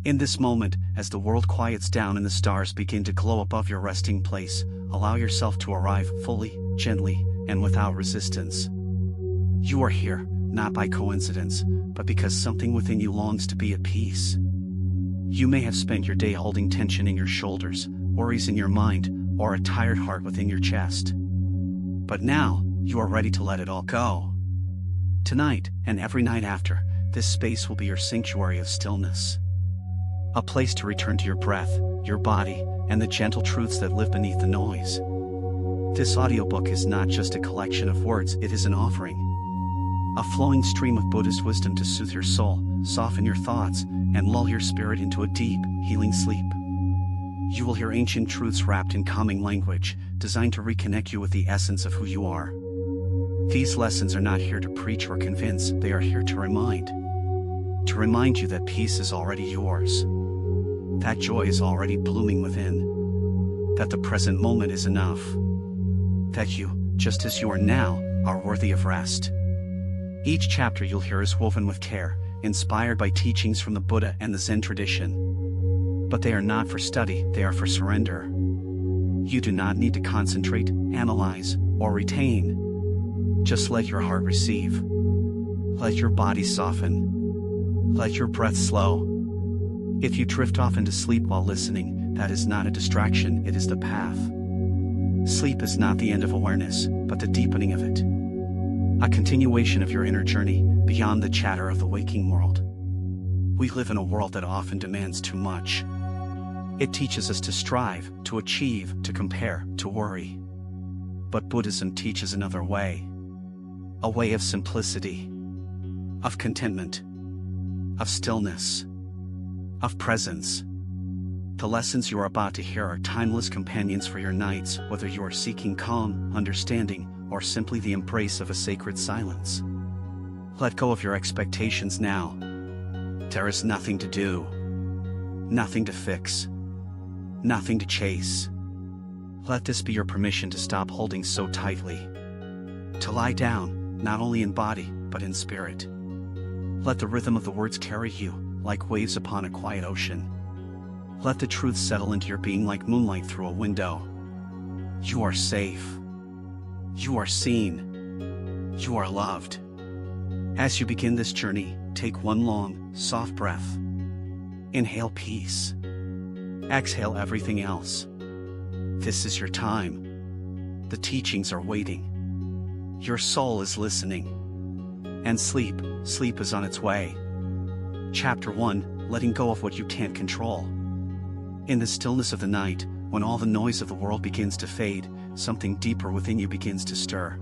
In this moment, as the world quiets down and the stars begin to glow above your resting place, allow yourself to arrive fully, gently, and without resistance. You are here, not by coincidence, but because something within you longs to be at peace. You may have spent your day holding tension in your shoulders, worries in your mind, or a tired heart within your chest. But now, you are ready to let it all go. Tonight, and every night after, this space will be your sanctuary of stillness. A place to return to your breath, your body, and the gentle truths that live beneath the noise. This audiobook is not just a collection of words, it is an offering. A flowing stream of Buddhist wisdom to soothe your soul, soften your thoughts, and lull your spirit into a deep, healing sleep. You will hear ancient truths wrapped in calming language, designed to reconnect you with the essence of who you are. These lessons are not here to preach or convince, they are here to remind. To remind you that peace is already yours. That joy is already blooming within. That the present moment is enough. That you, just as you are now, are worthy of rest. Each chapter you'll hear is woven with care, inspired by teachings from the Buddha and the Zen tradition. But they are not for study, they are for surrender. You do not need to concentrate, analyze, or retain. Just let your heart receive. Let your body soften. Let your breath slow. If you drift off into sleep while listening, that is not a distraction, it is the path. Sleep is not the end of awareness, but the deepening of it. A continuation of your inner journey, beyond the chatter of the waking world. We live in a world that often demands too much. It teaches us to strive, to achieve, to compare, to worry. But Buddhism teaches another way. A way of simplicity, of contentment, of stillness, of presence. The lessons you are about to hear are timeless companions for your nights, whether you are seeking calm, understanding, or simply the embrace of a sacred silence. Let go of your expectations now. There is nothing to do, nothing to fix, nothing to chase. Let this be your permission to stop holding so tightly. To lie down, not only in body, but in spirit. Let the rhythm of the words carry you, like waves upon a quiet ocean. Let the truth settle into your being like moonlight through a window. You are safe. You are seen. You are loved. As you begin this journey, take one long, soft breath. Inhale peace. Exhale everything else. This is your time. The teachings are waiting. Your soul is listening. And sleep is on its way. Chapter 1, Letting Go of What You Can't Control. In the stillness of the night, when all the noise of the world begins to fade, something deeper within you begins to stir.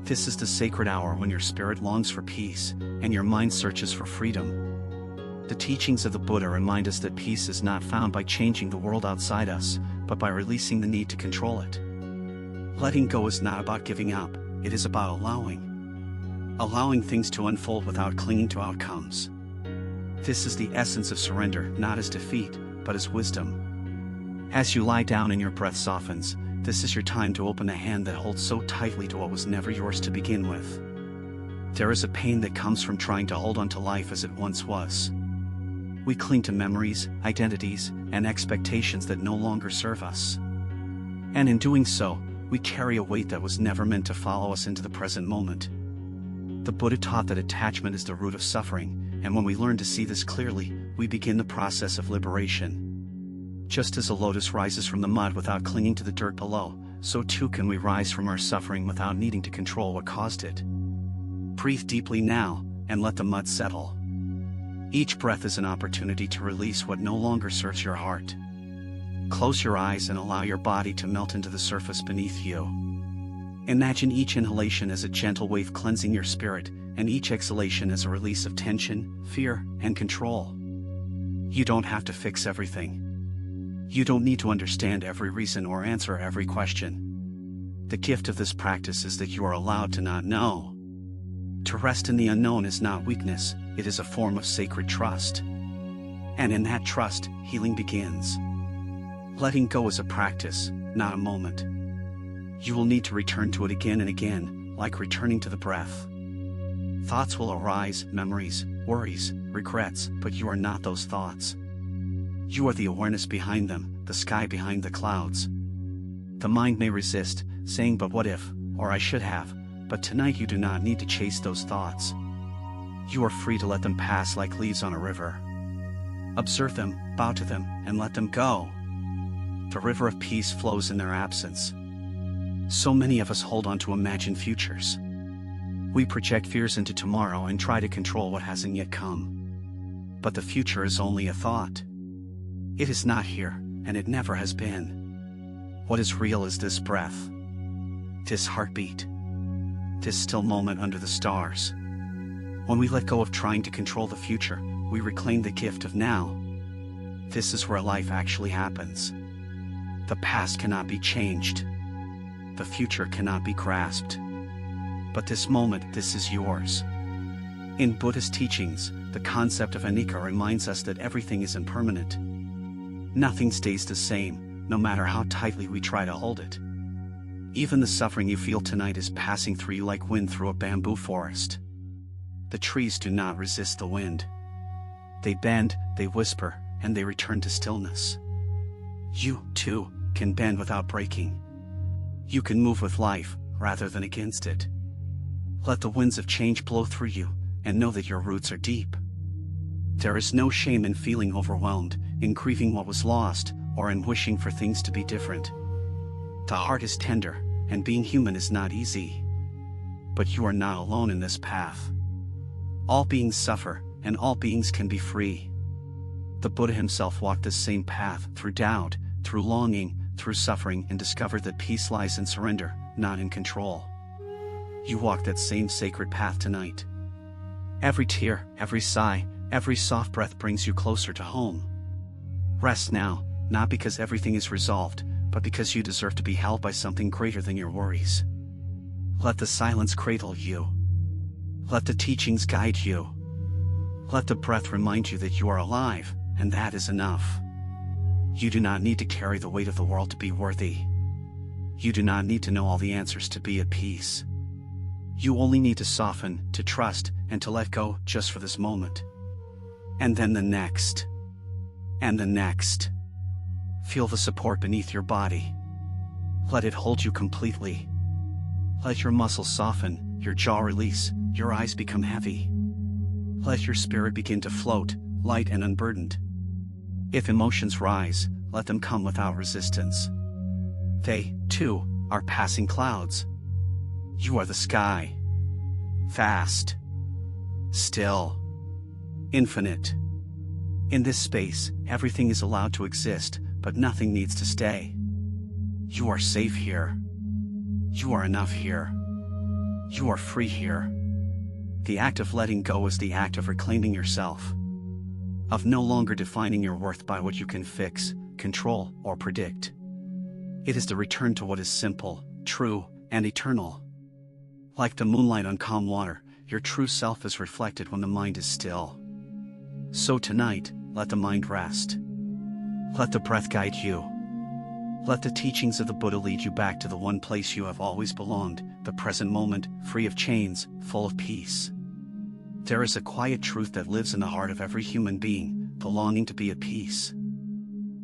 This is the sacred hour when your spirit longs for peace, and your mind searches for freedom. The teachings of the Buddha remind us that peace is not found by changing the world outside us, but by releasing the need to control it. Letting go is not about giving up, it is about allowing. Allowing things to unfold without clinging to outcomes. This is the essence of surrender, not as defeat, but as wisdom. As you lie down and your breath softens, this is your time to open the hand that holds so tightly to what was never yours to begin with. There is a pain that comes from trying to hold on to life as it once was. We cling to memories, identities, and expectations that no longer serve us. And in doing so, we carry a weight that was never meant to follow us into the present moment. The Buddha taught that attachment is the root of suffering, and when we learn to see this clearly, we begin the process of liberation. Just as a lotus rises from the mud without clinging to the dirt below, so too can we rise from our suffering without needing to control what caused it. Breathe deeply now, and let the mud settle. Each breath is an opportunity to release what no longer serves your heart. Close your eyes and allow your body to melt into the surface beneath you. Imagine each inhalation as a gentle wave cleansing your spirit, and each exhalation as a release of tension, fear, and control. You don't have to fix everything. You don't need to understand every reason or answer every question. The gift of this practice is that you are allowed to not know. To rest in the unknown is not weakness, it is a form of sacred trust. And in that trust, healing begins. Letting go is a practice, not a moment. You will need to return to it again and again, like returning to the breath. Thoughts will arise, memories, worries, regrets, but you are not those thoughts. You are the awareness behind them, the sky behind the clouds. The mind may resist, saying but what if, or I should have, but tonight you do not need to chase those thoughts. You are free to let them pass like leaves on a river. Observe them, bow to them, and let them go. The river of peace flows in their absence. So many of us hold on to imagined futures. We project fears into tomorrow and try to control what hasn't yet come. But the future is only a thought. It is not here, and it never has been. What is real is this breath, this heartbeat, this still moment under the stars. When we let go of trying to control the future, we reclaim the gift of now. This is where life actually happens. The past cannot be changed. The future cannot be grasped. But this moment, this is yours. In Buddhist teachings, the concept of anicca reminds us that everything is impermanent. Nothing stays the same, no matter how tightly we try to hold it. Even the suffering you feel tonight is passing through you like wind through a bamboo forest. The trees do not resist the wind. They bend, they whisper, and they return to stillness. You, too, can bend without breaking. You can move with life, rather than against it. Let the winds of change blow through you, and know that your roots are deep. There is no shame in feeling overwhelmed, in grieving what was lost, or in wishing for things to be different. The heart is tender, and being human is not easy. But you are not alone in this path. All beings suffer, and all beings can be free. The Buddha himself walked this same path, through doubt, through longing, through suffering, and discovered that peace lies in surrender, not in control. You walk that same sacred path tonight. Every tear, every sigh, every soft breath brings you closer to home. Rest now, not because everything is resolved, but because you deserve to be held by something greater than your worries. Let the silence cradle you. Let the teachings guide you. Let the breath remind you that you are alive, and that is enough. You do not need to carry the weight of the world to be worthy. You do not need to know all the answers to be at peace. You only need to soften, to trust, and to let go just for this moment. And then the next. And the next. Feel the support beneath your body. Let it hold you completely. Let your muscles soften, your jaw release, your eyes become heavy. Let your spirit begin to float, light and unburdened. If emotions rise, let them come without resistance. They, too, are passing clouds. You are the sky. Vast. Still. Infinite. In this space, everything is allowed to exist, but nothing needs to stay. You are safe here. You are enough here. You are free here. The act of letting go is the act of reclaiming yourself. Of no longer defining your worth by what you can fix, control, or predict. It is the return to what is simple, true, and eternal. Like the moonlight on calm water, your true self is reflected when the mind is still. So tonight, let the mind rest. Let the breath guide you. Let the teachings of the Buddha lead you back to the one place you have always belonged, the present moment, free of chains, full of peace. There is a quiet truth that lives in the heart of every human being, the longing to be at peace.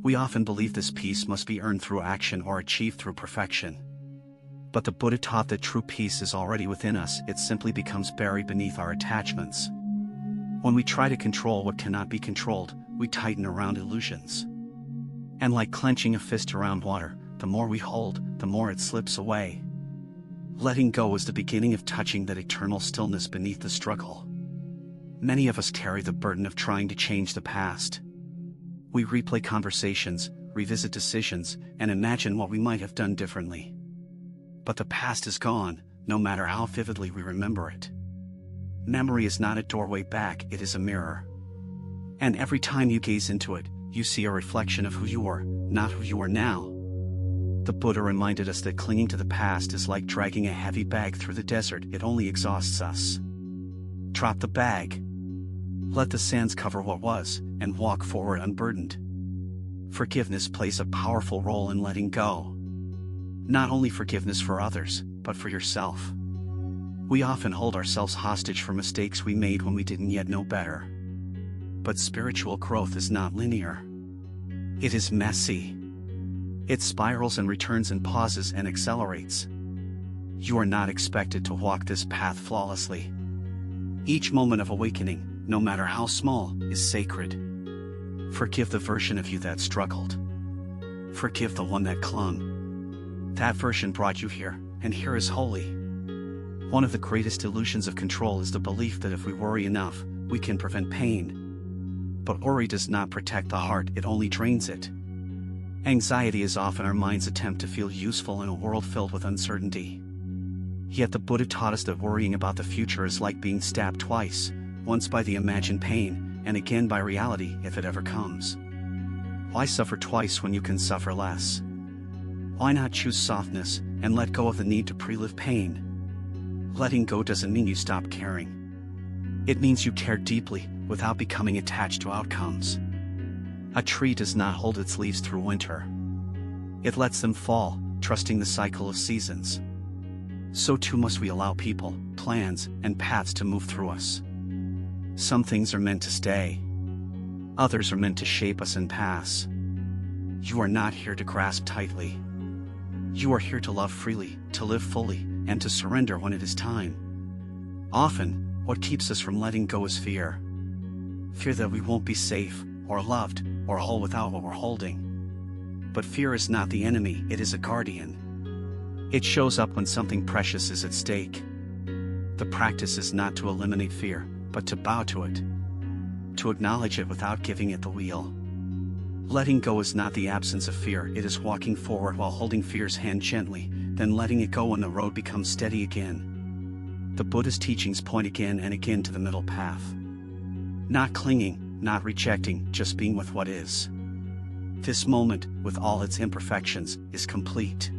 We often believe this peace must be earned through action or achieved through perfection. But the Buddha taught that true peace is already within us, it simply becomes buried beneath our attachments. When we try to control what cannot be controlled, we tighten around illusions. And like clenching a fist around water, the more we hold, the more it slips away. Letting go is the beginning of touching that eternal stillness beneath the struggle. Many of us carry the burden of trying to change the past. We replay conversations, revisit decisions, and imagine what we might have done differently. But the past is gone, no matter how vividly we remember it. Memory is not a doorway back, it is a mirror. And every time you gaze into it, you see a reflection of who you were, not who you are now. The Buddha reminded us that clinging to the past is like dragging a heavy bag through the desert, it only exhausts us. Drop the bag. Let the sands cover what was, and walk forward unburdened. Forgiveness plays a powerful role in letting go. Not only forgiveness for others, but for yourself. We often hold ourselves hostage for mistakes we made when we didn't yet know better. But spiritual growth is not linear. It is messy. It spirals and returns and pauses and accelerates. You are not expected to walk this path flawlessly. Each moment of awakening, no matter how small, is sacred. Forgive the version of you that struggled. Forgive the one that clung. That version brought you here, and here is holy. One of the greatest illusions of control is the belief that if we worry enough, we can prevent pain. But worry does not protect the heart, it only drains it. Anxiety is often our mind's attempt to feel useful in a world filled with uncertainty. Yet the Buddha taught us that worrying about the future is like being stabbed twice, once by the imagined pain, and again by reality if it ever comes. Why suffer twice when you can suffer less? Why not choose softness and let go of the need to relive pain? Letting go doesn't mean you stop caring. It means you care deeply, without becoming attached to outcomes. A tree does not hold its leaves through winter. It lets them fall, trusting the cycle of seasons. So too must we allow people, plans, and paths to move through us. Some things are meant to stay. Others are meant to shape us and pass. You are not here to grasp tightly. You are here to love freely, to live fully, and to surrender when it is time. Often, what keeps us from letting go is fear. Fear that we won't be safe, or loved, or whole without what we're holding. But fear is not the enemy, it is a guardian. It shows up when something precious is at stake. The practice is not to eliminate fear, but to bow to it. To acknowledge it without giving it the wheel. Letting go is not the absence of fear, it is walking forward while holding fear's hand gently, then letting it go when the road becomes steady again. The Buddhist teachings point again and again to the middle path. Not clinging, not rejecting, just being with what is. This moment, with all its imperfections, is complete.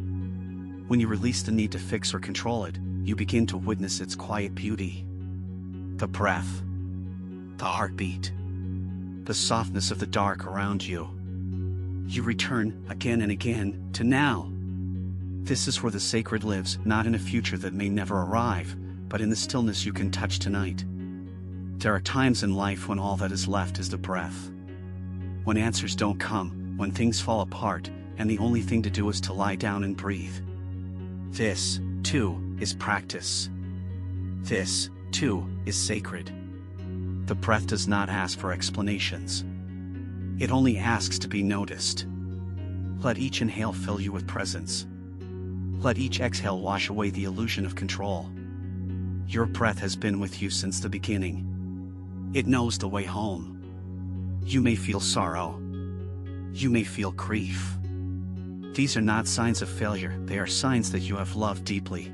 When you release the need to fix or control it, you begin to witness its quiet beauty. The breath. The heartbeat. The softness of the dark around you. You return, again and again, to now. This is where the sacred lives, not in a future that may never arrive, but in the stillness you can touch tonight. There are times in life when all that is left is the breath. When answers don't come, when things fall apart, and the only thing to do is to lie down and breathe. This, too, is practice. This, too, is sacred. The breath does not ask for explanations. It only asks to be noticed. Let each inhale fill you with presence. Let each exhale wash away the illusion of control. Your breath has been with you since the beginning. It knows the way home. You may feel sorrow. You may feel grief. These are not signs of failure, they are signs that you have loved deeply.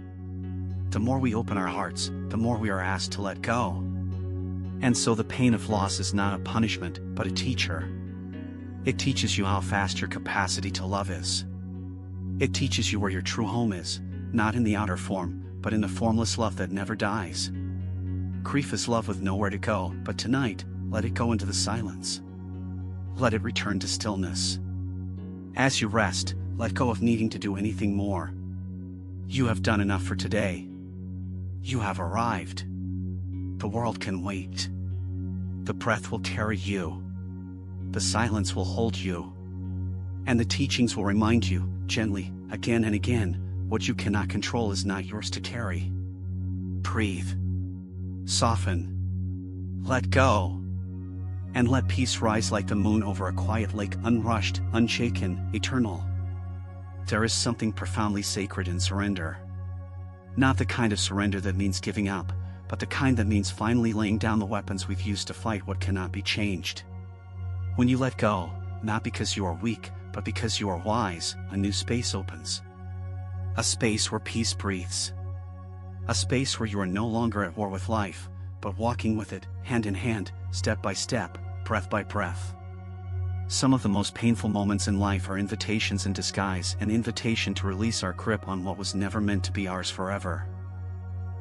The more we open our hearts, the more we are asked to let go. And so the pain of loss is not a punishment, but a teacher. It teaches you how fast your capacity to love is. It teaches you where your true home is, not in the outer form, but in the formless love that never dies. Grief is love with nowhere to go, but tonight, let it go into the silence. Let it return to stillness. As you rest, let go of needing to do anything more. You have done enough for today. You have arrived. The world can wait. The breath will carry you. The silence will hold you. And the teachings will remind you, gently, again and again, what you cannot control is not yours to carry. Breathe. Soften. Let go. And let peace rise like the moon over a quiet lake, unrushed, unshaken, eternal. There is something profoundly sacred in surrender. Not the kind of surrender that means giving up, but the kind that means finally laying down the weapons we've used to fight what cannot be changed. When you let go, not because you are weak, but because you are wise, a new space opens. A space where peace breathes. A space where you are no longer at war with life, but walking with it, hand in hand, step by step, breath by breath. Some of the most painful moments in life are invitations in disguise, an invitation to release our grip on what was never meant to be ours forever.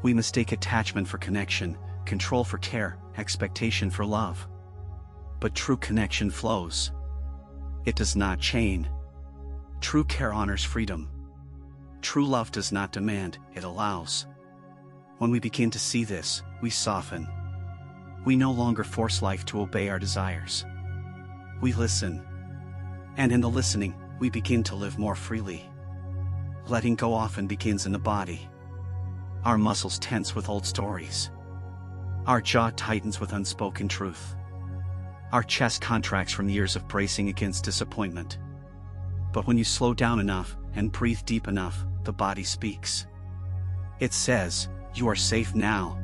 We mistake attachment for connection, control for care, expectation for love. But true connection flows. It does not chain. True care honors freedom. True love does not demand, it allows. When we begin to see this, we soften. We no longer force life to obey our desires. We listen. And in the listening, we begin to live more freely. Letting go often begins in the body. Our muscles tense with old stories. Our jaw tightens with unspoken truth. Our chest contracts from years of bracing against disappointment. But when you slow down enough and breathe deep enough, the body speaks. It says, "You are safe now.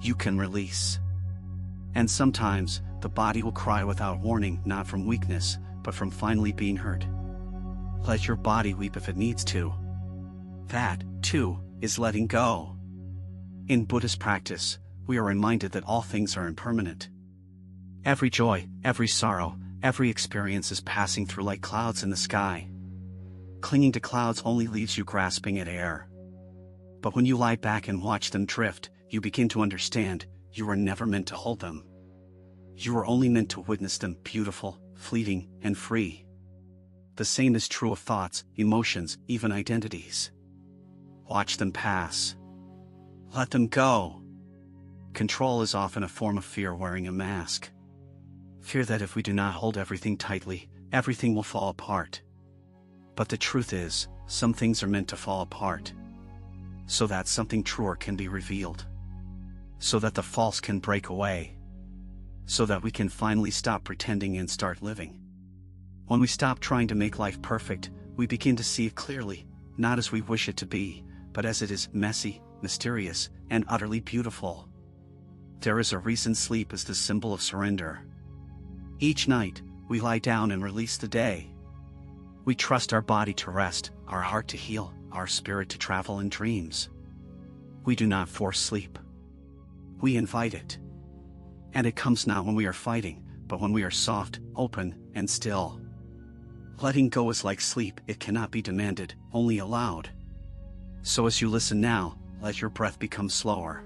You can release." And sometimes, the body will cry without warning, not from weakness, but from finally being heard. Let your body weep if it needs to. That, too, is letting go. In Buddhist practice, we are reminded that all things are impermanent. Every joy, every sorrow, every experience is passing through like clouds in the sky. Clinging to clouds only leaves you grasping at air. But when you lie back and watch them drift, you begin to understand, you were never meant to hold them. You were only meant to witness them beautiful, fleeting, and free. The same is true of thoughts, emotions, even identities. Watch them pass. Let them go. Control is often a form of fear wearing a mask. Fear that if we do not hold everything tightly, everything will fall apart. But the truth is, some things are meant to fall apart, so that something truer can be revealed. So that the false can break away. So that we can finally stop pretending and start living. When we stop trying to make life perfect, we begin to see it clearly, not as we wish it to be, but as it is messy, mysterious, and utterly beautiful. There is a reason sleep is the symbol of surrender. Each night, we lie down and release the day. We trust our body to rest, our heart to heal, our spirit to travel in dreams. We do not force sleep. We invite it. And it comes not when we are fighting, but when we are soft, open, and still. Letting go is like sleep, it cannot be demanded, only allowed. So as you listen now, let your breath become slower.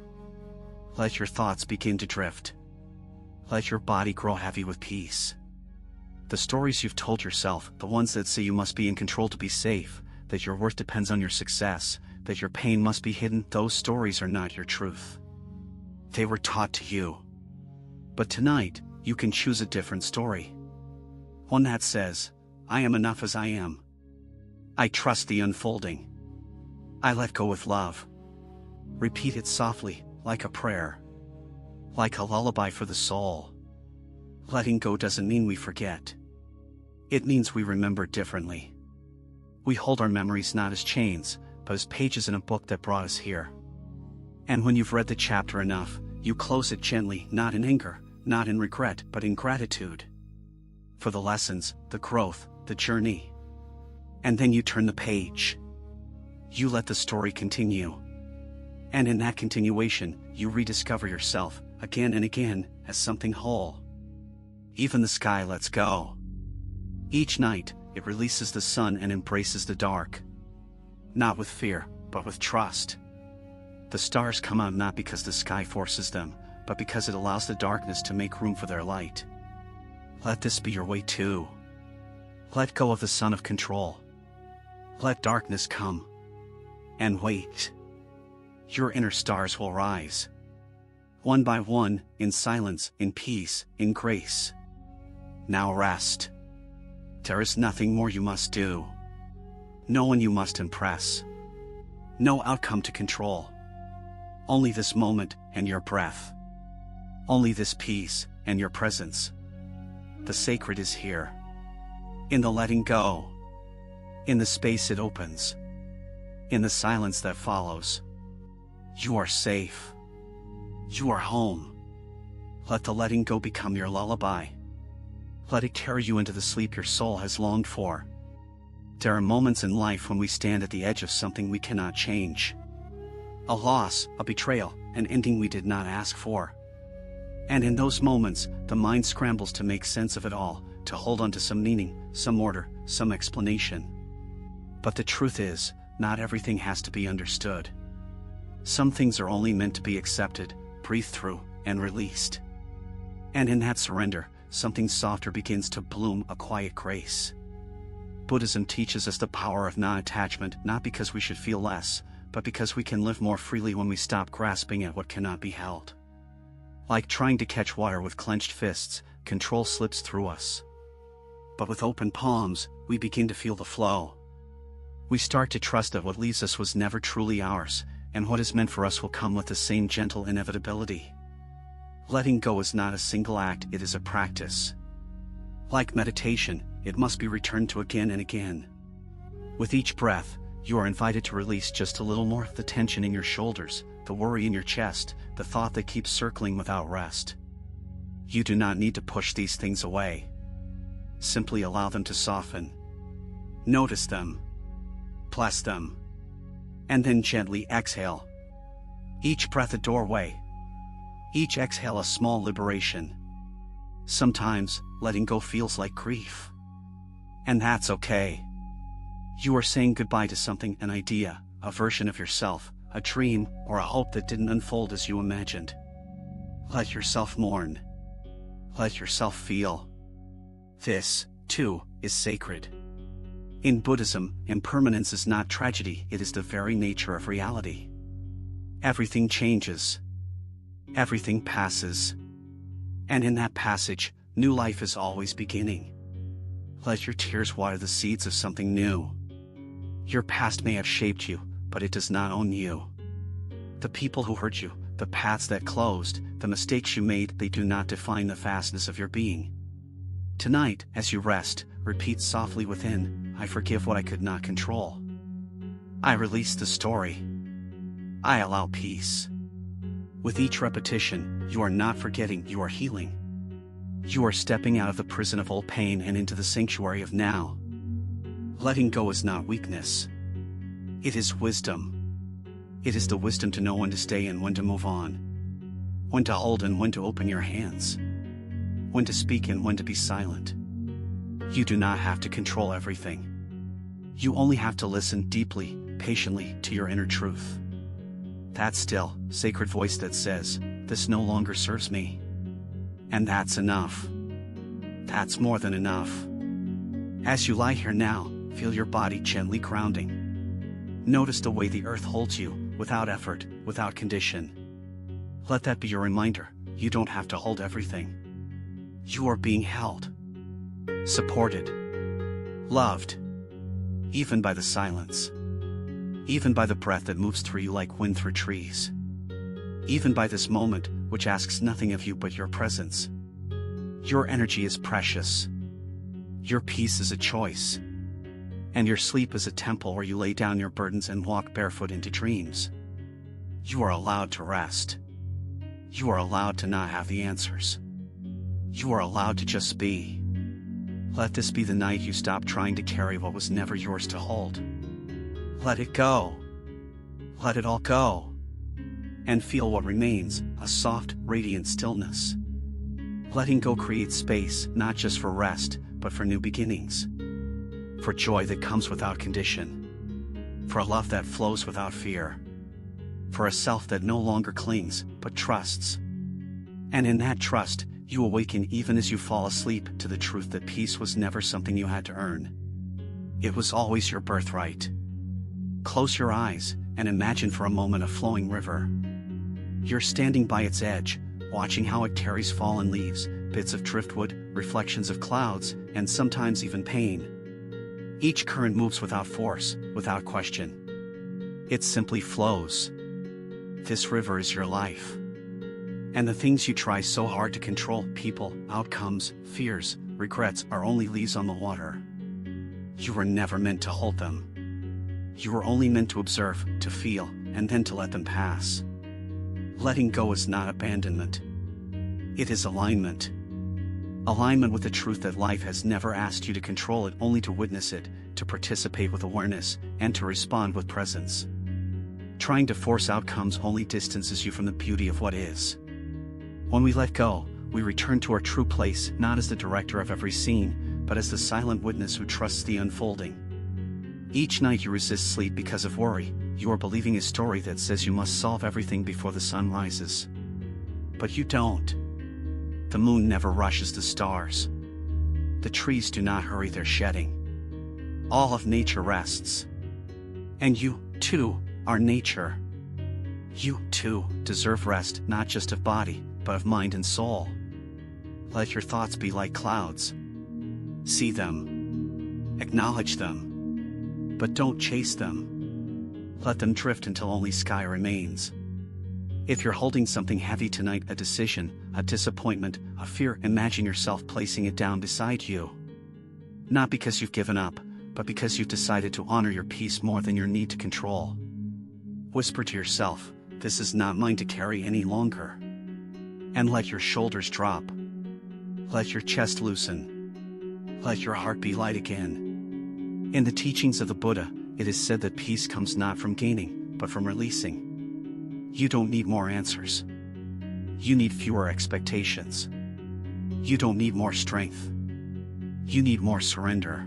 Let your thoughts begin to drift. Let your body grow heavy with peace. The stories you've told yourself, the ones that say you must be in control to be safe, that your worth depends on your success, that your pain must be hidden, those stories are not your truth. They were taught to you. But tonight, you can choose a different story. One that says, I am enough as I am. I trust the unfolding. I let go with love. Repeat it softly, like a prayer. Like a lullaby for the soul. Letting go doesn't mean we forget. It means we remember differently. We hold our memories not as chains, but as pages in a book that brought us here. And when you've read the chapter enough, you close it gently, not in anger, not in regret, but in gratitude. For the lessons, the growth, the journey. And then you turn the page. You let the story continue. And in that continuation, you rediscover yourself, again and again, as something whole. Even the sky lets go. Each night, it releases the sun and embraces the dark. Not with fear, but with trust. The stars come out not because the sky forces them, but because it allows the darkness to make room for their light. Let this be your way too. Let go of the sun of control. Let darkness come. And wait. Your inner stars will rise. One by one, in silence, in peace, in grace. Now rest. There is nothing more you must do. No one you must impress. No outcome to control. Only this moment and your breath. Only this peace and your presence. The sacred is here. In the letting go. In the space it opens. In the silence that follows. You are safe. You are home. Let the letting go become your lullaby. Let it carry you into the sleep your soul has longed for. There are moments in life when we stand at the edge of something we cannot change. A loss, a betrayal, an ending we did not ask for. And in those moments, the mind scrambles to make sense of it all, to hold on to some meaning, some order, some explanation. But the truth is, not everything has to be understood. Some things are only meant to be accepted, breathed through, and released. And in that surrender, something softer begins to bloom, a quiet grace. Buddhism teaches us the power of non-attachment, not because we should feel less, but because we can live more freely when we stop grasping at what cannot be held. Like trying to catch water with clenched fists, control slips through us. But with open palms, we begin to feel the flow. We start to trust that what leaves us was never truly ours, and what is meant for us will come with the same gentle inevitability. Letting go is not a single act, it is a practice. Like meditation, it must be returned to again and again. With each breath, you are invited to release just a little more of the tension in your shoulders, the worry in your chest, the thought that keeps circling without rest. You do not need to push these things away. Simply allow them to soften. Notice them. Bless them. And then gently exhale. Each breath a doorway. Each exhale a small liberation. Sometimes, letting go feels like grief. And that's okay. You are saying goodbye to something, an idea, a version of yourself, a dream, or a hope that didn't unfold as you imagined. Let yourself mourn. Let yourself feel. This, too, is sacred. In Buddhism, impermanence is not tragedy, it is the very nature of reality. Everything changes. Everything passes. And in that passage, new life is always beginning. Let your tears water the seeds of something new. Your past may have shaped you, but it does not own you. The people who hurt you, the paths that closed, the mistakes you made, they do not define the vastness of your being. Tonight, as you rest, repeat softly within, I forgive what I could not control. I release the story. I allow peace. With each repetition, you are not forgetting, you are healing. You are stepping out of the prison of old pain and into the sanctuary of now. Letting go is not weakness. It is wisdom. It is the wisdom to know when to stay and when to move on. When to hold and when to open your hands. When to speak and when to be silent. You do not have to control everything. You only have to listen deeply, patiently, to your inner truth. That still, sacred voice that says, this no longer serves me. And that's enough. That's more than enough. As you lie here now, feel your body gently grounding. Notice the way the earth holds you, without effort, without condition. Let that be your reminder, you don't have to hold everything. You are being held. Supported. Loved. Even by the silence. Even by the breath that moves through you like wind through trees. Even by this moment, which asks nothing of you but your presence. Your energy is precious. Your peace is a choice. And your sleep is a temple where you lay down your burdens and walk barefoot into dreams. You are allowed to rest. You are allowed to not have the answers. You are allowed to just be. Let this be the night you stop trying to carry what was never yours to hold. Let it go. Let it all go. And feel what remains, a soft, radiant stillness. Letting go creates space, not just for rest, but for new beginnings. For joy that comes without condition. For a love that flows without fear. For a self that no longer clings, but trusts. And in that trust, you awaken even as you fall asleep to the truth that peace was never something you had to earn. It was always your birthright. Close your eyes and imagine for a moment a flowing river. You're standing by its edge, watching how it carries fallen leaves, bits of driftwood, reflections of clouds, and sometimes even pain. Each current moves without force, without question. It simply flows. This river is your life. And the things you try so hard to control, people, outcomes, fears, regrets, are only leaves on the water. You were never meant to hold them. You were only meant to observe, to feel, and then to let them pass. Letting go is not abandonment. It is alignment. Alignment with the truth that life has never asked you to control it, only to witness it, to participate with awareness, and to respond with presence. Trying to force outcomes only distances you from the beauty of what is. When we let go, we return to our true place, not as the director of every scene, but as the silent witness who trusts the unfolding. Each night you resist sleep because of worry, you are believing a story that says you must solve everything before the sun rises. But you don't. The moon never rushes the stars. The trees do not hurry their shedding. All of nature rests. And you, too, are nature. You, too, deserve rest, not just of body, but of mind and soul. Let your thoughts be like clouds. See them. Acknowledge them. But don't chase them. Let them drift until only sky remains. If you're holding something heavy tonight, a decision, a disappointment, a fear, imagine yourself placing it down beside you. Not because you've given up, but because you've decided to honor your peace more than your need to control. Whisper to yourself, "This is not mine to carry any longer." And let your shoulders drop. Let your chest loosen. Let your heart be light again. In the teachings of the Buddha, it is said that peace comes not from gaining, but from releasing. You don't need more answers. You need fewer expectations. You don't need more strength. You need more surrender.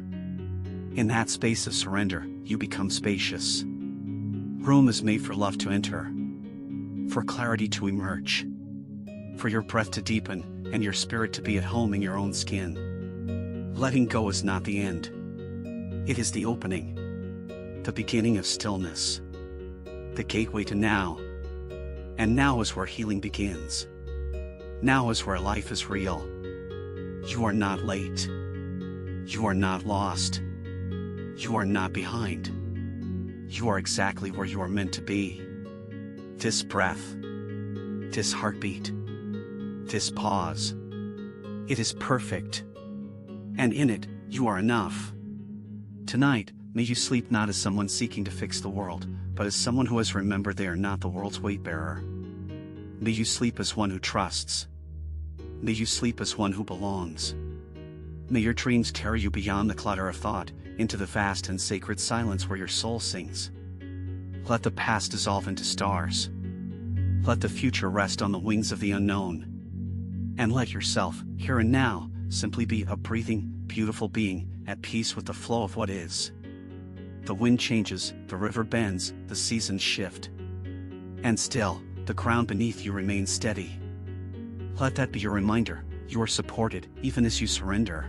In that space of surrender, you become spacious. Room is made for love to enter, for clarity to emerge, for your breath to deepen, and your spirit to be at home in your own skin. Letting go is not the end. It is the opening, the beginning of stillness, the gateway to now. And now is where healing begins. Now is where life is real. You are not late. You are not lost. You are not behind. You are exactly where you are meant to be. This breath, this heartbeat, this pause, it is perfect. And in it, you are enough. Tonight, may you sleep not as someone seeking to fix the world, but as someone who has remembered they are not the world's weight-bearer. May you sleep as one who trusts. May you sleep as one who belongs. May your dreams carry you beyond the clutter of thought, into the vast and sacred silence where your soul sings. Let the past dissolve into stars. Let the future rest on the wings of the unknown. And let yourself, here and now, simply be a breathing, beautiful being, at peace with the flow of what is. The wind changes, the river bends, the seasons shift. And still, the ground beneath you remains steady. Let that be your reminder, you are supported, even as you surrender.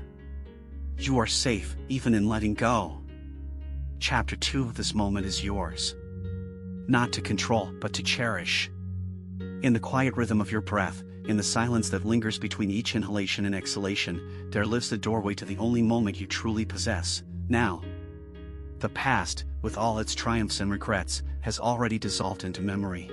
You are safe, even in letting go. Chapter 2 of this moment is yours. Not to control, but to cherish. In the quiet rhythm of your breath, in the silence that lingers between each inhalation and exhalation, there lives the doorway to the only moment you truly possess, now. The past, with all its triumphs and regrets, has already dissolved into memory.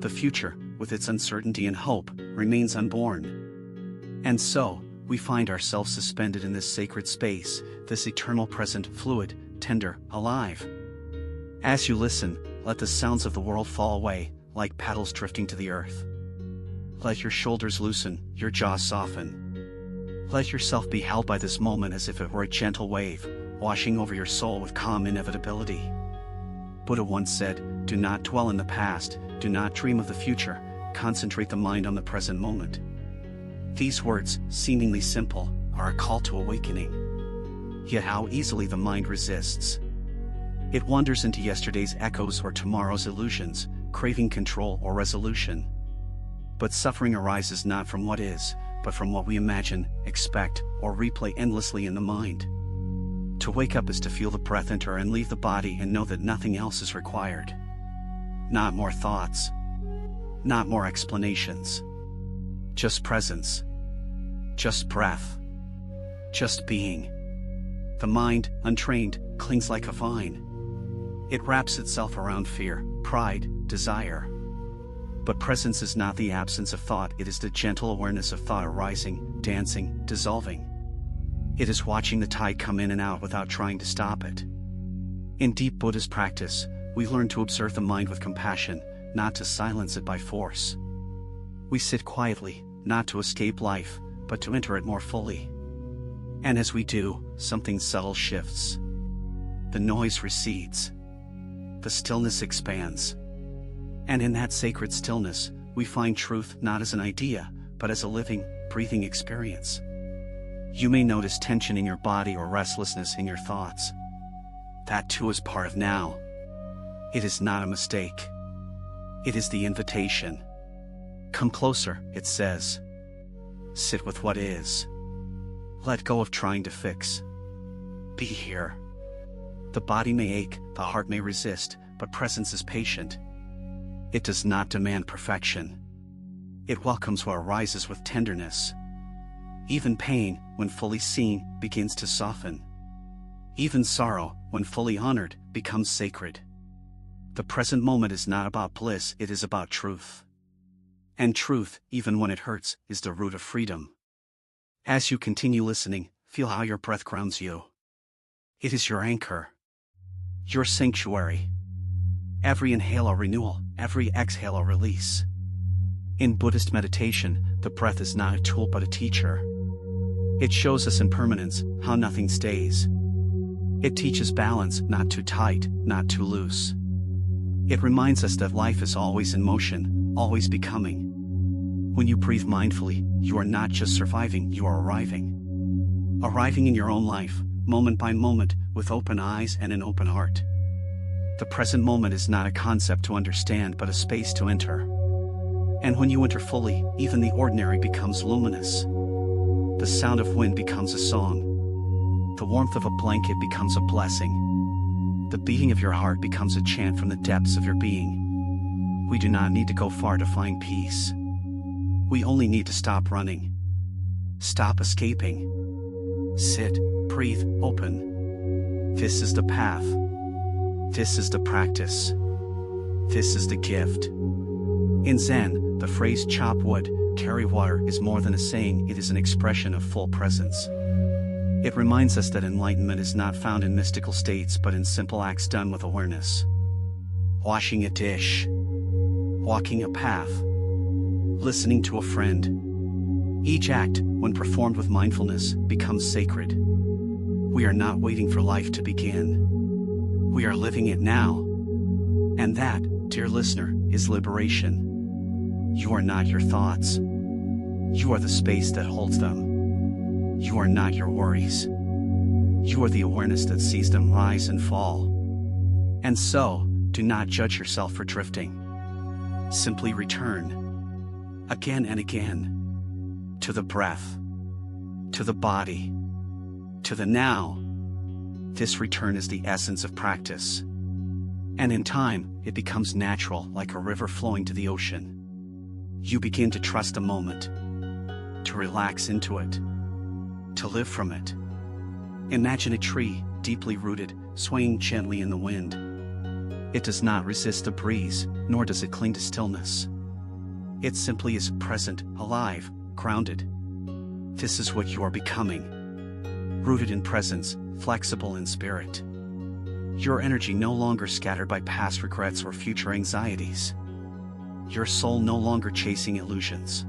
The future, with its uncertainty and hope, remains unborn. And so, we find ourselves suspended in this sacred space, this eternal present, fluid, tender, alive. As you listen, let the sounds of the world fall away, like paddles drifting to the earth. Let your shoulders loosen, your jaw soften. Let yourself be held by this moment as if it were a gentle wave, washing over your soul with calm inevitability. Buddha once said, "Do not dwell in the past, do not dream of the future, concentrate the mind on the present moment." These words, seemingly simple, are a call to awakening. Yet how easily the mind resists. It wanders into yesterday's echoes or tomorrow's illusions, craving control or resolution. But suffering arises not from what is, but from what we imagine, expect, or replay endlessly in the mind. To wake up is to feel the breath enter and leave the body and know that nothing else is required. Not more thoughts. Not more explanations. Just presence. Just breath. Just being. The mind, untrained, clings like a vine. It wraps itself around fear, pride, desire. But presence is not the absence of thought, it is the gentle awareness of thought arising, dancing, dissolving. It is watching the tide come in and out without trying to stop it. In deep Buddhist practice, we learn to observe the mind with compassion, not to silence it by force. We sit quietly, not to escape life, but to enter it more fully. And as we do, something subtle shifts. The noise recedes. The stillness expands. And in that sacred stillness, we find truth not as an idea, but as a living, breathing experience. You may notice tension in your body or restlessness in your thoughts. That too is part of now. It is not a mistake. It is the invitation. Come closer, it says. Sit with what is. Let go of trying to fix. Be here. The body may ache, the heart may resist, but presence is patient. It does not demand perfection. It welcomes what arises with tenderness. Even pain, when fully seen, begins to soften. Even sorrow, when fully honored, becomes sacred. The present moment is not about bliss, it is about truth. And truth, even when it hurts, is the root of freedom. As you continue listening, feel how your breath grounds you. It is your anchor, your sanctuary. Every inhale a renewal, every exhale a release. In Buddhist meditation, the breath is not a tool but a teacher. It shows us impermanence, how nothing stays. It teaches balance, not too tight, not too loose. It reminds us that life is always in motion, always becoming. When you breathe mindfully, you are not just surviving, you are arriving. Arriving in your own life, moment by moment, with open eyes and an open heart. The present moment is not a concept to understand but a space to enter. And when you enter fully, even the ordinary becomes luminous. The sound of wind becomes a song. The warmth of a blanket becomes a blessing. The beating of your heart becomes a chant from the depths of your being. We do not need to go far to find peace. We only need to stop running. Stop escaping. Sit, breathe, open. This is the path. This is the practice. This is the gift. In Zen, the phrase chop wood, carry water is more than a saying, it is an expression of full presence. It reminds us that enlightenment is not found in mystical states but in simple acts done with awareness. Washing a dish, walking a path, listening to a friend. Each act, when performed with mindfulness, becomes sacred. We are not waiting for life to begin. We are living it now. And that, dear listener, is liberation. You are not your thoughts. You are the space that holds them. You are not your worries. You are the awareness that sees them rise and fall. And so, do not judge yourself for drifting. Simply return, again and again, to the breath, to the body, to the now. This return is the essence of practice. And in time, it becomes natural, like a river flowing to the ocean. You begin to trust the moment, to relax into it, to live from it. Imagine a tree, deeply rooted, swaying gently in the wind. It does not resist the breeze, nor does it cling to stillness. It simply is present, alive, grounded. This is what you are becoming. Rooted in presence, flexible in spirit. Your energy no longer scattered by past regrets or future anxieties. Your soul no longer chasing illusions.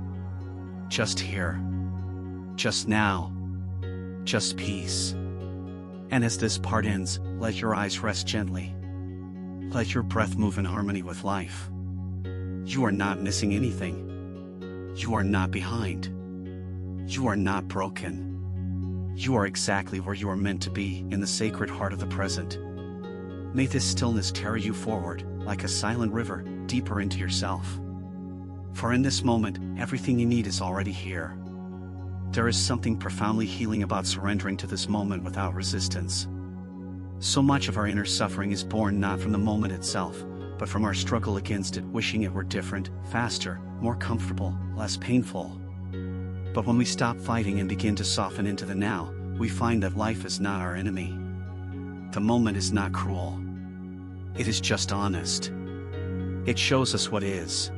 Just here. Just now. Just peace. And as this part ends, let your eyes rest gently. Let your breath move in harmony with life. You are not missing anything. You are not behind. You are not broken. You are exactly where you are meant to be, in the sacred heart of the present. May this stillness carry you forward, like a silent river, deeper into yourself. For in this moment, everything you need is already here. There is something profoundly healing about surrendering to this moment without resistance. So much of our inner suffering is born not from the moment itself, but from our struggle against it, wishing it were different, faster, more comfortable, less painful. But when we stop fighting and begin to soften into the now, we find that life is not our enemy. The moment is not cruel. It is just honest. It shows us what is.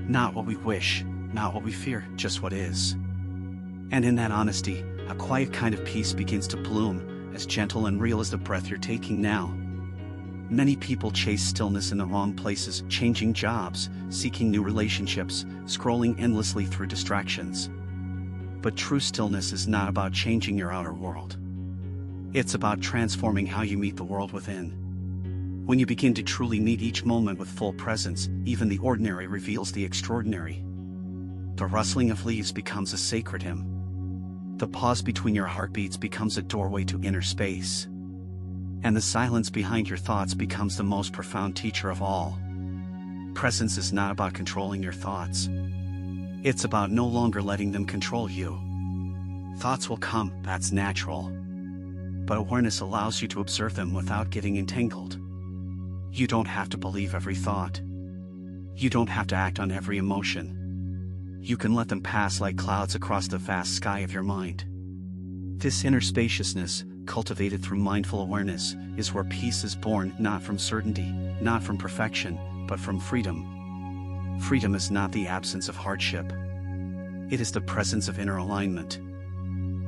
Not what we wish, not what we fear, just what is. And in that honesty, a quiet kind of peace begins to bloom, as gentle and real as the breath you're taking now. Many people chase stillness in the wrong places, changing jobs, seeking new relationships, scrolling endlessly through distractions. But true stillness is not about changing your outer world. It's about transforming how you meet the world within. When you begin to truly meet each moment with full presence, even the ordinary reveals the extraordinary. The rustling of leaves becomes a sacred hymn. The pause between your heartbeats becomes a doorway to inner space. And the silence behind your thoughts becomes the most profound teacher of all. Presence is not about controlling your thoughts. It's about no longer letting them control you. Thoughts will come, that's natural. But awareness allows you to observe them without getting entangled. You don't have to believe every thought. You don't have to act on every emotion. you can let them pass like clouds across the vast sky of your mind. This inner spaciousness, cultivated through mindful awareness, is where peace is born, not from certainty, not from perfection, but from freedom. Freedom is not the absence of hardship. It is the presence of inner alignment.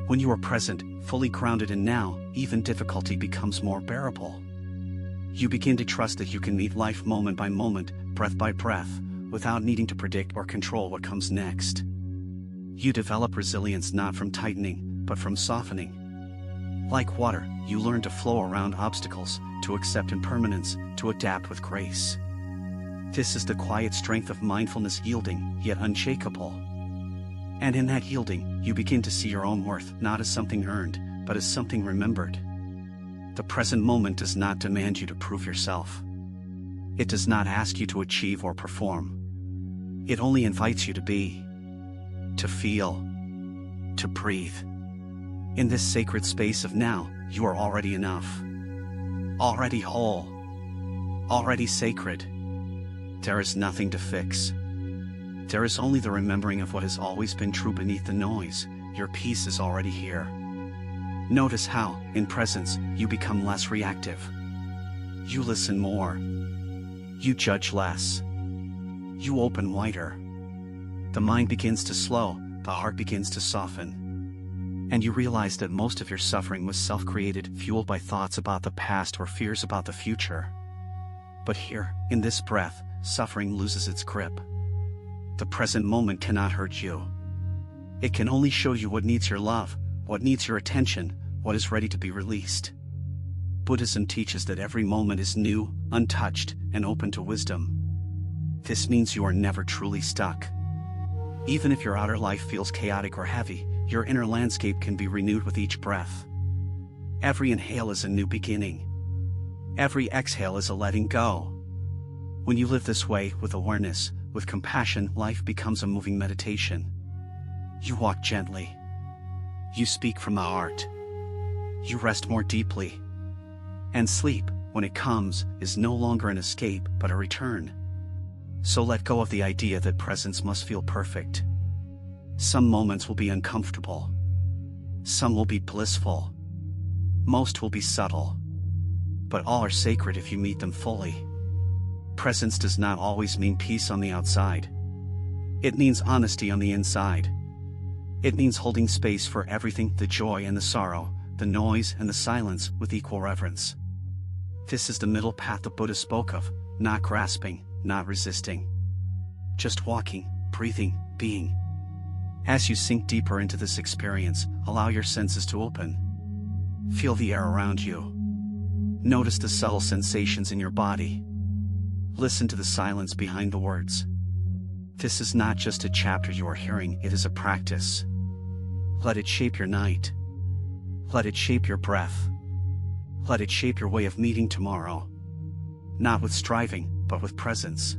When you are present, fully grounded in now, even difficulty becomes more bearable. You begin to trust that you can meet life moment by moment, breath by breath, without needing to predict or control what comes next. You develop resilience not from tightening, but from softening. Like water, you learn to flow around obstacles, to accept impermanence, to adapt with grace. This is the quiet strength of mindfulness, yielding, yet unshakable. And in that yielding, you begin to see your own worth not as something earned, but as something remembered. The present moment does not demand you to prove yourself. It does not ask you to achieve or perform. It only invites you to be, to feel, to breathe. In this sacred space of now, you are already enough. Already whole. Already sacred. There is nothing to fix. There is only the remembering of what has always been true beneath the noise. Your peace is already here. Notice how, in presence, you become less reactive. You listen more. You judge less. You open wider. The mind begins to slow, the heart begins to soften. And you realize that most of your suffering was self-created, fueled by thoughts about the past or fears about the future. But here, in this breath, suffering loses its grip. The present moment cannot hurt you. It can only show you what needs your love, what needs your attention, what is ready to be released. Buddhism teaches that every moment is new, untouched, and open to wisdom. This means you are never truly stuck. Even if your outer life feels chaotic or heavy, your inner landscape can be renewed with each breath. Every inhale is a new beginning. Every exhale is a letting go. When you live this way, with awareness, with compassion, life becomes a moving meditation. You walk gently. You speak from the heart. You rest more deeply. And sleep, when it comes, is no longer an escape, but a return. So let go of the idea that presence must feel perfect. Some moments will be uncomfortable. Some will be blissful. Most will be subtle. But all are sacred if you meet them fully. Presence does not always mean peace on the outside. It means honesty on the inside. It means holding space for everything, the joy and the sorrow, the noise and the silence, with equal reverence. This is the middle path the Buddha spoke of, not grasping, not resisting. Just walking, breathing, being. As you sink deeper into this experience, allow your senses to open. Feel the air around you. Notice the subtle sensations in your body. Listen to the silence behind the words. This is not just a chapter you are hearing, it is a practice. Let it shape your night. Let it shape your breath. Let it shape your way of meeting tomorrow. Not with striving, but with presence.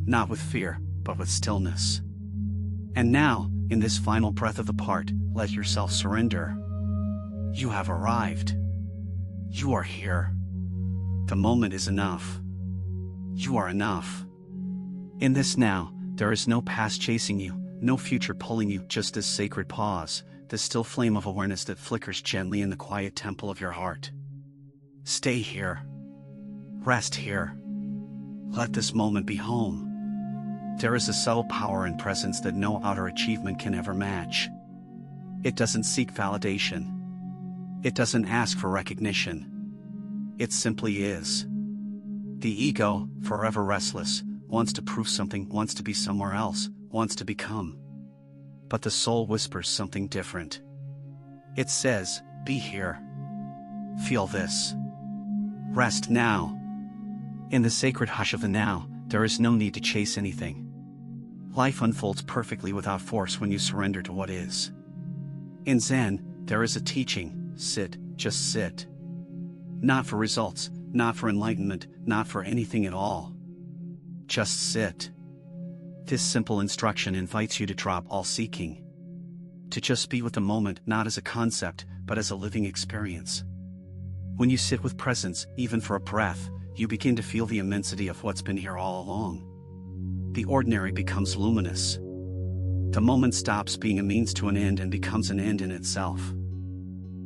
Not with fear, but with stillness. And now, in this final breath of the part, let yourself surrender. You have arrived. You are here. The moment is enough. You are enough. In this now, there is no past chasing you, no future pulling you, just this sacred pause, this still flame of awareness that flickers gently in the quiet temple of your heart. Stay here. Rest here. Let this moment be home. There is a subtle power in presence that no outer achievement can ever match. It doesn't seek validation. It doesn't ask for recognition. It simply is. The ego, forever restless, wants to prove something, wants to be somewhere else, wants to become. But the soul whispers something different. It says, be here. Feel this. Rest now. In the sacred hush of the now, there is no need to chase anything. Life unfolds perfectly without force when you surrender to what is. In Zen, there is a teaching, sit, just sit. Not for results, not for enlightenment, not for anything at all. Just sit. This simple instruction invites you to drop all seeking. To just be with the moment, not as a concept, but as a living experience. When you sit with presence, even for a breath, you begin to feel the immensity of what's been here all along. The ordinary becomes luminous. The moment stops being a means to an end and becomes an end in itself.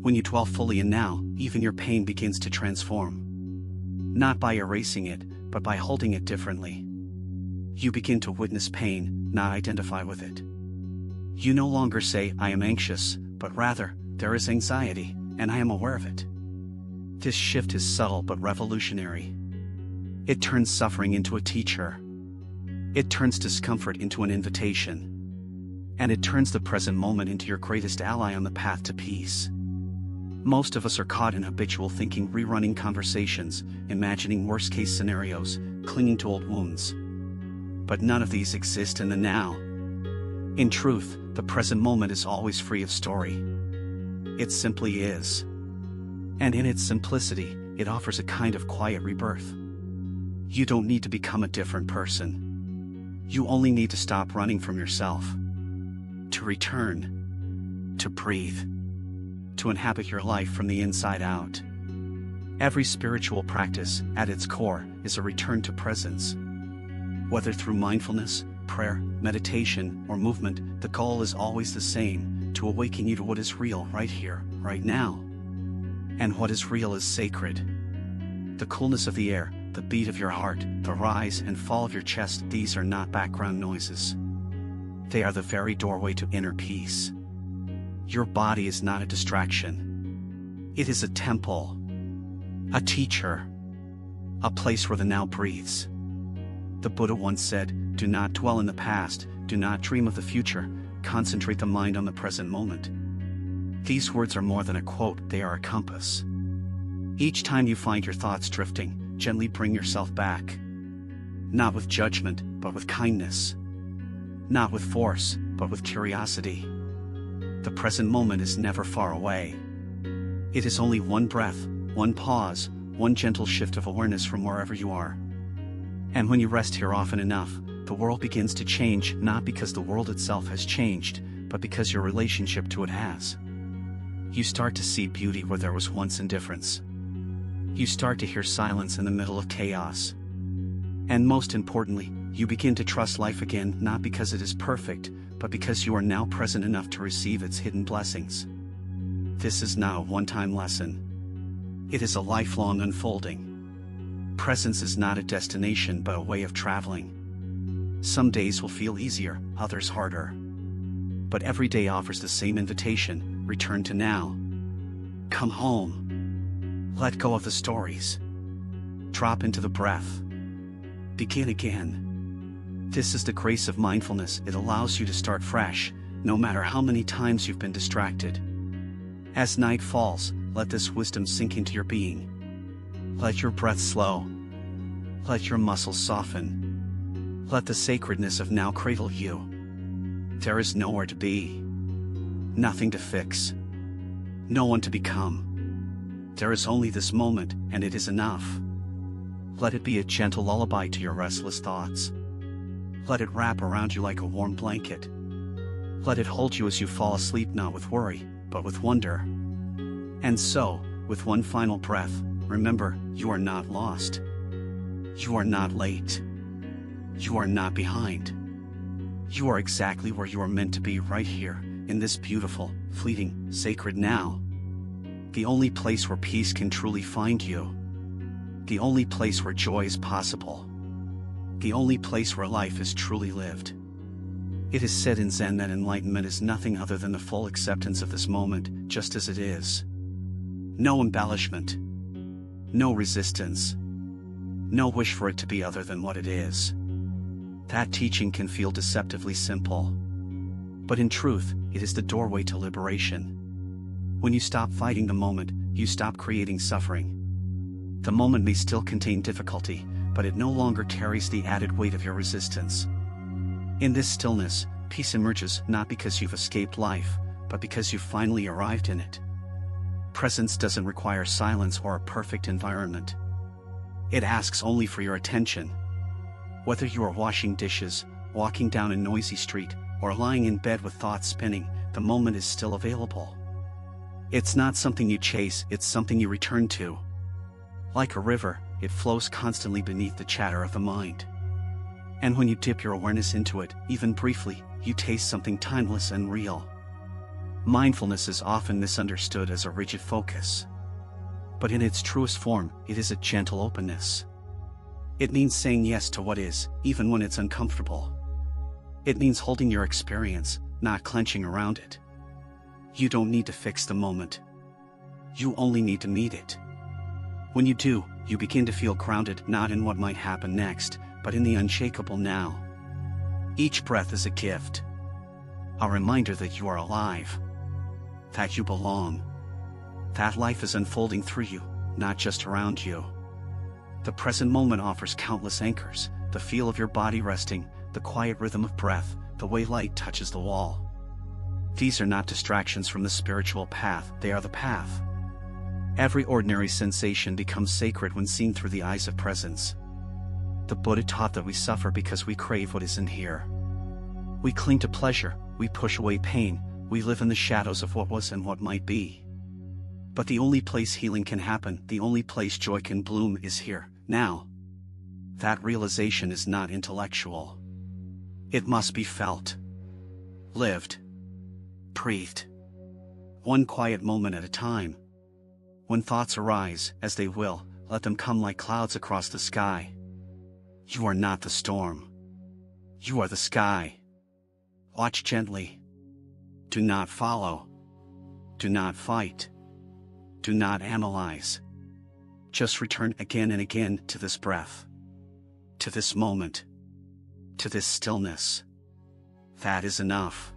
When you dwell fully in now, even your pain begins to transform. Not by erasing it, but by holding it differently. You begin to witness pain, not identify with it. You no longer say, I am anxious, but rather, there is anxiety, and I am aware of it. This shift is subtle but revolutionary. It turns suffering into a teacher. It turns discomfort into an invitation. And it turns the present moment into your greatest ally on the path to peace. Most of us are caught in habitual thinking, rerunning conversations, imagining worst-case scenarios, clinging to old wounds. But none of these exist in the now. In truth, the present moment is always free of story. It simply is. And in its simplicity, it offers a kind of quiet rebirth. You don't need to become a different person. You only need to stop running from yourself. To return. To breathe. To inhabit your life from the inside out. Every spiritual practice, at its core, is a return to presence. Whether through mindfulness, prayer, meditation, or movement, the goal is always the same, to awaken you to what is real right here, right now. And what is real is sacred. The coolness of the air, the beat of your heart, the rise and fall of your chest, these are not background noises. They are the very doorway to inner peace. Your body is not a distraction. It is a temple, a teacher, a place where the now breathes. The Buddha once said, do not dwell in the past, do not dream of the future, concentrate the mind on the present moment. These words are more than a quote, they are a compass. Each time you find your thoughts drifting, gently bring yourself back. Not with judgment, but with kindness. Not with force, but with curiosity. The present moment is never far away. It is only one breath, one pause, one gentle shift of awareness from wherever you are. And when you rest here often enough, the world begins to change, not because the world itself has changed, but because your relationship to it has. You start to see beauty where there was once indifference. You start to hear silence in the middle of chaos. And most importantly, you begin to trust life again, not because it is perfect, but because you are now present enough to receive its hidden blessings. This is not a one-time lesson. It is a lifelong unfolding. Presence is not a destination but a way of traveling. Some days will feel easier, others harder. But every day offers the same invitation, return to now. Come home. Let go of the stories. Drop into the breath. Begin again. This is the grace of mindfulness. It allows you to start fresh, no matter how many times you've been distracted. As night falls, let this wisdom sink into your being. Let your breath slow. Let your muscles soften. Let the sacredness of now cradle you. There is nowhere to be. Nothing to fix. No one to become. There is only this moment, and it is enough. Let it be a gentle lullaby to your restless thoughts. Let it wrap around you like a warm blanket. Let it hold you as you fall asleep, not with worry, but with wonder. And so, with one final breath, remember, you are not lost. You are not late. You are not behind. You are exactly where you are meant to be, right here, in this beautiful, fleeting, sacred now. The only place where peace can truly find you. The only place where joy is possible. The only place where life is truly lived. It is said in Zen that enlightenment is nothing other than the full acceptance of this moment, just as it is. No embellishment. No resistance. No wish for it to be other than what it is. That teaching can feel deceptively simple. But in truth, it is the doorway to liberation. When you stop fighting the moment, you stop creating suffering. The moment may still contain difficulty, but it no longer carries the added weight of your resistance. In this stillness, peace emerges not because you've escaped life, but because you've finally arrived in it. Presence doesn't require silence or a perfect environment. It asks only for your attention. Whether you are washing dishes, walking down a noisy street, or lying in bed with thoughts spinning, the moment is still available. It's not something you chase, it's something you return to. Like a river, it flows constantly beneath the chatter of the mind. And when you dip your awareness into it, even briefly, you taste something timeless and real. Mindfulness is often misunderstood as a rigid focus. But in its truest form, it is a gentle openness. It means saying yes to what is, even when it's uncomfortable. It means holding your experience, not clenching around it. You don't need to fix the moment. You only need to meet it. When you do, you begin to feel grounded not in what might happen next, but in the unshakable now. Each breath is a gift. A reminder that you are alive. That you belong. That life is unfolding through you, not just around you. The present moment offers countless anchors, the feel of your body resting, the quiet rhythm of breath, the way light touches the wall. These are not distractions from the spiritual path, they are the path. Every ordinary sensation becomes sacred when seen through the eyes of presence. The Buddha taught that we suffer because we crave what isn't here. We cling to pleasure, we push away pain, we live in the shadows of what was and what might be. But the only place healing can happen, the only place joy can bloom is here, now. That realization is not intellectual. It must be felt. Lived. Breathed. One quiet moment at a time. When thoughts arise, as they will, let them come like clouds across the sky. You are not the storm. You are the sky. Watch gently. Do not follow. Do not fight. Do not analyze. Just return again and again to this breath. To this moment. To this stillness. That is enough.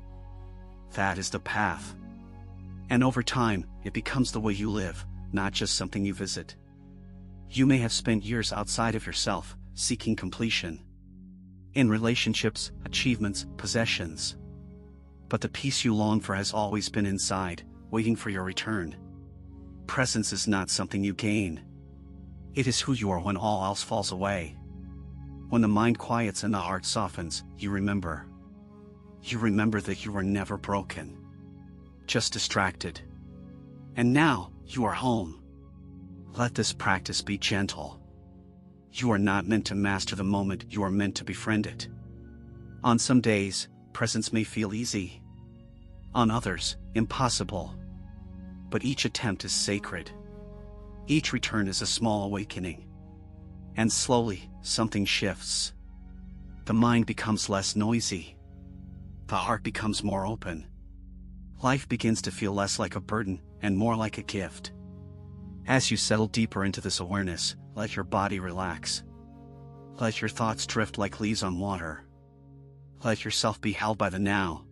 That is the path. And over time, it becomes the way you live, not just something you visit. You may have spent years outside of yourself, seeking completion. In relationships, achievements, possessions. But the peace you long for has always been inside, waiting for your return. Presence is not something you gain. It is who you are when all else falls away. When the mind quiets and the heart softens, you remember. You remember that you were never broken. Just distracted. And now, you are home. Let this practice be gentle. You are not meant to master the moment, you are meant to befriend it. On some days, presence may feel easy. On others, impossible. But each attempt is sacred. Each return is a small awakening. And slowly, something shifts. The mind becomes less noisy. The heart becomes more open. Life begins to feel less like a burden, and more like a gift. As you settle deeper into this awareness, let your body relax. Let your thoughts drift like leaves on water. Let yourself be held by the now.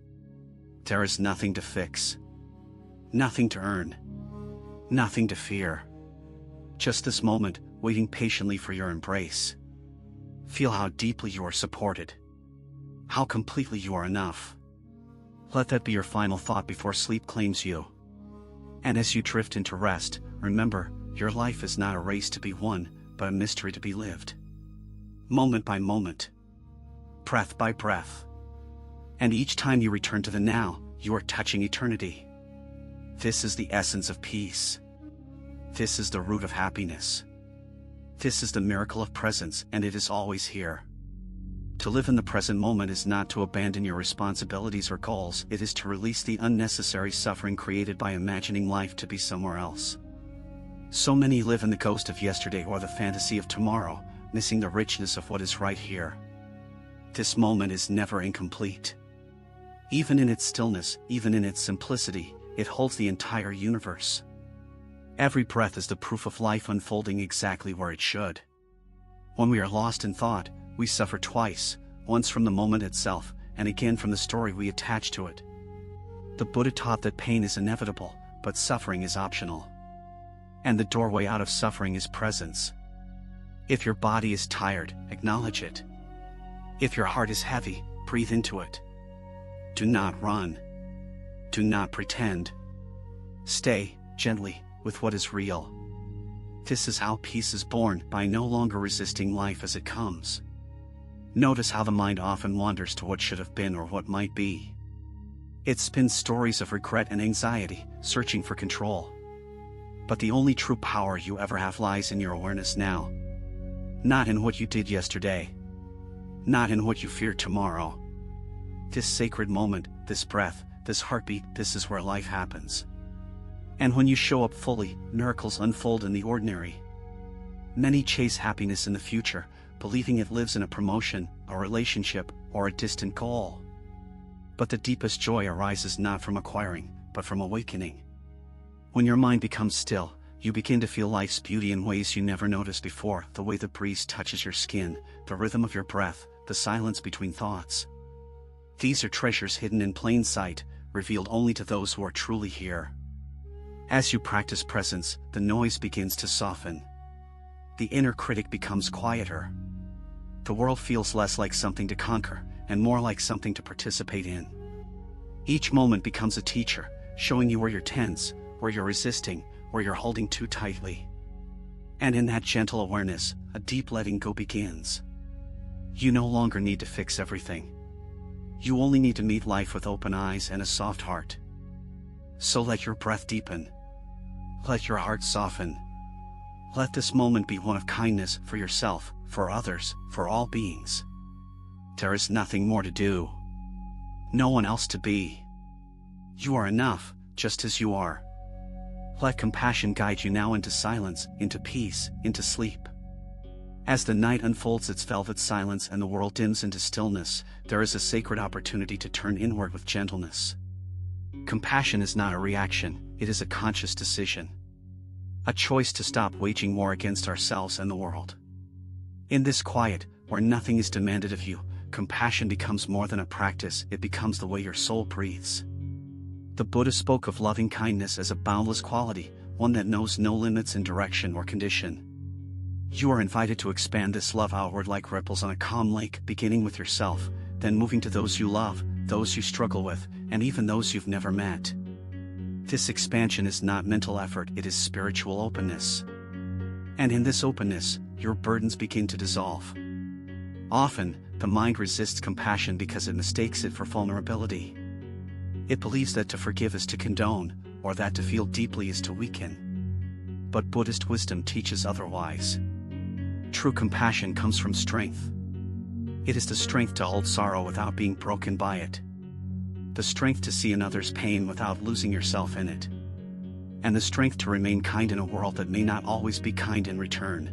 There is nothing to fix. Nothing to earn. Nothing to fear. Just this moment, waiting patiently for your embrace. Feel how deeply you are supported. How completely you are enough. Let that be your final thought before sleep claims you. And as you drift into rest, remember, your life is not a race to be won, but a mystery to be lived. Moment by moment. Breath by breath. And each time you return to the now, you are touching eternity. This is the essence of peace. This is the root of happiness. This is the miracle of presence, and it is always here. To live in the present moment is not to abandon your responsibilities or goals, it is to release the unnecessary suffering created by imagining life to be somewhere else. So many live in the ghost of yesterday or the fantasy of tomorrow, missing the richness of what is right here. This moment is never incomplete. Even in its stillness, even in its simplicity, it holds the entire universe. Every breath is the proof of life unfolding exactly where it should. When we are lost in thought, we suffer twice, once from the moment itself, and again from the story we attach to it. The Buddha taught that pain is inevitable, but suffering is optional. And the doorway out of suffering is presence. If your body is tired, acknowledge it. If your heart is heavy, breathe into it. Do not run. Do not pretend. Stay, gently, with what is real. This is how peace is born, by no longer resisting life as it comes. Notice how the mind often wanders to what should have been or what might be. It spins stories of regret and anxiety, searching for control. But the only true power you ever have lies in your awareness now. Not in what you did yesterday. not in what you fear tomorrow. This sacred moment, this breath, this heartbeat, this is where life happens. And when you show up fully, miracles unfold in the ordinary. Many chase happiness in the future, believing it lives in a promotion, a relationship, or a distant goal. But the deepest joy arises not from acquiring, but from awakening. When your mind becomes still, you begin to feel life's beauty in ways you never noticed before, the way the breeze touches your skin, the rhythm of your breath, the silence between thoughts. These are treasures hidden in plain sight, revealed only to those who are truly here. As you practice presence, the noise begins to soften. The inner critic becomes quieter. The world feels less like something to conquer, and more like something to participate in. Each moment becomes a teacher, showing you where you're tense, where you're resisting, where you're holding too tightly. And in that gentle awareness, a deep letting go begins. You no longer need to fix everything. You only need to meet life with open eyes and a soft heart. So let your breath deepen. Let your heart soften. Let this moment be one of kindness for yourself, for others, for all beings. There is nothing more to do. No one else to be. You are enough, just as you are. Let compassion guide you now into silence, into peace, into sleep. As the night unfolds its velvet silence and the world dims into stillness, there is a sacred opportunity to turn inward with gentleness. Compassion is not a reaction, it is a conscious decision. A choice to stop waging war against ourselves and the world. In this quiet, where nothing is demanded of you, compassion becomes more than a practice, it becomes the way your soul breathes. The Buddha spoke of loving kindness as a boundless quality, one that knows no limits in direction or condition. You are invited to expand this love outward like ripples on a calm lake, beginning with yourself, then moving to those you love, those you struggle with, and even those you've never met. This expansion is not mental effort, it is spiritual openness. And in this openness, your burdens begin to dissolve. Often, the mind resists compassion because it mistakes it for vulnerability. It believes that to forgive is to condone, or that to feel deeply is to weaken. But Buddhist wisdom teaches otherwise. True compassion comes from strength. It is the strength to hold sorrow without being broken by it. The strength to see another's pain without losing yourself in it. And the strength to remain kind in a world that may not always be kind in return.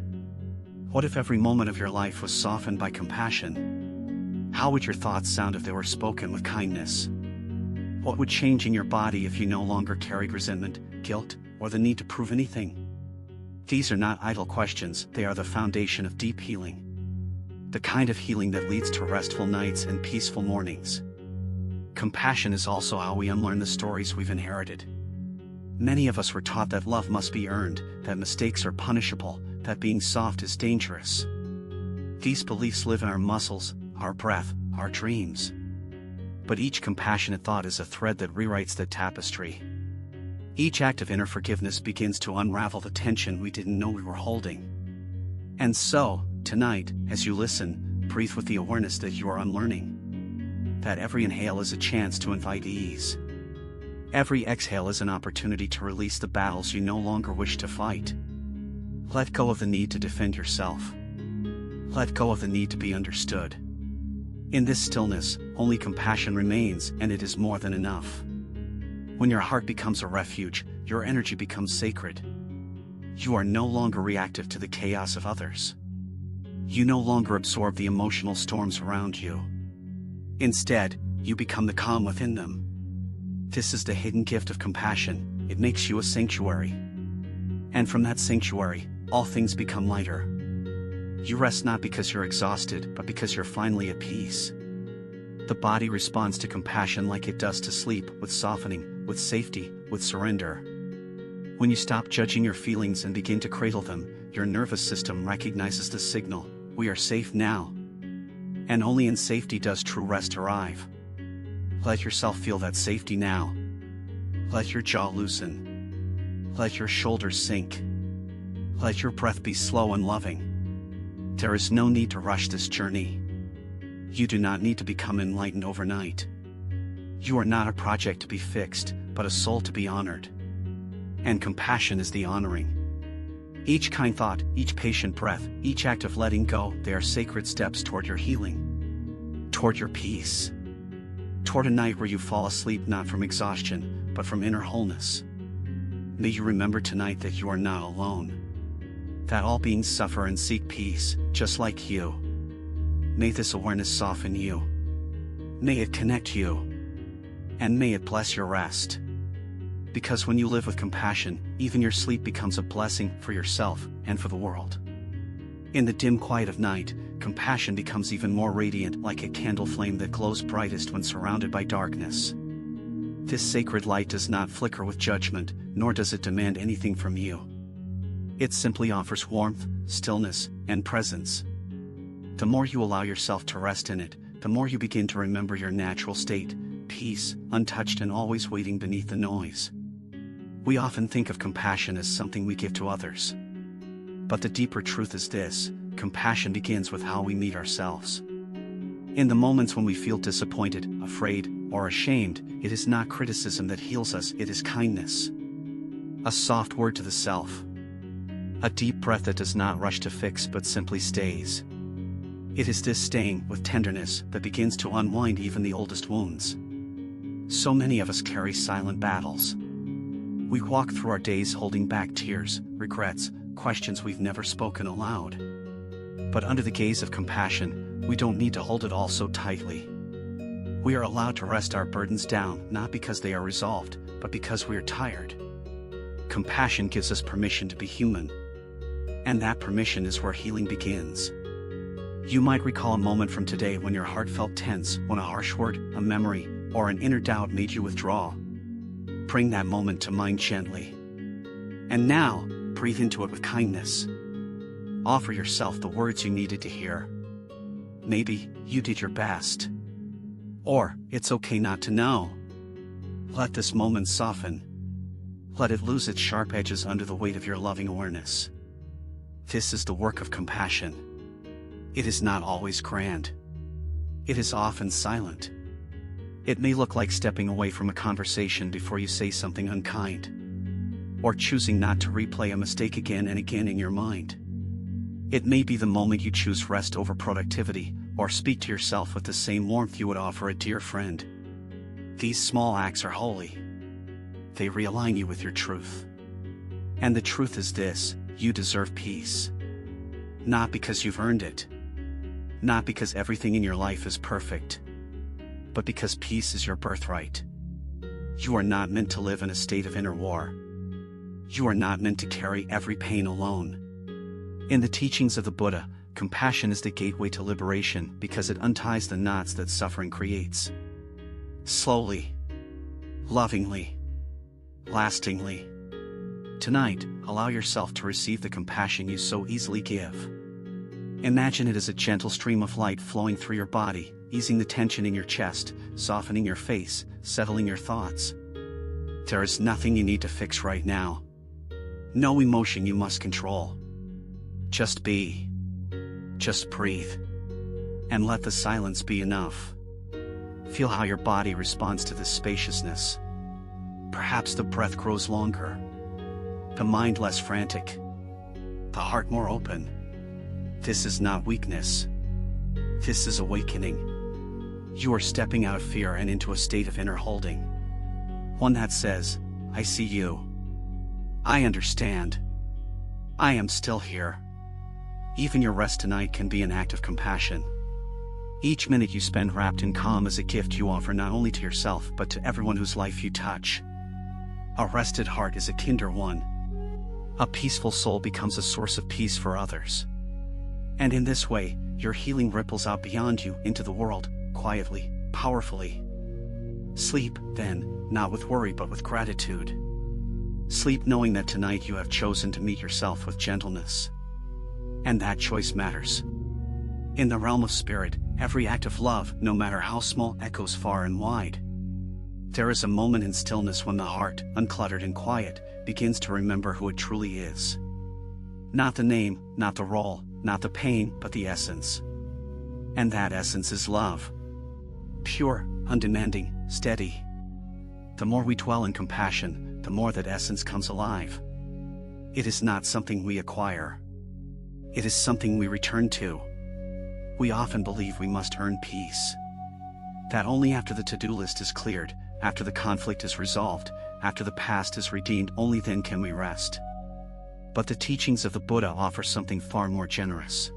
What if every moment of your life was softened by compassion? How would your thoughts sound if they were spoken with kindness? What would change in your body if you no longer carried resentment, guilt, or the need to prove anything? These are not idle questions, they are the foundation of deep healing. The kind of healing that leads to restful nights and peaceful mornings. Compassion is also how we unlearn the stories we've inherited. Many of us were taught that love must be earned, that mistakes are punishable, that being soft is dangerous. These beliefs live in our muscles, our breath, our dreams. But each compassionate thought is a thread that rewrites the tapestry. Each act of inner forgiveness begins to unravel the tension we didn't know we were holding. And so, tonight, as you listen, breathe with the awareness that you are unlearning. That every inhale is a chance to invite ease. Every exhale is an opportunity to release the battles you no longer wish to fight. Let go of the need to defend yourself. Let go of the need to be understood. In this stillness, only compassion remains, and it is more than enough. When your heart becomes a refuge, your energy becomes sacred. You are no longer reactive to the chaos of others. You no longer absorb the emotional storms around you. Instead, you become the calm within them. This is the hidden gift of compassion, it makes you a sanctuary. And from that sanctuary, all things become lighter. You rest not because you're exhausted, but because you're finally at peace. The body responds to compassion like it does to sleep, with softening, with safety, with surrender. When you stop judging your feelings and begin to cradle them, your nervous system recognizes the signal, we are safe now. And only in safety does true rest arrive. Let yourself feel that safety now. Let your jaw loosen. Let your shoulders sink. Let your breath be slow and loving. There is no need to rush this journey. You do not need to become enlightened overnight. You are not a project to be fixed, but a soul to be honored. And compassion is the honoring. Each kind thought, each patient breath, each act of letting go, they are sacred steps toward your healing. toward your peace. Toward a night where you fall asleep not from exhaustion, but from inner wholeness. May you remember tonight that you are not alone. That all beings suffer and seek peace, just like you. May this awareness soften you. May it connect you. And may it bless your rest. Because when you live with compassion, even your sleep becomes a blessing for yourself and for the world. In the dim quiet of night, compassion becomes even more radiant, like a candle flame that glows brightest when surrounded by darkness. This sacred light does not flicker with judgment, nor does it demand anything from you. It simply offers warmth, stillness, and presence. The more you allow yourself to rest in it, the more you begin to remember your natural state, peace, untouched and always waiting beneath the noise. We often think of compassion as something we give to others. But the deeper truth is this: compassion begins with how we meet ourselves. In the moments when we feel disappointed, afraid, or ashamed, it is not criticism that heals us, it is kindness. A soft word to the self. A deep breath that does not rush to fix but simply stays. It is this staying with tenderness that begins to unwind even the oldest wounds. So many of us carry silent battles. We walk through our days holding back tears, regrets, questions we've never spoken aloud. But under the gaze of compassion, we don't need to hold it all so tightly. We are allowed to rest our burdens down, not because they are resolved, but because we are tired. Compassion gives us permission to be human. And that permission is where healing begins. You might recall a moment from today when your heart felt tense, when a harsh word, a memory, or an inner doubt made you withdraw. Bring that moment to mind gently. And now, breathe into it with kindness. Offer yourself the words you needed to hear. Maybe you did your best. Or, it's okay not to know. Let this moment soften. Let it lose its sharp edges under the weight of your loving awareness. This is the work of compassion. It is not always grand. It is often silent. It may look like stepping away from a conversation before you say something unkind. Or choosing not to replay a mistake again and again in your mind. It may be the moment you choose rest over productivity, or speak to yourself with the same warmth you would offer a dear friend. These small acts are holy. They realign you with your truth. And the truth is this: you deserve peace. Not because you've earned it. Not because everything in your life is perfect. But because peace is your birthright. You are not meant to live in a state of inner war. You are not meant to carry every pain alone. In the teachings of the Buddha, compassion is the gateway to liberation because it unties the knots that suffering creates. Slowly, lovingly, lastingly. Tonight, allow yourself to receive the compassion you so easily give. Imagine it as a gentle stream of light flowing through your body, easing the tension in your chest, softening your face, settling your thoughts. There is nothing you need to fix right now. No emotion you must control. Just be. Just breathe. And let the silence be enough. Feel how your body responds to this spaciousness. Perhaps the breath grows longer. The mind less frantic. The heart more open. This is not weakness. This is awakening. You are stepping out of fear and into a state of inner holding. One that says, I see you. I understand. I am still here. Even your rest tonight can be an act of compassion. Each minute you spend wrapped in calm is a gift you offer not only to yourself but to everyone whose life you touch. A rested heart is a kinder one. A peaceful soul becomes a source of peace for others. And in this way, your healing ripples out beyond you into the world, quietly, powerfully. Sleep, then, not with worry but with gratitude. Sleep knowing that tonight you have chosen to meet yourself with gentleness. And that choice matters. In the realm of spirit, every act of love, no matter how small, echoes far and wide. There is a moment in stillness when the heart, uncluttered and quiet, begins to remember who it truly is. Not the name, not the role, not the pain, but the essence. And that essence is love. Pure, undemanding, steady. The more we dwell in compassion, the more that essence comes alive. It is not something we acquire. It is something we return to. We often believe we must earn peace. That only after the to-do list is cleared, after the conflict is resolved, after the past is redeemed, only then can we rest. But the teachings of the Buddha offer something far more generous.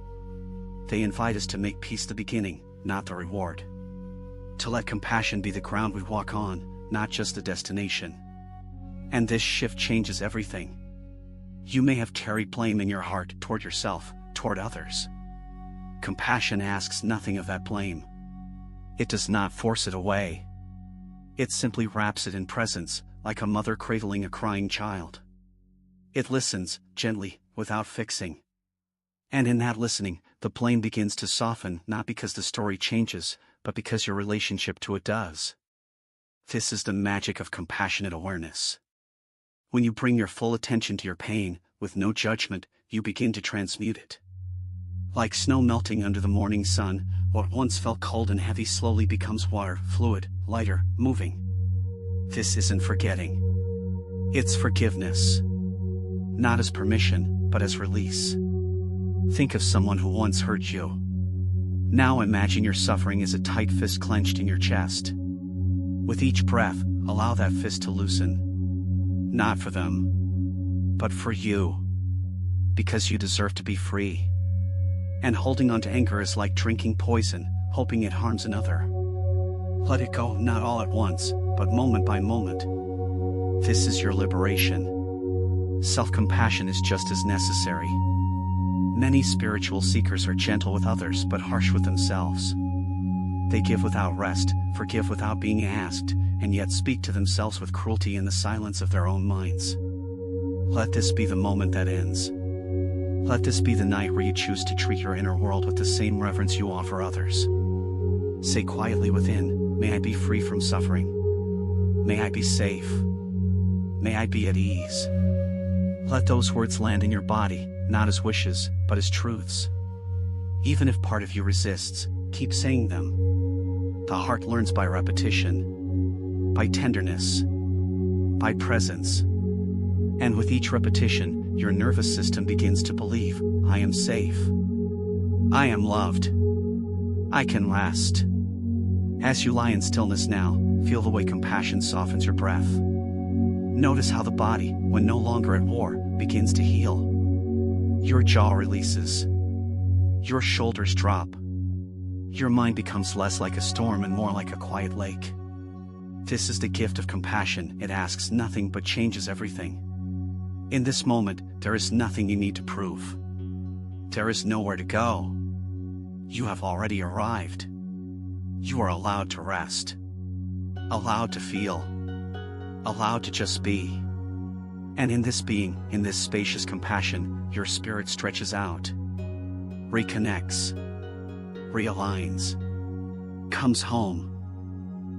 They invite us to make peace the beginning, not the reward. To let compassion be the ground we walk on, not just the destination. And this shift changes everything. You may have carried blame in your heart toward yourself, toward others. Compassion asks nothing of that blame. It does not force it away. It simply wraps it in presence, like a mother cradling a crying child. It listens, gently, without fixing. And in that listening, the blame begins to soften, not because the story changes, but because your relationship to it does. This is the magic of compassionate awareness. When you bring your full attention to your pain, with no judgment, you begin to transmute it. Like snow melting under the morning sun, what once felt cold and heavy slowly becomes water, fluid, lighter, moving. This isn't forgetting. It's forgiveness. Not as permission, but as release. Think of someone who once hurt you. Now imagine your suffering as a tight fist clenched in your chest. With each breath, allow that fist to loosen. Not for them, but for you. Because you deserve to be free. And holding on to anger is like drinking poison, hoping it harms another. Let it go, not all at once, but moment by moment. This is your liberation. Self-compassion is just as necessary. Many spiritual seekers are gentle with others but harsh with themselves. They give without rest, forgive without being asked, and yet speak to themselves with cruelty in the silence of their own minds. Let this be the moment that ends. Let this be the night where you choose to treat your inner world with the same reverence you offer others. Say quietly within, may I be free from suffering. May I be safe. May I be at ease. Let those words land in your body, not as wishes, but as truths. Even if part of you resists, keep saying them. The heart learns by repetition, by tenderness, by presence. And with each repetition, your nervous system begins to believe, I am safe. I am loved. I can rest. As you lie in stillness now, feel the way compassion softens your breath. Notice how the body, when no longer at war, begins to heal. Your jaw releases. Your shoulders drop. Your mind becomes less like a storm and more like a quiet lake. This is the gift of compassion. It asks nothing but changes everything. In this moment, there is nothing you need to prove. There is nowhere to go. You have already arrived. You are allowed to rest. Allowed to feel. Allowed to just be. And in this being, in this spacious compassion, your spirit stretches out. Reconnects. Realigns. Comes home.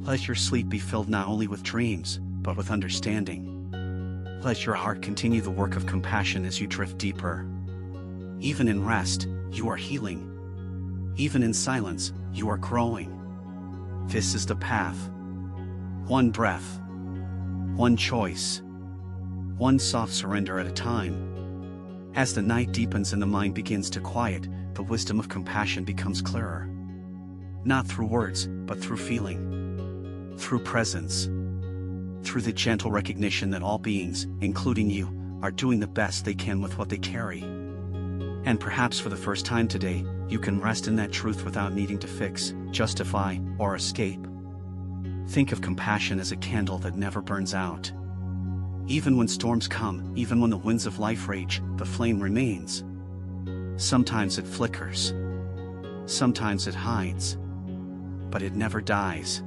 Let your sleep be filled not only with dreams, but with understanding. Let your heart continue the work of compassion as you drift deeper. Even in rest, you are healing. Even in silence, you are growing. This is the path. One breath. One choice. One soft surrender at a time. As the night deepens and the mind begins to quiet, the wisdom of compassion becomes clearer. Not through words, but through feeling. Through presence. Through the gentle recognition that all beings, including you, are doing the best they can with what they carry. And perhaps for the first time today, you can rest in that truth without needing to fix, justify, or escape. Think of compassion as a candle that never burns out. Even when storms come, even when the winds of life rage, the flame remains. Sometimes it flickers. Sometimes it hides. But it never dies.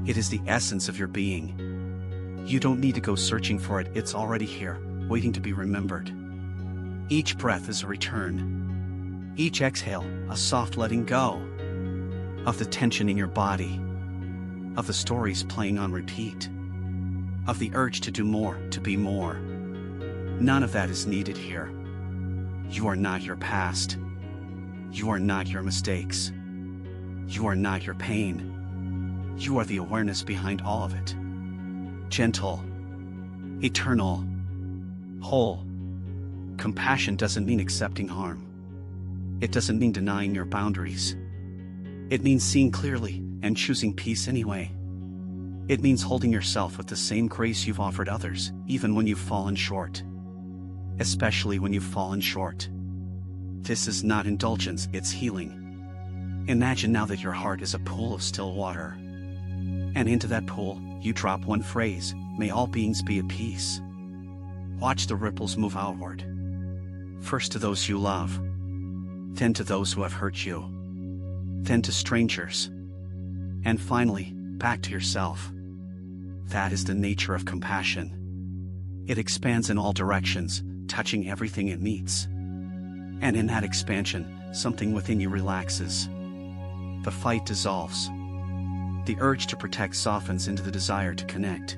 It is the essence of your being. You don't need to go searching for it, it's already here, waiting to be remembered. Each breath is a return. Each exhale, a soft letting go. Of the tension in your body. Of the stories playing on repeat. Of the urge to do more, to be more. None of that is needed here. You are not your past. You are not your mistakes. You are not your pain. You are the awareness behind all of it. Gentle. Eternal. Whole. Compassion doesn't mean accepting harm. It doesn't mean denying your boundaries. It means seeing clearly, and choosing peace anyway. It means holding yourself with the same grace you've offered others, even when you've fallen short. Especially when you've fallen short. This is not indulgence, it's healing. Imagine now that your heart is a pool of still water. And into that pool, you drop one phrase, "May all beings be at peace." Watch the ripples move outward. First to those you love. Then to those who have hurt you. Then to strangers. And finally, back to yourself. That is the nature of compassion. It expands in all directions, touching everything it meets. And in that expansion, something within you relaxes. The fight dissolves. The urge to protect softens into the desire to connect.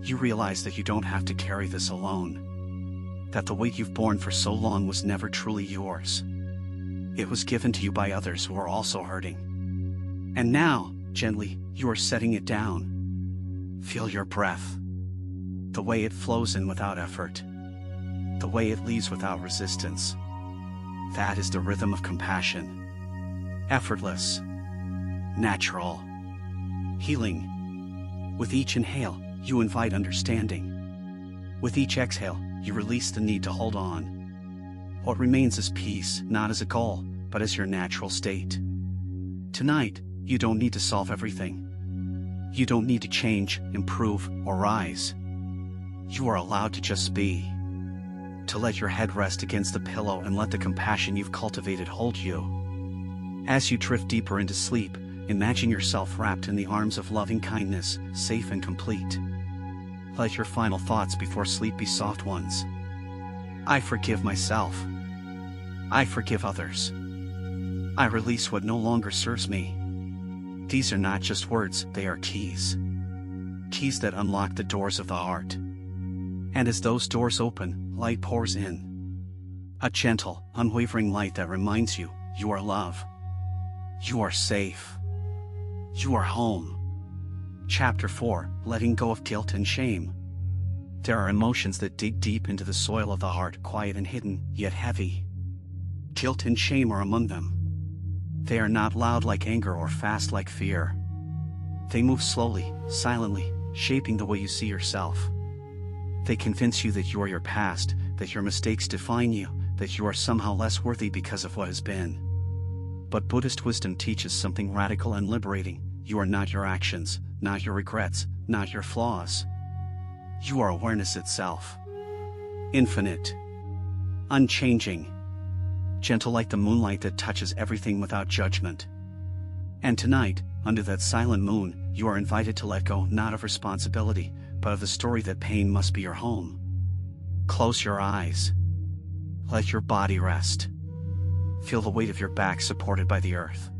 You realize that you don't have to carry this alone. That the weight you've borne for so long was never truly yours. It was given to you by others who are also hurting. And now, gently, you are setting it down. Feel your breath. The way it flows in without effort. The way it leaves without resistance. That is the rhythm of compassion. Effortless. Natural. Healing. With each inhale, you invite understanding. With each exhale, you release the need to hold on. What remains is peace, not as a goal, but as your natural state. Tonight, you don't need to solve everything. You don't need to change, improve, or rise. You are allowed to just be. To let your head rest against the pillow and let the compassion you've cultivated hold you. As you drift deeper into sleep, imagine yourself wrapped in the arms of loving kindness, safe and complete. Let your final thoughts before sleep be soft ones. I forgive myself. I forgive others. I release what no longer serves me. These are not just words, they are keys. Keys that unlock the doors of the heart. And as those doors open, light pours in. A gentle, unwavering light that reminds you, you are love. You are safe. You are home. Chapter 4, Letting Go of Guilt and Shame. There are emotions that dig deep into the soil of the heart, quiet and hidden, yet heavy. Guilt and shame are among them. They are not loud like anger or fast like fear. They move slowly, silently, shaping the way you see yourself. They convince you that you are your past, that your mistakes define you, that you are somehow less worthy because of what has been. But Buddhist wisdom teaches something radical and liberating. You are not your actions, not your regrets, not your flaws. You are awareness itself. Infinite. Unchanging. Gentle like the moonlight that touches everything without judgment. And tonight, under that silent moon, you are invited to let go not of responsibility, but of the story that pain must be your home. Close your eyes. Let your body rest. Feel the weight of your back supported by the earth.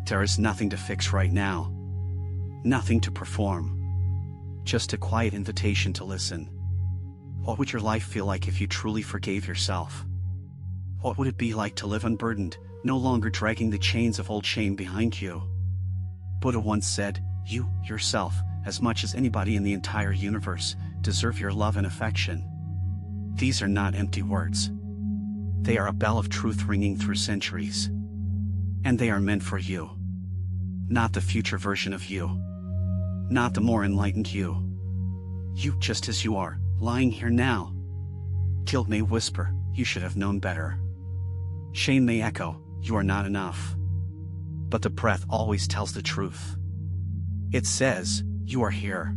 There is nothing to fix right now. Nothing to perform. Just a quiet invitation to listen. What would your life feel like if you truly forgave yourself? What would it be like to live unburdened, no longer dragging the chains of old shame behind you? Buddha once said, you, yourself, as much as anybody in the entire universe, deserve your love and affection. These are not empty words. They are a bell of truth ringing through centuries. And they are meant for you. Not the future version of you. Not the more enlightened you. You just as you are, lying here now. Guilt may whisper, you should have known better. Shame may echo, you are not enough. But the breath always tells the truth. It says, you are here.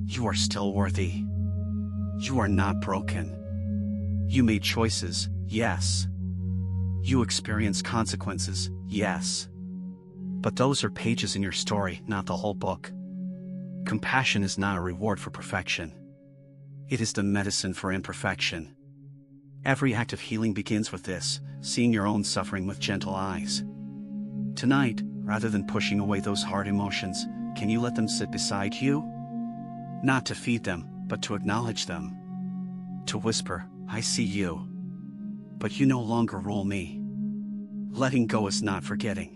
You are still worthy. You are not broken. You made choices, yes. You experienced consequences, yes. But those are pages in your story, not the whole book. Compassion is not a reward for perfection. It is the medicine for imperfection. Every act of healing begins with this, seeing your own suffering with gentle eyes. Tonight, rather than pushing away those hard emotions, can you let them sit beside you? Not to feed them, but to acknowledge them. To whisper, I see you. But you no longer rule me. Letting go is not forgetting.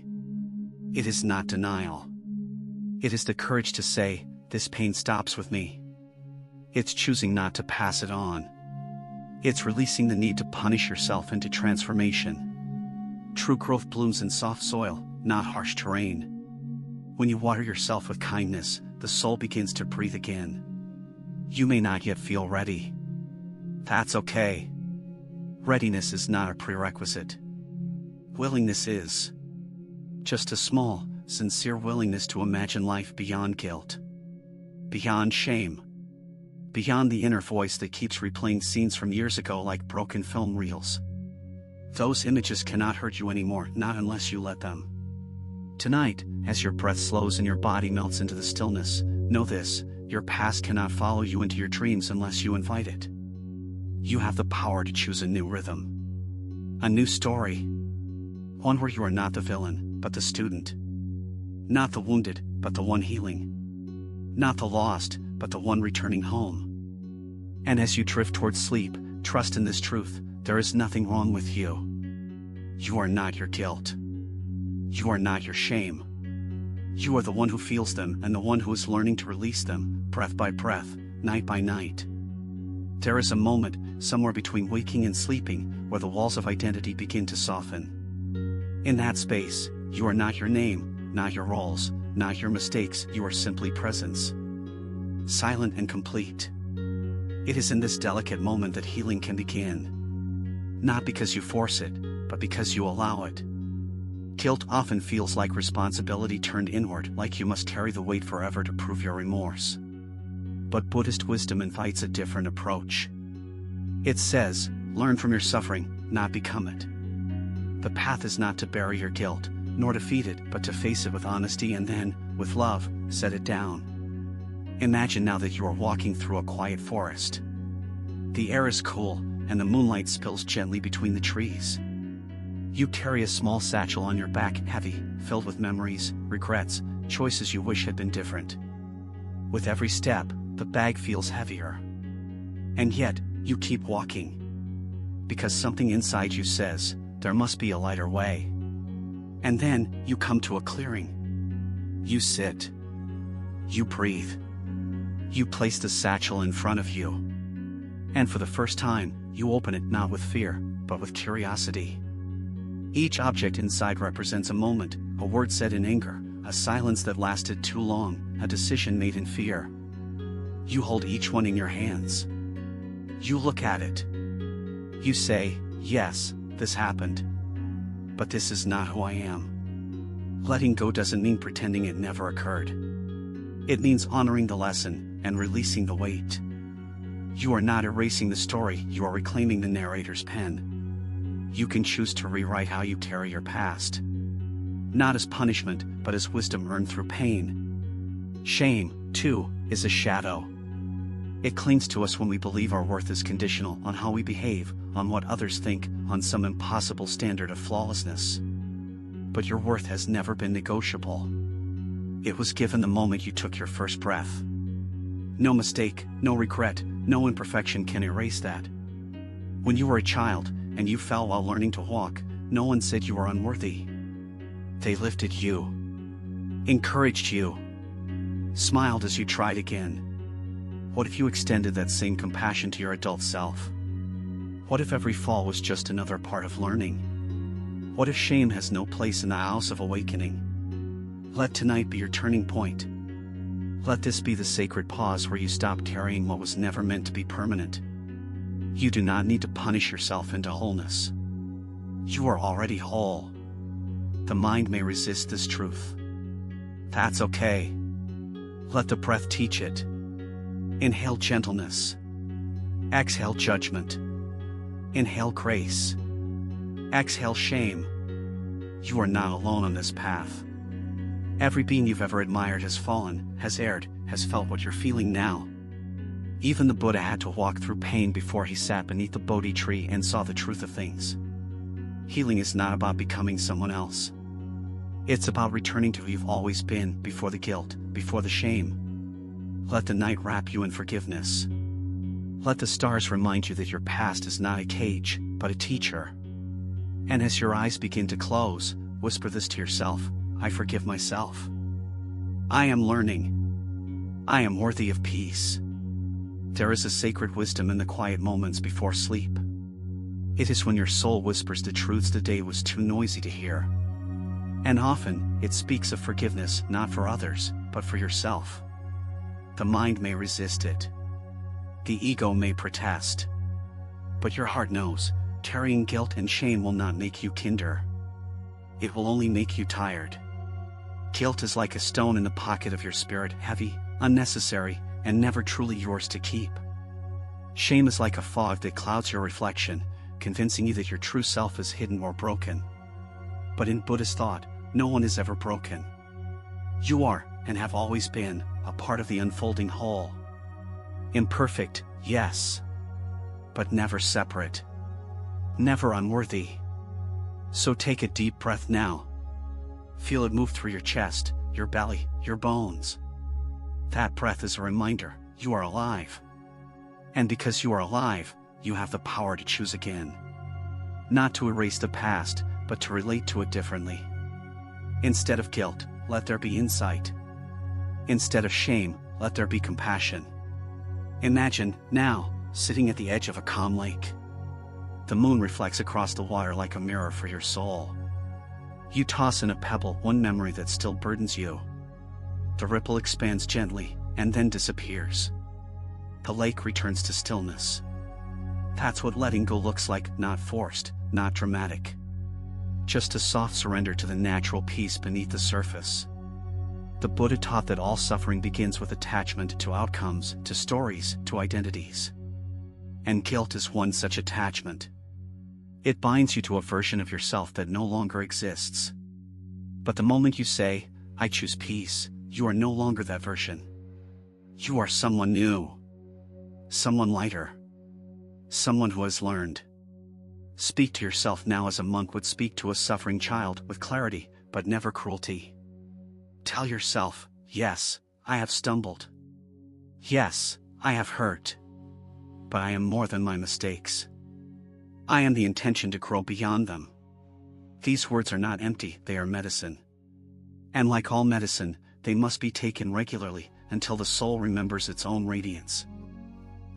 It is not denial. It is the courage to say, this pain stops with me. It's choosing not to pass it on. It's releasing the need to punish yourself into transformation. True growth blooms in soft soil, not harsh terrain. When you water yourself with kindness, the soul begins to breathe again. You may not yet feel ready. That's okay. Readiness is not a prerequisite. Willingness is. Just a small, sincere willingness to imagine life beyond guilt. Beyond shame. Beyond the inner voice that keeps replaying scenes from years ago like broken film reels. Those images cannot hurt you anymore, not unless you let them. Tonight, as your breath slows and your body melts into the stillness, know this: your past cannot follow you into your dreams unless you invite it. You have the power to choose a new rhythm. A new story. One where you are not the villain, but the student. Not the wounded, but the one healing. Not the lost, but the one returning home. And as you drift towards sleep, trust in this truth: there is nothing wrong with you. You are not your guilt. You are not your shame. You are the one who feels them and the one who is learning to release them, breath by breath, night by night. There is a moment, somewhere between waking and sleeping, where the walls of identity begin to soften. In that space, you are not your name, not your roles, not your mistakes, you are simply presence. Silent and complete. It is in this delicate moment that healing can begin. Not because you force it, but because you allow it. Guilt often feels like responsibility turned inward, like you must carry the weight forever to prove your remorse. But Buddhist wisdom invites a different approach. It says, learn from your suffering, not become it. The path is not to bury your guilt, nor to feed it, but to face it with honesty and then, with love, set it down. Imagine now that you are walking through a quiet forest. The air is cool, and the moonlight spills gently between the trees. You carry a small satchel on your back, heavy, filled with memories, regrets, choices you wish had been different. With every step, the bag feels heavier. And yet, you keep walking. Because something inside you says, there must be a lighter way. And then, you come to a clearing. You sit. You breathe. You place the satchel in front of you. And for the first time, you open it not with fear, but with curiosity. Each object inside represents a moment, a word said in anger, a silence that lasted too long, a decision made in fear. You hold each one in your hands. You look at it. You say, yes, this happened. But this is not who I am. Letting go doesn't mean pretending it never occurred. It means honoring the lesson and releasing the weight. You are not erasing the story, you are reclaiming the narrator's pen. You can choose to rewrite how you carry your past. Not as punishment, but as wisdom earned through pain. Shame, too, is a shadow. It clings to us when we believe our worth is conditional on how we behave, on what others think, on some impossible standard of flawlessness. But your worth has never been negotiable. It was given the moment you took your first breath. No mistake, no regret, no imperfection can erase that. When you were a child, and you fell while learning to walk, no one said you were unworthy. They lifted you, encouraged you, smiled as you tried again. What if you extended that same compassion to your adult self? What if every fall was just another part of learning? What if shame has no place in the house of awakening? Let tonight be your turning point. Let this be the sacred pause where you stop carrying what was never meant to be permanent. You do not need to punish yourself into wholeness. You are already whole. The mind may resist this truth. That's okay. Let the breath teach it. Inhale gentleness. Exhale judgment. Inhale grace. Exhale shame. You are not alone on this path. Every being you've ever admired has fallen, has erred, has felt what you're feeling now. Even the Buddha had to walk through pain before he sat beneath the Bodhi tree and saw the truth of things. Healing is not about becoming someone else. It's about returning to who you've always been, before the guilt, before the shame. Let the night wrap you in forgiveness. Let the stars remind you that your past is not a cage, but a teacher. And as your eyes begin to close, whisper this to yourself: I forgive myself. I am learning. I am worthy of peace. There is a sacred wisdom in the quiet moments before sleep. It is when your soul whispers the truths the day was too noisy to hear. And often, it speaks of forgiveness not for others, but for yourself. The mind may resist it. The ego may protest. But your heart knows, carrying guilt and shame will not make you kinder. It will only make you tired. Guilt is like a stone in the pocket of your spirit, heavy, unnecessary, and never truly yours to keep. Shame is like a fog that clouds your reflection, convincing you that your true self is hidden or broken. But in Buddhist thought, no one is ever broken. You are, and have always been, a part of the unfolding whole. Imperfect, yes. But never separate. Never unworthy. So take a deep breath now. Feel it move through your chest, your belly, your bones. That breath is a reminder, you are alive. And because you are alive, you have the power to choose again. Not to erase the past, but to relate to it differently. Instead of guilt, let there be insight. Instead of shame, let there be compassion. Imagine, now, sitting at the edge of a calm lake. The moon reflects across the water like a mirror for your soul. You toss in a pebble, one memory that still burdens you. The ripple expands gently, and then disappears. The lake returns to stillness. That's what letting go looks like, not forced, not dramatic. Just a soft surrender to the natural peace beneath the surface. The Buddha taught that all suffering begins with attachment to outcomes, to stories, to identities. And guilt is one such attachment. It binds you to a version of yourself that no longer exists. But the moment you say, I choose peace, you are no longer that version. You are someone new. Someone lighter. Someone who has learned. Speak to yourself now as a monk would speak to a suffering child, with clarity, but never cruelty. Tell yourself, yes, I have stumbled. Yes, I have hurt. But I am more than my mistakes. I am the intention to grow beyond them. These words are not empty, they are medicine. And like all medicine, they must be taken regularly, until the soul remembers its own radiance.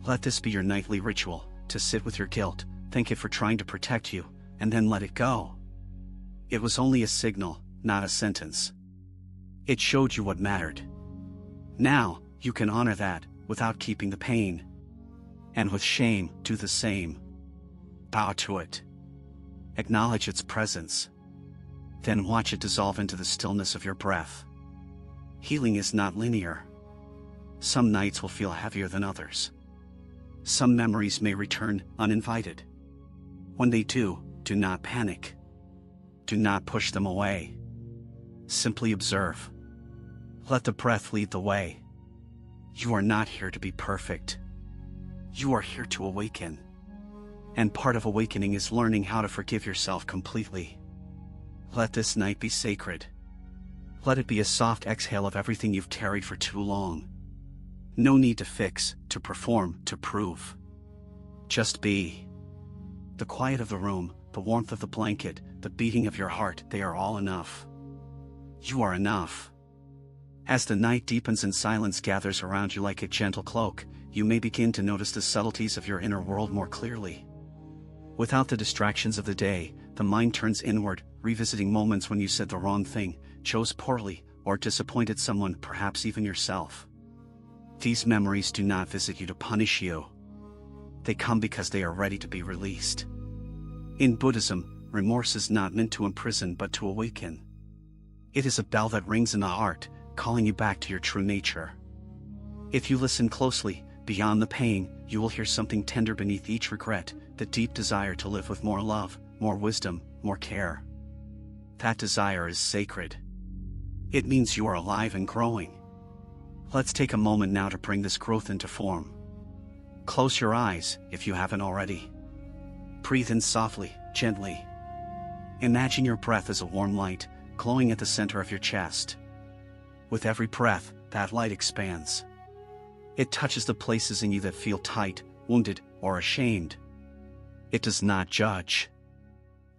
Let this be your nightly ritual, to sit with your guilt, thank it for trying to protect you, and then let it go. It was only a signal, not a sentence. It showed you what mattered. Now, you can honor that, without keeping the pain. And with shame, do the same. Bow to it. Acknowledge its presence. Then watch it dissolve into the stillness of your breath. Healing is not linear. Some nights will feel heavier than others. Some memories may return uninvited. When they do not panic. Do not push them away. Simply observe. Let the breath lead the way. You are not here to be perfect. You are here to awaken. And part of awakening is learning how to forgive yourself completely. Let this night be sacred. Let it be a soft exhale of everything you've carried for too long. No need to fix, to perform, to prove. Just be. The quiet of the room, the warmth of the blanket, the beating of your heart, they are all enough. You are enough. As the night deepens and silence gathers around you like a gentle cloak, you may begin to notice the subtleties of your inner world more clearly. Without the distractions of the day, the mind turns inward, revisiting moments when you said the wrong thing, chose poorly, or disappointed someone, perhaps even yourself. These memories do not visit you to punish you. They come because they are ready to be released. In Buddhism, remorse is not meant to imprison but to awaken. It is a bell that rings in the heart, calling you back to your true nature. If you listen closely, beyond the pain, you will hear something tender beneath each regret, the deep desire to live with more love, more wisdom, more care. That desire is sacred. It means you are alive and growing. Let's take a moment now to bring this growth into form. Close your eyes, if you haven't already. Breathe in softly, gently. Imagine your breath as a warm light, glowing at the center of your chest. With every breath, that light expands. It touches the places in you that feel tight, wounded, or ashamed. It does not judge.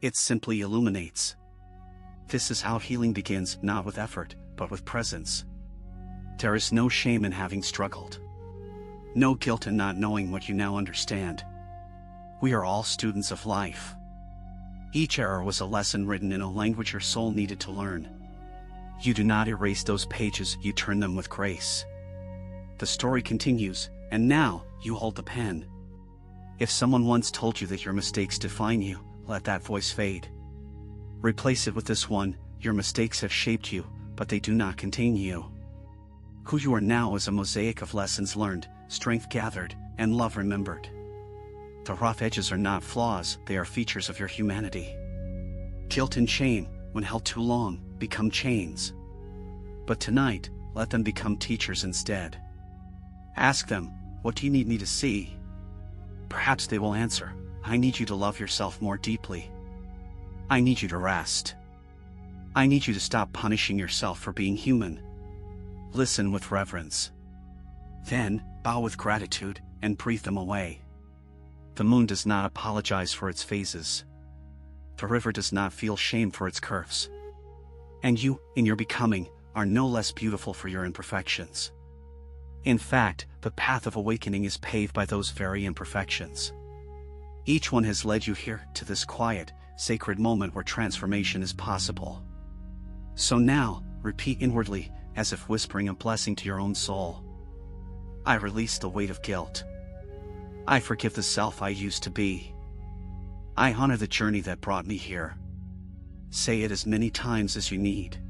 It simply illuminates. This is how healing begins, not with effort, but with presence. There is no shame in having struggled. No guilt in not knowing what you now understand. We are all students of life. Each error was a lesson written in a language your soul needed to learn. You do not erase those pages, you turn them with grace. The story continues, and now, you hold the pen. If someone once told you that your mistakes define you, let that voice fade. Replace it with this one: your mistakes have shaped you, but they do not contain you. Who you are now is a mosaic of lessons learned, strength gathered, and love remembered. The rough edges are not flaws, they are features of your humanity. Guilt and shame, when held too long, become chains. But tonight, let them become teachers instead. Ask them, what do you need me to see? Perhaps they will answer, I need you to love yourself more deeply. I need you to rest. I need you to stop punishing yourself for being human. Listen with reverence. Then, bow with gratitude, and breathe them away. The moon does not apologize for its phases. The river does not feel shame for its curves. And you, in your becoming, are no less beautiful for your imperfections. In fact, the path of awakening is paved by those very imperfections. Each one has led you here, to this quiet, sacred moment where transformation is possible. So now, repeat inwardly, as if whispering a blessing to your own soul. I release the weight of guilt. I forgive the self I used to be. I honor the journey that brought me here. Say it as many times as you need.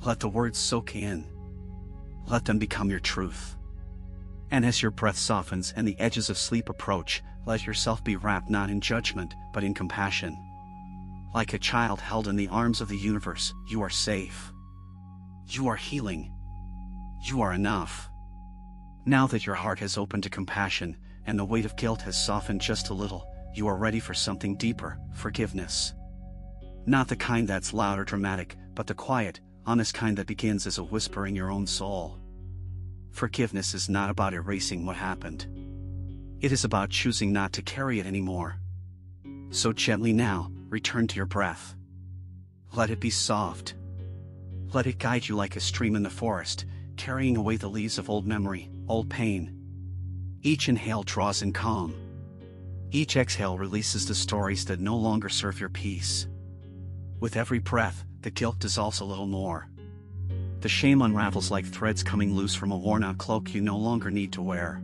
Let the words soak in. Let them become your truth. And as your breath softens and the edges of sleep approach, let yourself be wrapped not in judgment, but in compassion. Like a child held in the arms of the universe, you are safe. You are healing. You are enough. Now that your heart has opened to compassion, and the weight of guilt has softened just a little, you are ready for something deeper: forgiveness. Not the kind that's loud or dramatic, but the quiet, honest kind that begins as a whisper in your own soul. Forgiveness is not about erasing what happened. It is about choosing not to carry it anymore. So gently now, return to your breath. Let it be soft. Let it guide you like a stream in the forest, carrying away the leaves of old memory, old pain. Each inhale draws in calm. Each exhale releases the stories that no longer serve your peace. With every breath, the guilt dissolves a little more. The shame unravels like threads coming loose from a worn-out cloak you no longer need to wear.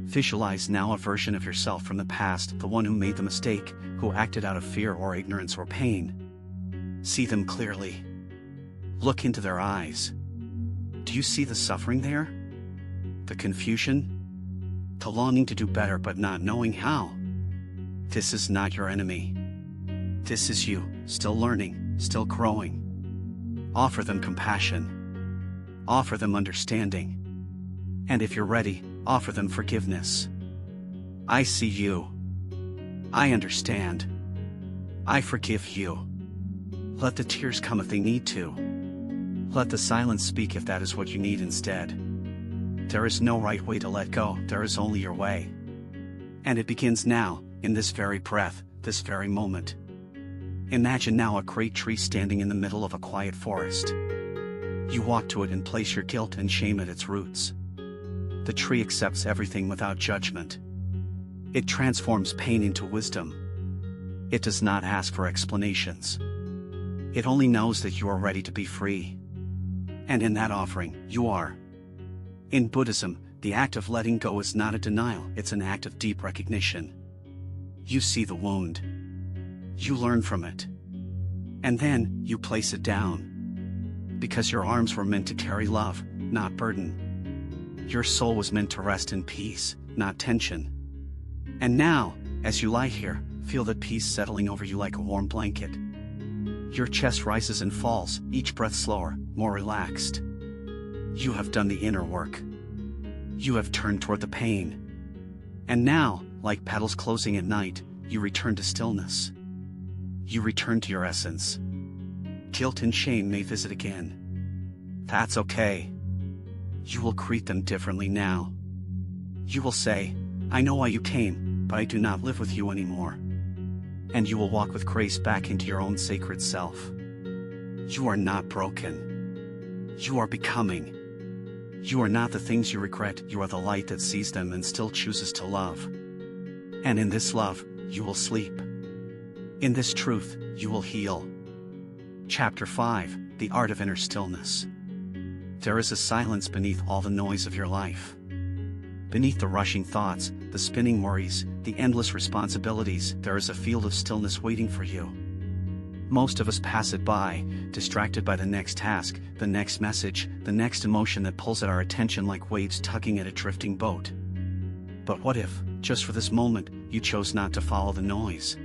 Visualize now a version of yourself from the past, the one who made the mistake, who acted out of fear or ignorance or pain. See them clearly. Look into their eyes. Do you see the suffering there? The confusion? The longing to do better but not knowing how? This is not your enemy. This is you, still learning, still growing. Offer them compassion. Offer them understanding. And if you're ready, offer them forgiveness. I see you. I understand. I forgive you. Let the tears come if they need to. Let the silence speak if that is what you need instead. There is no right way to let go, there is only your way. And it begins now, in this very breath, this very moment. Imagine now a great tree standing in the middle of a quiet forest. You walk to it and place your guilt and shame at its roots. The tree accepts everything without judgment. It transforms pain into wisdom. It does not ask for explanations. It only knows that you are ready to be free. And in that offering, you are. In Buddhism, the act of letting go is not a denial, it's an act of deep recognition. You see the wound. You learn from it. And then, you place it down. Because your arms were meant to carry love, not burden. Your soul was meant to rest in peace, not tension. And now, as you lie here, feel that peace settling over you like a warm blanket. Your chest rises and falls, each breath slower, more relaxed. You have done the inner work. You have turned toward the pain. And now, like petals closing at night, you return to stillness. You return to your essence. Guilt and shame may visit again. That's okay. You will greet them differently now. You will say, I know why you came, but I do not live with you anymore. And you will walk with grace back into your own sacred self. You are not broken. You are becoming. You are not the things you regret, you are the light that sees them and still chooses to love. And in this love, you will sleep. In this truth, you will heal. Chapter 5, The Art of Inner Stillness. There is a silence beneath all the noise of your life. Beneath the rushing thoughts, the spinning worries, the endless responsibilities, there is a field of stillness waiting for you. Most of us pass it by, distracted by the next task, the next message, the next emotion that pulls at our attention like waves tugging at a drifting boat. But what if, just for this moment, you chose not to follow the noise?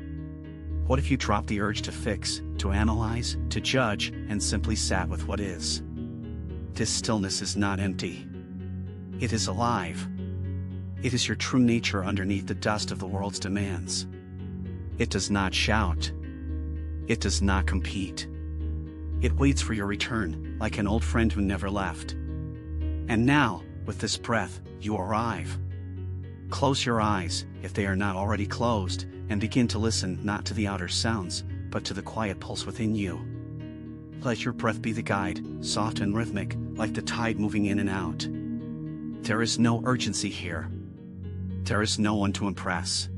What if you dropped the urge to fix, to analyze, to judge, and simply sat with what is? This stillness is not empty. It is alive. It is your true nature underneath the dust of the world's demands. It does not shout. It does not compete. It waits for your return, like an old friend who never left. And now, with this breath, you arrive. Close your eyes, if they are not already closed, and begin to listen not to the outer sounds, but to the quiet pulse within you. Let your breath be the guide, soft and rhythmic, like the tide moving in and out. There is no urgency here. There is no one to impress.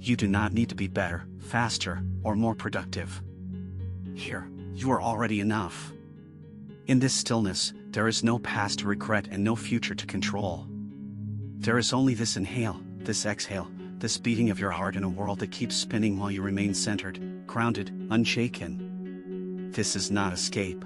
You do not need to be better, faster, or more productive. Here, you are already enough. In this stillness, there is no past to regret and no future to control. There is only this inhale, this exhale, this beating of your heart in a world that keeps spinning while you remain centered, grounded, unshaken. This is not escape.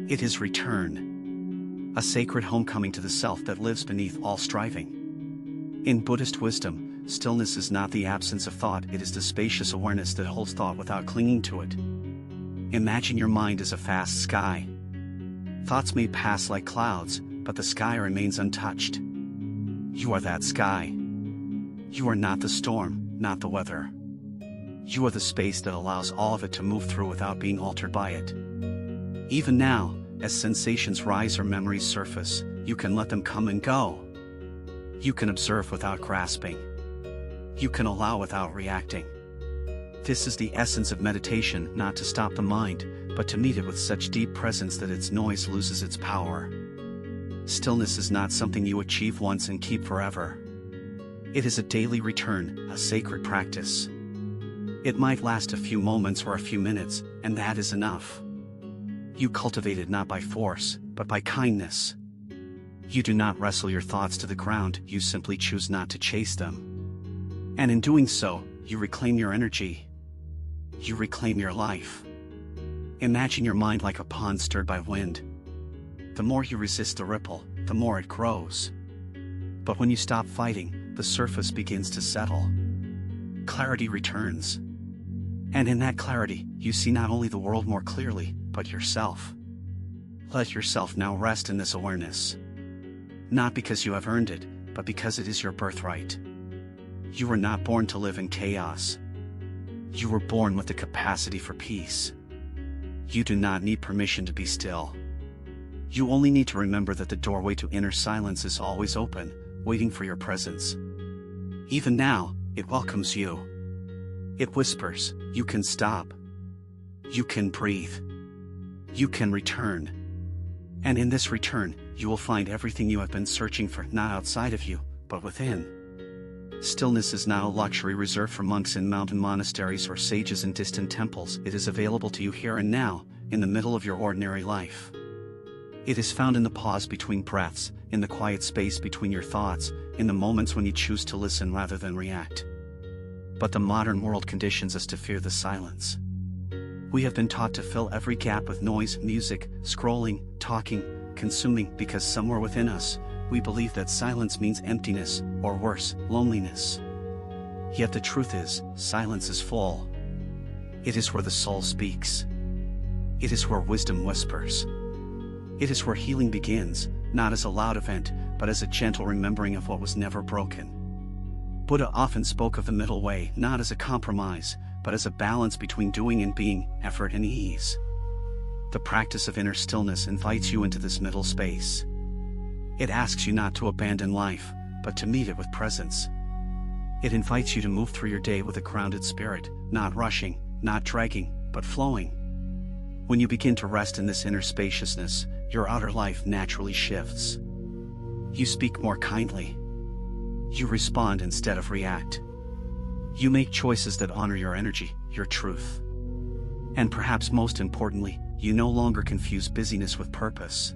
It is return. A sacred homecoming to the self that lives beneath all striving. In Buddhist wisdom, stillness is not the absence of thought, it is the spacious awareness that holds thought without clinging to it. Imagine your mind as a vast sky. Thoughts may pass like clouds, but the sky remains untouched. You are that sky. You are not the storm, not the weather. You are the space that allows all of it to move through without being altered by it. Even now, as sensations rise or memories surface, you can let them come and go. You can observe without grasping. You can allow without reacting. This is the essence of meditation, not to stop the mind, but to meet it with such deep presence that its noise loses its power. Stillness is not something you achieve once and keep forever. It is a daily return, a sacred practice. It might last a few moments or a few minutes, and that is enough. You cultivate it not by force, but by kindness. You do not wrestle your thoughts to the ground, you simply choose not to chase them. And in doing so, you reclaim your energy. You reclaim your life. Imagine your mind like a pond stirred by wind. The more you resist the ripple, the more it grows. But when you stop fighting, the surface begins to settle. Clarity returns. And in that clarity, you see not only the world more clearly, but yourself. Let yourself now rest in this awareness. Not because you have earned it, but because it is your birthright. You were not born to live in chaos. You were born with the capacity for peace. You do not need permission to be still. You only need to remember that the doorway to inner silence is always open, waiting for your presence. Even now, it welcomes you. It whispers, you can stop. You can breathe. You can return. And in this return, you will find everything you have been searching for, not outside of you, but within. Stillness is not a luxury reserved for monks in mountain monasteries or sages in distant temples. It is available to you here and now, in the middle of your ordinary life. It is found in the pause between breaths, in the quiet space between your thoughts, in the moments when you choose to listen rather than react. But the modern world conditions us to fear the silence. We have been taught to fill every gap with noise, music, scrolling, talking, consuming, because somewhere within us, we believe that silence means emptiness, or worse, loneliness. Yet the truth is, silence is full. It is where the soul speaks. It is where wisdom whispers. It is where healing begins, not as a loud event, but as a gentle remembering of what was never broken. Buddha often spoke of the middle way, not as a compromise, but as a balance between doing and being, effort and ease. The practice of inner stillness invites you into this middle space. It asks you not to abandon life, but to meet it with presence. It invites you to move through your day with a grounded spirit, not rushing, not dragging, but flowing. When you begin to rest in this inner spaciousness, your outer life naturally shifts. You speak more kindly. You respond instead of react. You make choices that honor your energy, your truth. And perhaps most importantly, you no longer confuse busyness with purpose.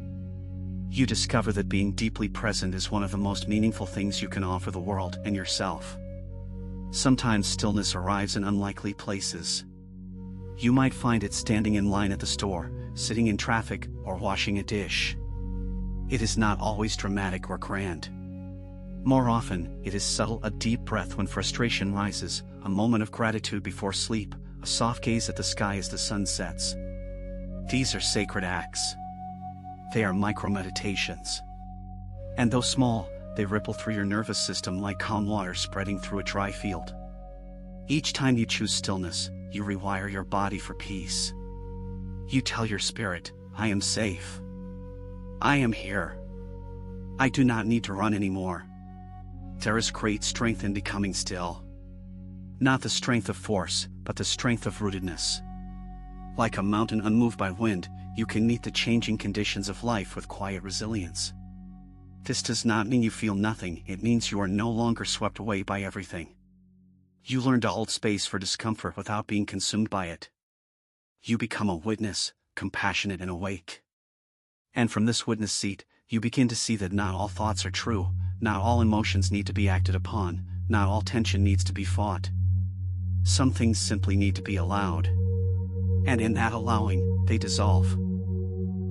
You discover that being deeply present is one of the most meaningful things you can offer the world and yourself. Sometimes stillness arrives in unlikely places. You might find it standing in line at the store, sitting in traffic, or washing a dish. It is not always dramatic or grand. More often, it is subtle: a deep breath when frustration rises, a moment of gratitude before sleep, a soft gaze at the sky as the sun sets. These are sacred acts. They are micro-meditations. And though small, they ripple through your nervous system like calm water spreading through a dry field. Each time you choose stillness, you rewire your body for peace. You tell your spirit, I am safe. I am here. I do not need to run anymore. There is great strength in becoming still. Not the strength of force, but the strength of rootedness. Like a mountain unmoved by wind, you can meet the changing conditions of life with quiet resilience. This does not mean you feel nothing, it means you are no longer swept away by everything. You learn to hold space for discomfort without being consumed by it. You become a witness, compassionate and awake. And from this witness seat, you begin to see that not all thoughts are true, not all emotions need to be acted upon, not all tension needs to be fought. Some things simply need to be allowed. And in that allowing, they dissolve.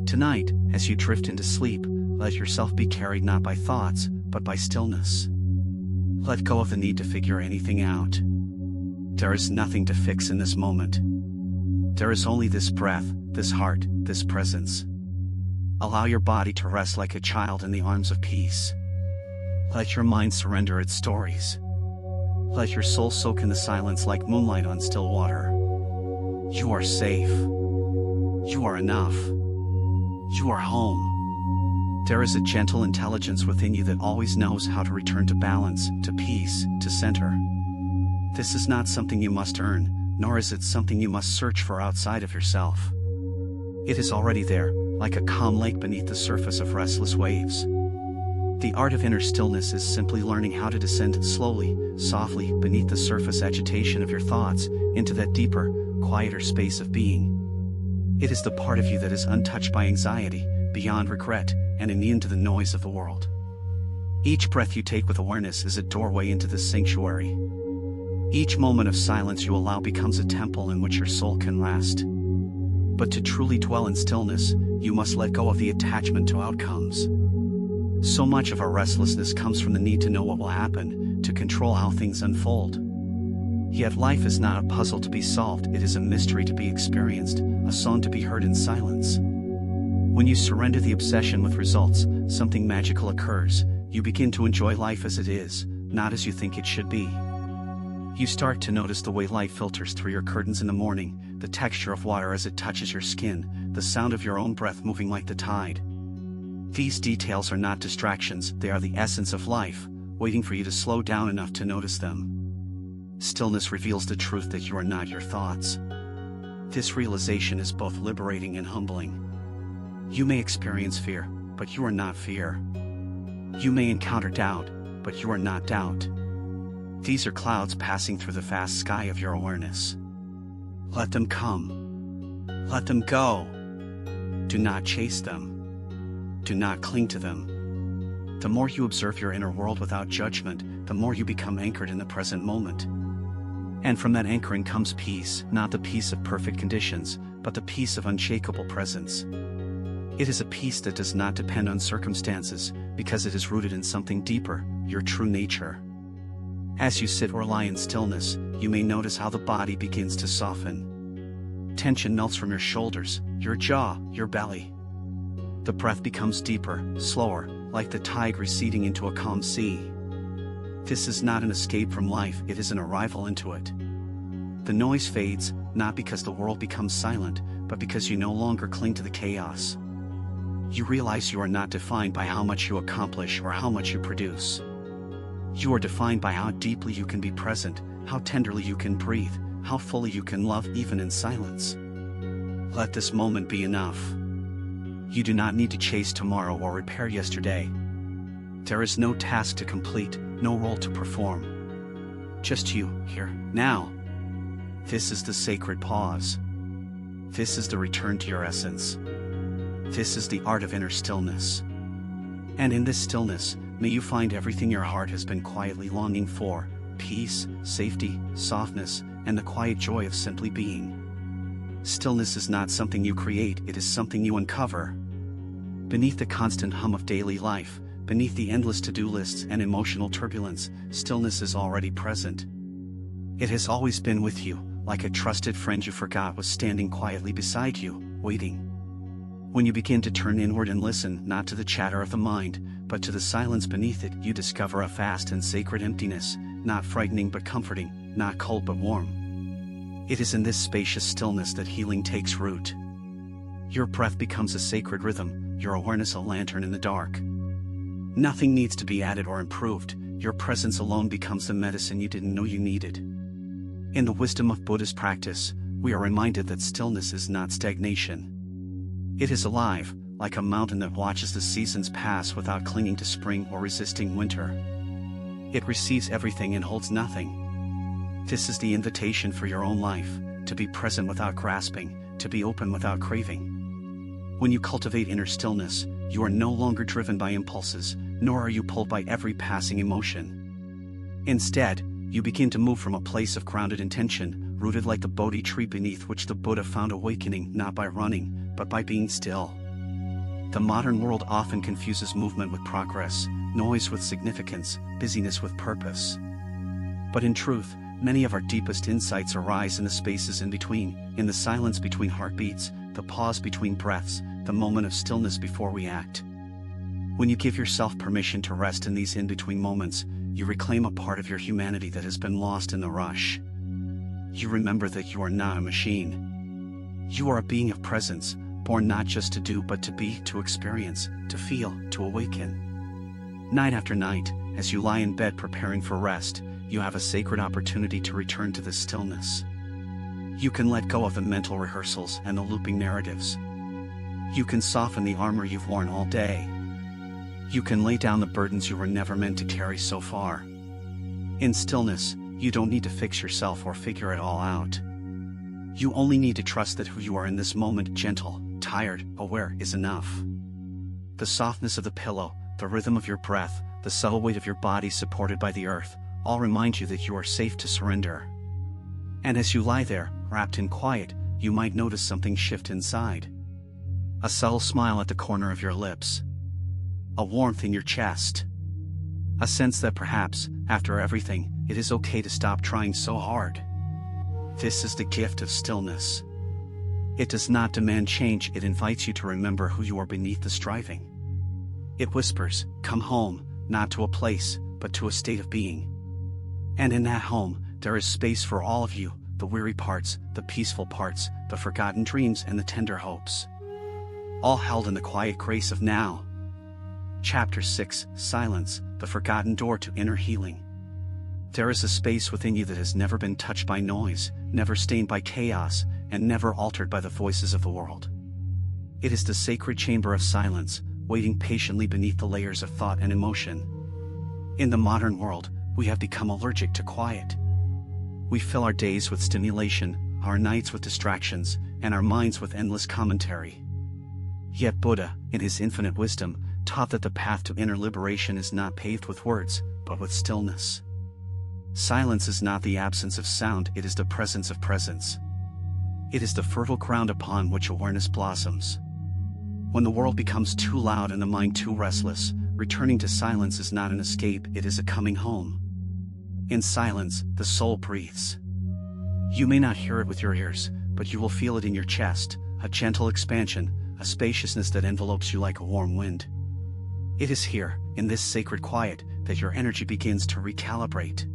Tonight, as you drift into sleep, let yourself be carried not by thoughts, but by stillness. Let go of the need to figure anything out. There is nothing to fix in this moment. There is only this breath, this heart, this presence. Allow your body to rest like a child in the arms of peace. Let your mind surrender its stories. Let your soul soak in the silence like moonlight on still water. You are safe. You are enough. You are home. There is a gentle intelligence within you that always knows how to return to balance, to peace, to center. This is not something you must earn, nor is it something you must search for outside of yourself. It is already there, like a calm lake beneath the surface of restless waves. The art of inner stillness is simply learning how to descend slowly, softly, beneath the surface agitation of your thoughts, into that deeper, quieter space of being. It is the part of you that is untouched by anxiety, beyond regret, and immune to the noise of the world. Each breath you take with awareness is a doorway into this sanctuary. Each moment of silence you allow becomes a temple in which your soul can rest. But to truly dwell in stillness, you must let go of the attachment to outcomes. So much of our restlessness comes from the need to know what will happen, to control how things unfold. Yet life is not a puzzle to be solved, it is a mystery to be experienced, a song to be heard in silence. When you surrender the obsession with results, something magical occurs. You begin to enjoy life as it is, not as you think it should be. You start to notice the way light filters through your curtains in the morning, the texture of water as it touches your skin, the sound of your own breath moving like the tide. These details are not distractions, they are the essence of life, waiting for you to slow down enough to notice them. Stillness reveals the truth that you are not your thoughts. This realization is both liberating and humbling. You may experience fear, but you are not fear. You may encounter doubt, but you are not doubt. These are clouds passing through the vast sky of your awareness. Let them come. Let them go. Do not chase them. Do not cling to them. The more you observe your inner world without judgment, the more you become anchored in the present moment. And from that anchoring comes peace, not the peace of perfect conditions, but the peace of unshakable presence. It is a peace that does not depend on circumstances, because it is rooted in something deeper, your true nature. As you sit or lie in stillness, you may notice how the body begins to soften. Tension melts from your shoulders, your jaw, your belly. The breath becomes deeper, slower, like the tide receding into a calm sea. This is not an escape from life, it is an arrival into it. The noise fades, not because the world becomes silent, but because you no longer cling to the chaos. You realize you are not defined by how much you accomplish or how much you produce. You are defined by how deeply you can be present, how tenderly you can breathe, how fully you can love even in silence. Let this moment be enough. You do not need to chase tomorrow or repair yesterday. There is no task to complete, no role to perform. Just you, here, now. This is the sacred pause. This is the return to your essence. This is the art of inner stillness. And in this stillness, may you find everything your heart has been quietly longing for: peace, safety, softness, and the quiet joy of simply being. Stillness is not something you create, it is something you uncover. Beneath the constant hum of daily life, beneath the endless to-do lists and emotional turbulence, stillness is already present. It has always been with you, like a trusted friend you forgot was standing quietly beside you, waiting. When you begin to turn inward and listen, not to the chatter of the mind, but to the silence beneath it, you discover a vast and sacred emptiness, not frightening but comforting, not cold but warm. It is in this spacious stillness that healing takes root. Your breath becomes a sacred rhythm, your awareness a lantern in the dark. Nothing needs to be added or improved, your presence alone becomes the medicine you didn't know you needed. In the wisdom of Buddhist practice, we are reminded that stillness is not stagnation. It is alive, like a mountain that watches the seasons pass without clinging to spring or resisting winter. It receives everything and holds nothing. This is the invitation for your own life, to be present without grasping, to be open without craving. When you cultivate inner stillness, you are no longer driven by impulses, nor are you pulled by every passing emotion. Instead, you begin to move from a place of grounded intention, rooted like the Bodhi tree beneath which the Buddha found awakening, not by running, but by being still. The modern world often confuses movement with progress, noise with significance, busyness with purpose. But in truth, many of our deepest insights arise in the spaces in between, in the silence between heartbeats, the pause between breaths, the moment of stillness before we act. When you give yourself permission to rest in these in-between moments, you reclaim a part of your humanity that has been lost in the rush. You remember that you are not a machine. You are a being of presence, born not just to do but to be, to experience, to feel, to awaken. Night after night, as you lie in bed preparing for rest, you have a sacred opportunity to return to this stillness. You can let go of the mental rehearsals and the looping narratives. You can soften the armor you've worn all day. You can lay down the burdens you were never meant to carry so far. In stillness, you don't need to fix yourself or figure it all out. You only need to trust that who you are in this moment, gentle, tired, aware, is enough. The softness of the pillow, the rhythm of your breath, the subtle weight of your body supported by the earth, all remind you that you are safe to surrender. And as you lie there, wrapped in quiet, you might notice something shift inside. A subtle smile at the corner of your lips. A warmth in your chest. A sense that perhaps, after everything, it is okay to stop trying so hard. This is the gift of stillness. It does not demand change, it invites you to remember who you are beneath the striving. It whispers, come home, not to a place, but to a state of being. And in that home, there is space for all of you, the weary parts, the peaceful parts, the forgotten dreams and the tender hopes. All held in the quiet grace of now. Chapter 6, Silence, the forgotten door to inner healing. There is a space within you that has never been touched by noise, never stained by chaos, and never altered by the voices of the world. It is the sacred chamber of silence, waiting patiently beneath the layers of thought and emotion. In the modern world, we have become allergic to quiet. We fill our days with stimulation, our nights with distractions, and our minds with endless commentary. Yet Buddha, in his infinite wisdom, taught that the path to inner liberation is not paved with words, but with stillness. Silence is not the absence of sound, it is the presence of presence. It is the fertile ground upon which awareness blossoms. When the world becomes too loud and the mind too restless, returning to silence is not an escape, it is a coming home. In silence, the soul breathes. You may not hear it with your ears, but you will feel it in your chest, a gentle expansion, a spaciousness that envelopes you like a warm wind. It is here, in this sacred quiet, that your energy begins to recalibrate.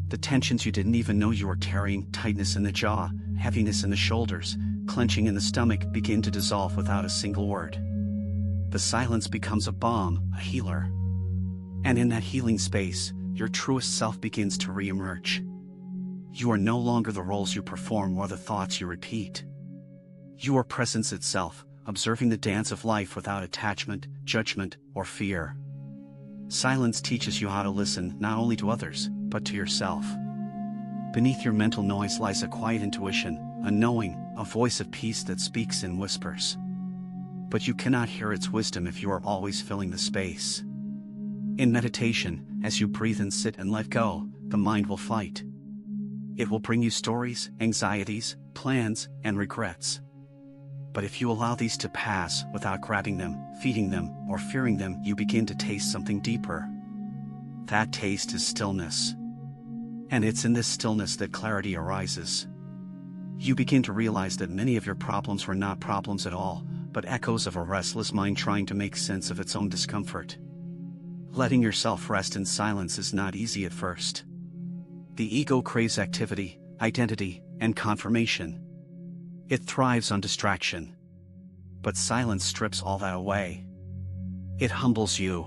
The tensions you didn't even know you were carrying, tightness in the jaw, heaviness in the shoulders, clenching in the stomach, begin to dissolve without a single word. The silence becomes a balm, a healer. And in that healing space, your truest self begins to re-emerge. You are no longer the roles you perform or the thoughts you repeat. You are presence itself, observing the dance of life without attachment, judgment, or fear. Silence teaches you how to listen not only to others, but to yourself. Beneath your mental noise lies a quiet intuition, a knowing, a voice of peace that speaks in whispers. But you cannot hear its wisdom if you are always filling the space. In meditation, as you breathe and sit and let go, the mind will fight. It will bring you stories, anxieties, plans, and regrets. But if you allow these to pass without grabbing them, feeding them, or fearing them, you begin to taste something deeper. That taste is stillness. And it's in this stillness that clarity arises. You begin to realize that many of your problems were not problems at all, but echoes of a restless mind trying to make sense of its own discomfort. Letting yourself rest in silence is not easy at first. The ego craves activity, identity, and confirmation. It thrives on distraction. But silence strips all that away. It humbles you.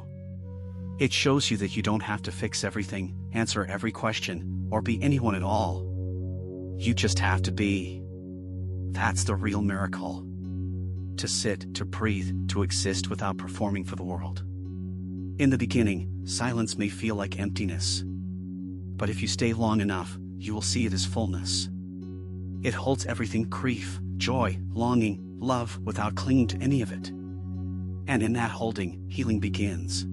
It shows you that you don't have to fix everything, answer every question, or be anyone at all. You just have to be. That's the real miracle. To sit, to breathe, to exist without performing for the world. In the beginning, silence may feel like emptiness. But if you stay long enough, you will see it as fullness. It holds everything: grief, joy, longing, love, without clinging to any of it. And in that holding, healing begins.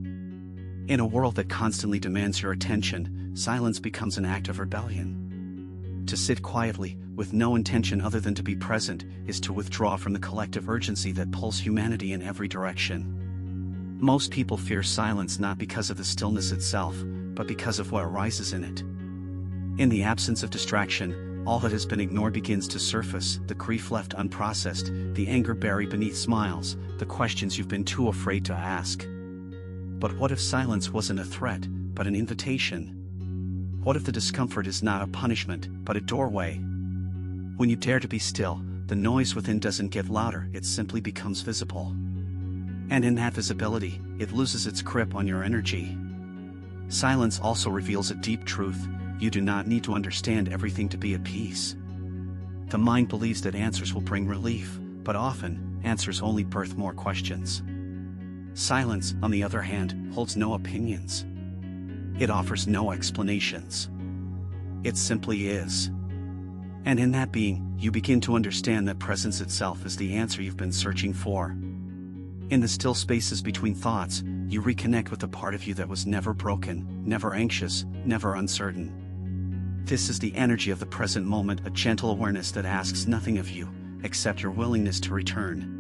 In a world that constantly demands your attention, silence becomes an act of rebellion. To sit quietly, with no intention other than to be present, is to withdraw from the collective urgency that pulls humanity in every direction. Most people fear silence not because of the stillness itself, but because of what arises in it. In the absence of distraction, all that has been ignored begins to surface: the grief left unprocessed, the anger buried beneath smiles, the questions you've been too afraid to ask. But what if silence wasn't a threat, but an invitation? What if the discomfort is not a punishment, but a doorway? When you dare to be still, the noise within doesn't get louder, it simply becomes visible. And in that visibility, it loses its grip on your energy. Silence also reveals a deep truth: you do not need to understand everything to be at peace. The mind believes that answers will bring relief, but often, answers only birth more questions. Silence, on the other hand, holds no opinions. It offers no explanations. It simply is. And in that being, you begin to understand that presence itself is the answer you've been searching for. In the still spaces between thoughts, you reconnect with the part of you that was never broken, never anxious, never uncertain. This is the energy of the present moment, a gentle awareness that asks nothing of you, except your willingness to return.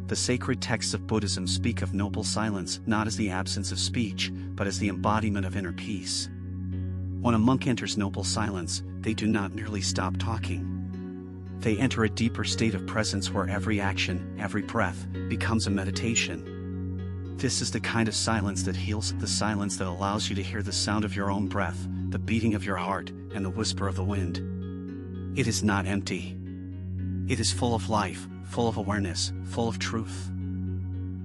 The sacred texts of Buddhism speak of noble silence not as the absence of speech, but as the embodiment of inner peace. When a monk enters noble silence, they do not merely stop talking. They enter a deeper state of presence where every action, every breath, becomes a meditation. This is the kind of silence that heals, the silence that allows you to hear the sound of your own breath, the beating of your heart, and the whisper of the wind. It is not empty. It is full of life, full of awareness, full of truth.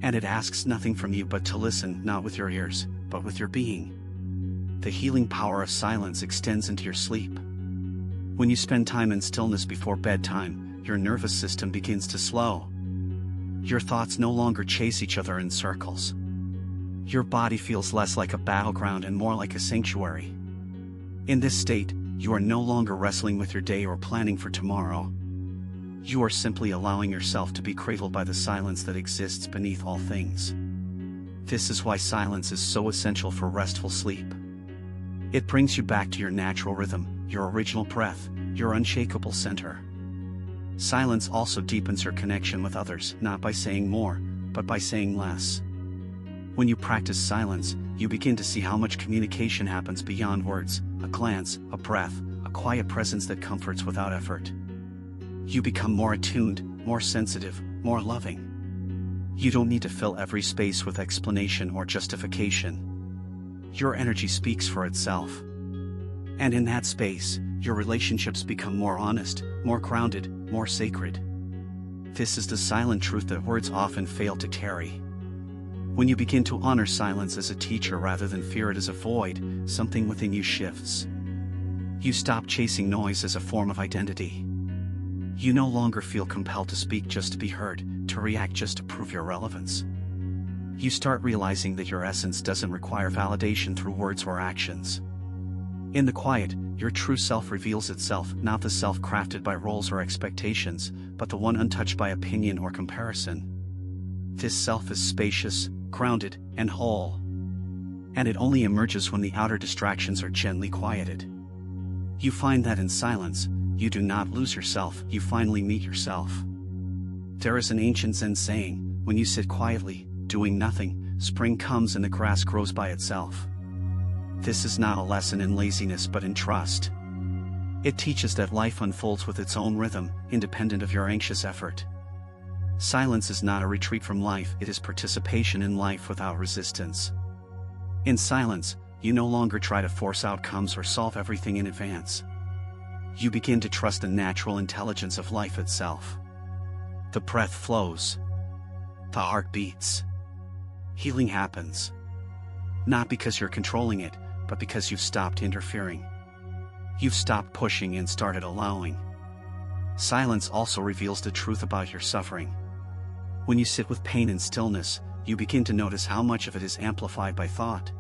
And it asks nothing from you but to listen, not with your ears, but with your being. The healing power of silence extends into your sleep. When you spend time in stillness before bedtime, your nervous system begins to slow. Your thoughts no longer chase each other in circles. Your body feels less like a battleground and more like a sanctuary. In this state, you are no longer wrestling with your day or planning for tomorrow. You are simply allowing yourself to be cradled by the silence that exists beneath all things. This is why silence is so essential for restful sleep. It brings you back to your natural rhythm, your original breath, your unshakable center. Silence also deepens your connection with others, not by saying more, but by saying less. When you practice silence, you begin to see how much communication happens beyond words: a glance, a breath, a quiet presence that comforts without effort. You become more attuned, more sensitive, more loving. You don't need to fill every space with explanation or justification. Your energy speaks for itself. And in that space, your relationships become more honest, more grounded, more sacred. This is the silent truth that words often fail to carry. When you begin to honor silence as a teacher rather than fear it as a void, something within you shifts. You stop chasing noise as a form of identity. You no longer feel compelled to speak just to be heard, to react just to prove your relevance. You start realizing that your essence doesn't require validation through words or actions. In the quiet, your true self reveals itself, not the self crafted by roles or expectations, but the one untouched by opinion or comparison. This self is spacious, grounded, and whole. And it only emerges when the outer distractions are gently quieted. You find that in silence, you do not lose yourself, you finally meet yourself. There is an ancient Zen saying, when you sit quietly, doing nothing, spring comes and the grass grows by itself. This is not a lesson in laziness but in trust. It teaches that life unfolds with its own rhythm, independent of your anxious effort. Silence is not a retreat from life, it is participation in life without resistance. In silence, you no longer try to force outcomes or solve everything in advance. You begin to trust the natural intelligence of life itself. The breath flows. The heart beats. Healing happens. Not because you're controlling it, but because you've stopped interfering. You've stopped pushing and started allowing. Silence also reveals the truth about your suffering. When you sit with pain and stillness, you begin to notice how much of it is amplified by thought.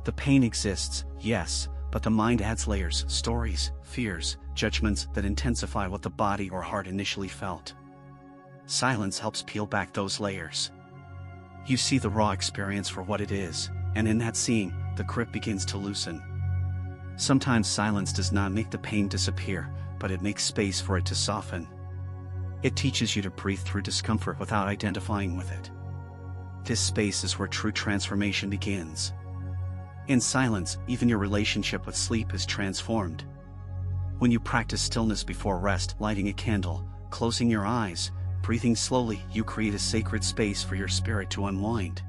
The pain exists, yes, but the mind adds layers, stories, fears, judgments that intensify what the body or heart initially felt. Silence helps peel back those layers. You see the raw experience for what it is, and in that seeing, the grip begins to loosen. Sometimes silence does not make the pain disappear, but it makes space for it to soften. It teaches you to breathe through discomfort without identifying with it. This space is where true transformation begins. In silence, even your relationship with sleep is transformed. When you practice stillness before rest, lighting a candle, closing your eyes, breathing slowly, you create a sacred space for your spirit to unwind.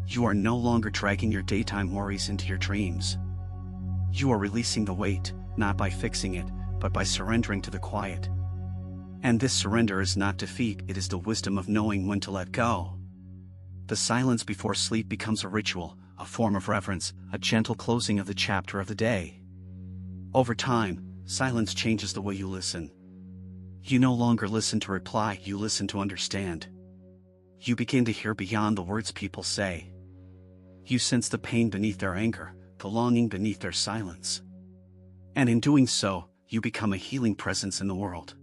You are no longer dragging your daytime worries into your dreams. You are releasing the weight, not by fixing it, but by surrendering to the quiet. And this surrender is not defeat, it is the wisdom of knowing when to let go. The silence before sleep becomes a ritual, a form of reverence, a gentle closing of the chapter of the day. Over time, silence changes the way you listen. You no longer listen to reply, you listen to understand. You begin to hear beyond the words people say. You sense the pain beneath their anger, the longing beneath their silence. And in doing so, you become a healing presence in the world.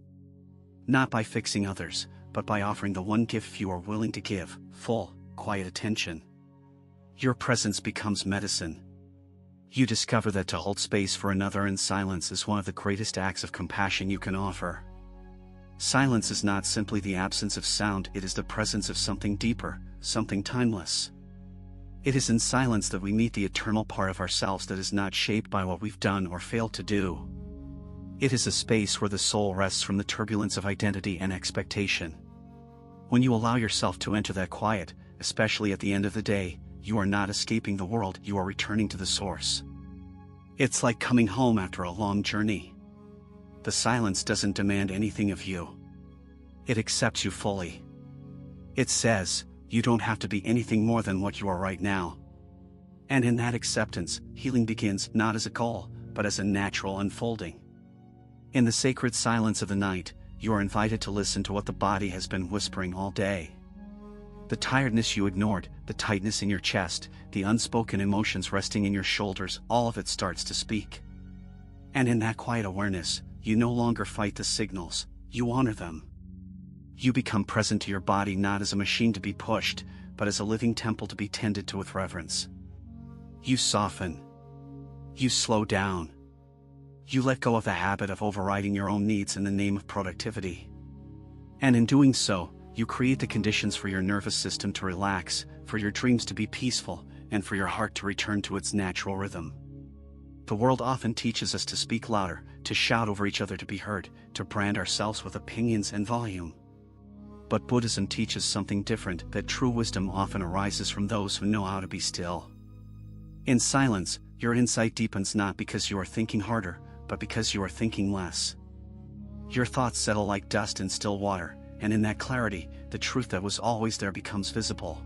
Not by fixing others, but by offering the one gift few are willing to give, full, quiet attention. Your presence becomes medicine. You discover that to hold space for another in silence is one of the greatest acts of compassion you can offer. Silence is not simply the absence of sound, it is the presence of something deeper, something timeless. It is in silence that we meet the eternal part of ourselves that is not shaped by what we've done or failed to do. It is a space where the soul rests from the turbulence of identity and expectation. When you allow yourself to enter that quiet, especially at the end of the day, you are not escaping the world, you are returning to the source. It's like coming home after a long journey. The silence doesn't demand anything of you. It accepts you fully. It says, you don't have to be anything more than what you are right now. And in that acceptance, healing begins not as a goal, but as a natural unfolding. In the sacred silence of the night, you are invited to listen to what the body has been whispering all day. The tiredness you ignored, the tightness in your chest, the unspoken emotions resting in your shoulders, all of it starts to speak. And in that quiet awareness, you no longer fight the signals, you honor them. You become present to your body not as a machine to be pushed, but as a living temple to be tended to with reverence. You soften. You slow down. You let go of the habit of overriding your own needs in the name of productivity. And in doing so, you create the conditions for your nervous system to relax, for your dreams to be peaceful, and for your heart to return to its natural rhythm. The world often teaches us to speak louder, to shout over each other to be heard, to brand ourselves with opinions and volume. But Buddhism teaches something different, that true wisdom often arises from those who know how to be still. In silence, your insight deepens not because you are thinking harder, but because you are thinking less. Your thoughts settle like dust in still water, and in that clarity, the truth that was always there becomes visible.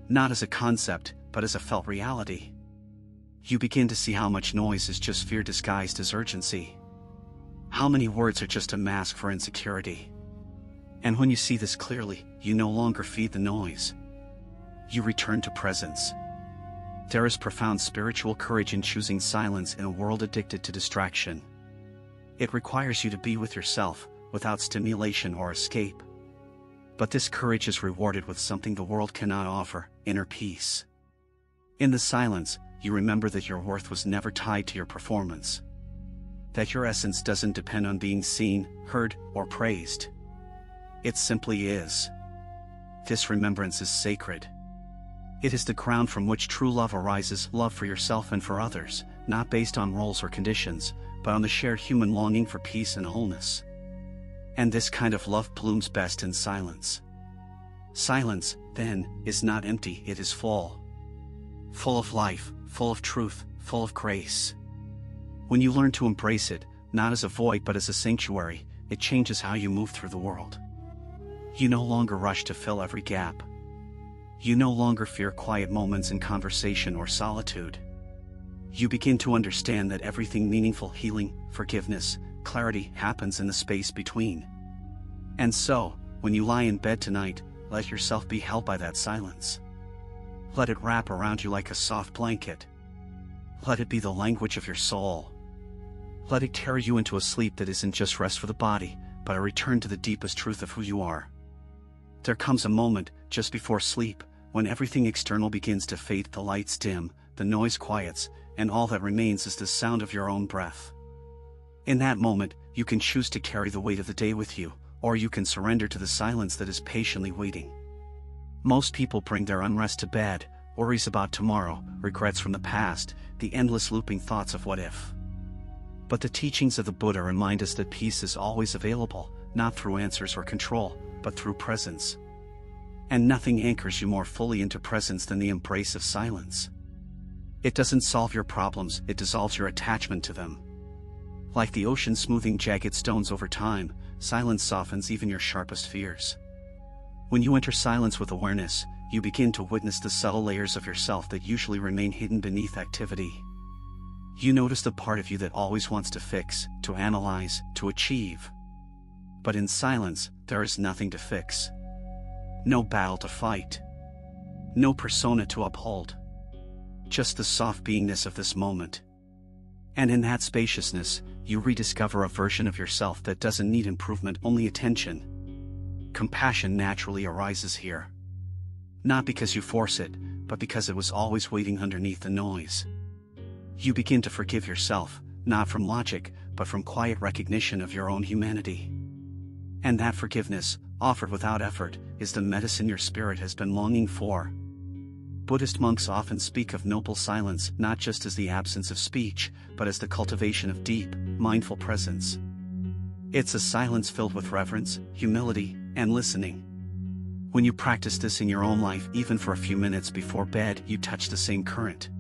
Not as a concept, but as a felt reality. You begin to see how much noise is just fear disguised as urgency. How many words are just a mask for insecurity. And when you see this clearly, you no longer feed the noise. You return to presence. There is profound spiritual courage in choosing silence in a world addicted to distraction. It requires you to be with yourself, without stimulation or escape. But this courage is rewarded with something the world cannot offer: inner peace. In the silence, you remember that your worth was never tied to your performance. That your essence doesn't depend on being seen, heard, or praised. It simply is. This remembrance is sacred. It is the ground from which true love arises, love for yourself and for others, not based on roles or conditions, but on the shared human longing for peace and wholeness. And this kind of love blooms best in silence. Silence, then, is not empty, it is full. Full of life, full of truth, full of grace. When you learn to embrace it, not as a void but as a sanctuary, it changes how you move through the world. You no longer rush to fill every gap. You no longer fear quiet moments in conversation or solitude. You begin to understand that everything meaningful, healing, forgiveness, clarity happens in the space between. And so, when you lie in bed tonight, let yourself be held by that silence. Let it wrap around you like a soft blanket. Let it be the language of your soul. Let it carry you into a sleep that isn't just rest for the body, but a return to the deepest truth of who you are. There comes a moment, just before sleep, when everything external begins to fade, the lights dim, the noise quiets, and all that remains is the sound of your own breath. In that moment, you can choose to carry the weight of the day with you, or you can surrender to the silence that is patiently waiting. Most people bring their unrest to bed, worries about tomorrow, regrets from the past, the endless looping thoughts of what if. But the teachings of the Buddha remind us that peace is always available, not through answers or control, but through presence. And nothing anchors you more fully into presence than the embrace of silence. It doesn't solve your problems, it dissolves your attachment to them. Like the ocean smoothing jagged stones over time, silence softens even your sharpest fears. When you enter silence with awareness, you begin to witness the subtle layers of yourself that usually remain hidden beneath activity. You notice the part of you that always wants to fix, to analyze, to achieve. But in silence, there is nothing to fix. No battle to fight. No persona to uphold. Just the soft beingness of this moment. And in that spaciousness, you rediscover a version of yourself that doesn't need improvement, only attention. Compassion naturally arises here. Not because you force it, but because it was always waiting underneath the noise. You begin to forgive yourself, not from logic, but from quiet recognition of your own humanity. And that forgiveness, offered without effort, is the medicine your spirit has been longing for. Buddhist monks often speak of noble silence not just as the absence of speech, but as the cultivation of deep, mindful presence. It's a silence filled with reverence, humility, and listening. When you practice this in your own life, even for a few minutes before bed, you touch the same current.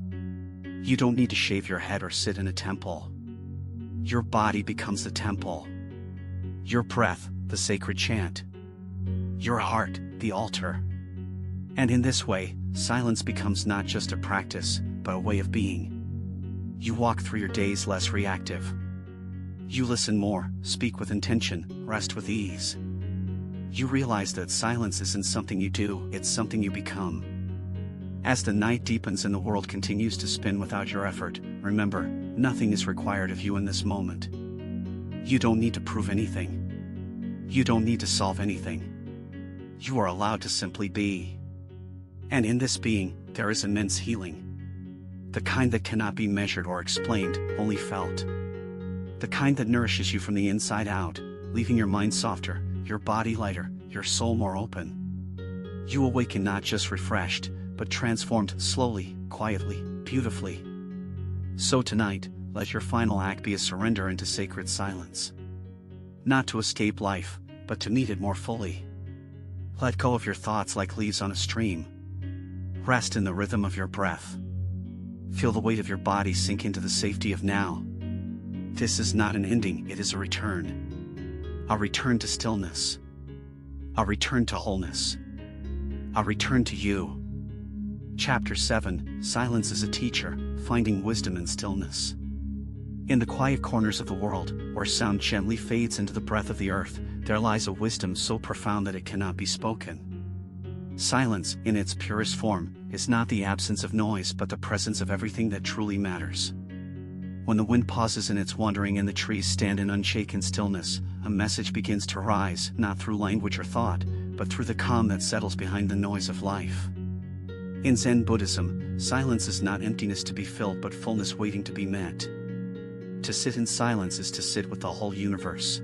You don't need to shave your head or sit in a temple. Your body becomes the temple. Your breath, the sacred chant. Your heart, the altar. And in this way, silence becomes not just a practice, but a way of being. You walk through your days less reactive. You listen more, speak with intention, rest with ease. You realize that silence isn't something you do, it's something you become. As the night deepens and the world continues to spin without your effort, remember, nothing is required of you in this moment. You don't need to prove anything. You don't need to solve anything. You are allowed to simply be. And in this being, there is immense healing. The kind that cannot be measured or explained, only felt. The kind that nourishes you from the inside out, leaving your mind softer, your body lighter, your soul more open. You awaken not just refreshed, but transformed slowly, quietly, beautifully. So tonight, let your final act be a surrender into sacred silence. Not to escape life, but to meet it more fully. Let go of your thoughts like leaves on a stream. Rest in the rhythm of your breath. Feel the weight of your body sink into the safety of now. This is not an ending, it is a return. A return to stillness. A return to wholeness. A return to you. Chapter 7, Silence is a Teacher, Finding Wisdom in Stillness. In the quiet corners of the world, where sound gently fades into the breath of the earth, there lies a wisdom so profound that it cannot be spoken. Silence, in its purest form, is not the absence of noise but the presence of everything that truly matters. When the wind pauses in its wandering and the trees stand in unshaken stillness, a message begins to rise, not through language or thought, but through the calm that settles behind the noise of life. In Zen Buddhism, silence is not emptiness to be filled but fullness waiting to be met. To sit in silence is to sit with the whole universe.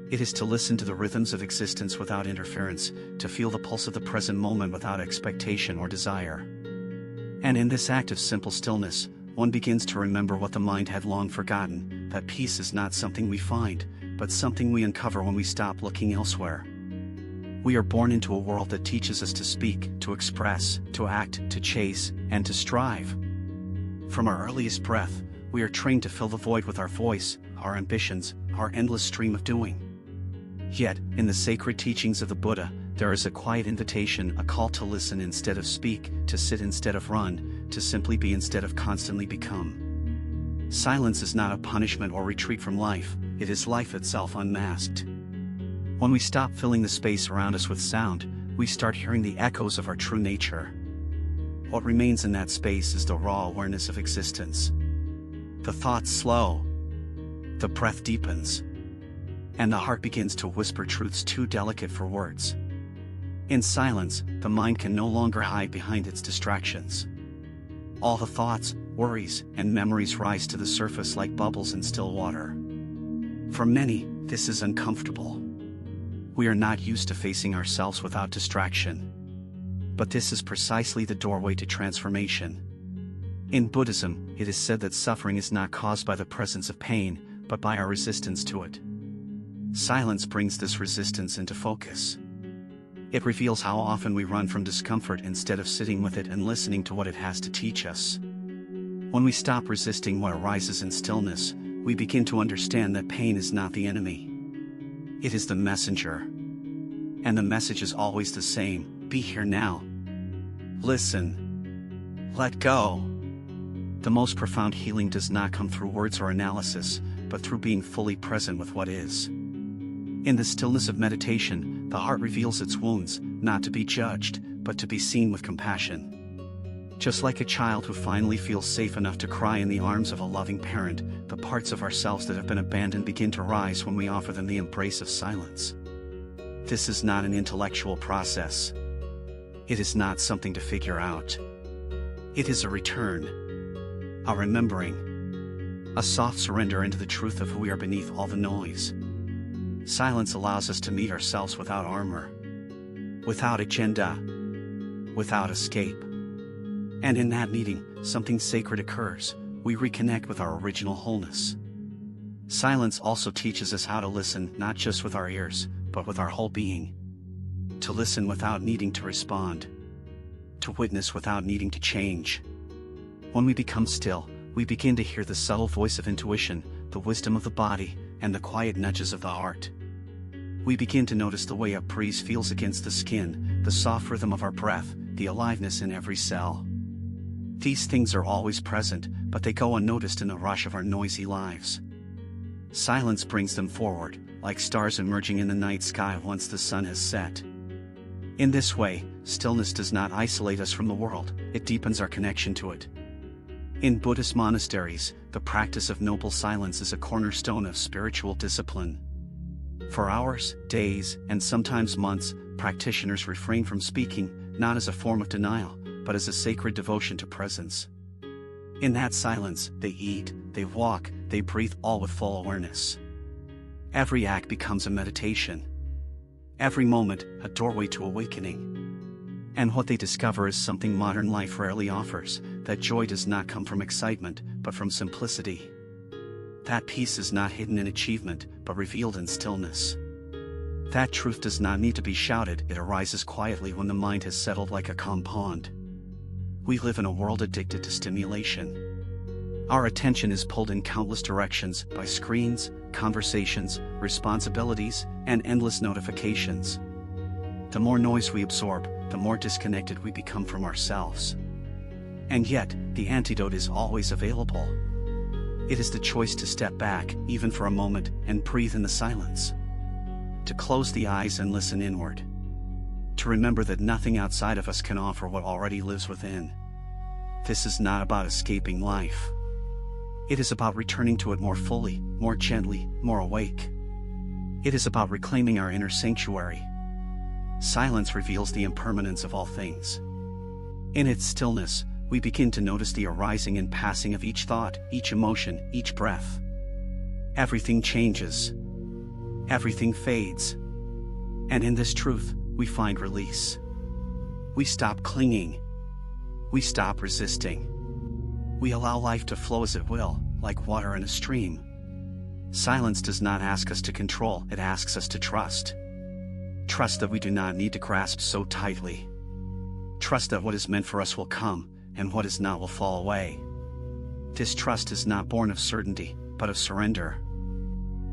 It is to listen to the rhythms of existence without interference, to feel the pulse of the present moment without expectation or desire. And in this act of simple stillness, one begins to remember what the mind had long forgotten, that peace is not something we find, but something we uncover when we stop looking elsewhere. We are born into a world that teaches us to speak, to express, to act, to chase, and to strive. From our earliest breath, we are trained to fill the void with our voice, our ambitions, our endless stream of doing. Yet, in the sacred teachings of the Buddha, there is a quiet invitation, a call to listen instead of speak, to sit instead of run, to simply be instead of constantly become. Silence is not a punishment or retreat from life, it is life itself unmasked. When we stop filling the space around us with sound, we start hearing the echoes of our true nature. What remains in that space is the raw awareness of existence. The thoughts slow, the breath deepens, and the heart begins to whisper truths too delicate for words. In silence, the mind can no longer hide behind its distractions. All the thoughts, worries, and memories rise to the surface like bubbles in still water. For many, this is uncomfortable. We are not used to facing ourselves without distraction. But this is precisely the doorway to transformation. In Buddhism, it is said that suffering is not caused by the presence of pain, but by our resistance to it. Silence brings this resistance into focus. It reveals how often we run from discomfort instead of sitting with it and listening to what it has to teach us. When we stop resisting what arises in stillness, we begin to understand that pain is not the enemy. It is the messenger. And the message is always the same: be here now. Listen. Let go. The most profound healing does not come through words or analysis, but through being fully present with what is. In the stillness of meditation, the heart reveals its wounds, not to be judged, but to be seen with compassion. Just like a child who finally feels safe enough to cry in the arms of a loving parent, the parts of ourselves that have been abandoned begin to rise when we offer them the embrace of silence. This is not an intellectual process. It is not something to figure out. It is a return, a remembering, a soft surrender into the truth of who we are beneath all the noise. Silence allows us to meet ourselves without armor, without agenda, without escape. And in that meeting, something sacred occurs. We reconnect with our original wholeness. Silence also teaches us how to listen, not just with our ears, but with our whole being. To listen without needing to respond. To witness without needing to change. When we become still, we begin to hear the subtle voice of intuition, the wisdom of the body, and the quiet nudges of the heart. We begin to notice the way a breeze feels against the skin, the soft rhythm of our breath, the aliveness in every cell. These things are always present, but they go unnoticed in the rush of our noisy lives. Silence brings them forward, like stars emerging in the night sky once the sun has set. In this way, stillness does not isolate us from the world, it deepens our connection to it. In Buddhist monasteries, the practice of noble silence is a cornerstone of spiritual discipline. For hours, days, and sometimes months, practitioners refrain from speaking, not as a form of denial, but as a sacred devotion to presence. In that silence, they eat, they walk, they breathe, all with full awareness. Every act becomes a meditation. Every moment, a doorway to awakening. And what they discover is something modern life rarely offers, that joy does not come from excitement, but from simplicity. That peace is not hidden in achievement, but revealed in stillness. That truth does not need to be shouted, it arises quietly when the mind has settled like a calm pond. We live in a world addicted to stimulation. Our attention is pulled in countless directions by screens, conversations, responsibilities, and endless notifications. The more noise we absorb, the more disconnected we become from ourselves. And yet, the antidote is always available. It is the choice to step back, even for a moment, and breathe in the silence. To close the eyes and listen inward. to remember that nothing outside of us can offer what already lives within. This is not about escaping life. It is about returning to it more fully, more gently, more awake. It is about reclaiming our inner sanctuary. Silence reveals the impermanence of all things. In its stillness, we begin to notice the arising and passing of each thought, each emotion, each breath. Everything changes. Everything fades. And in this truth, we find release. We stop clinging. We stop resisting. We allow life to flow as it will, like water in a stream. Silence does not ask us to control, it asks us to trust. Trust that we do not need to grasp so tightly. Trust that what is meant for us will come, and what is not will fall away. This trust is not born of certainty, but of surrender.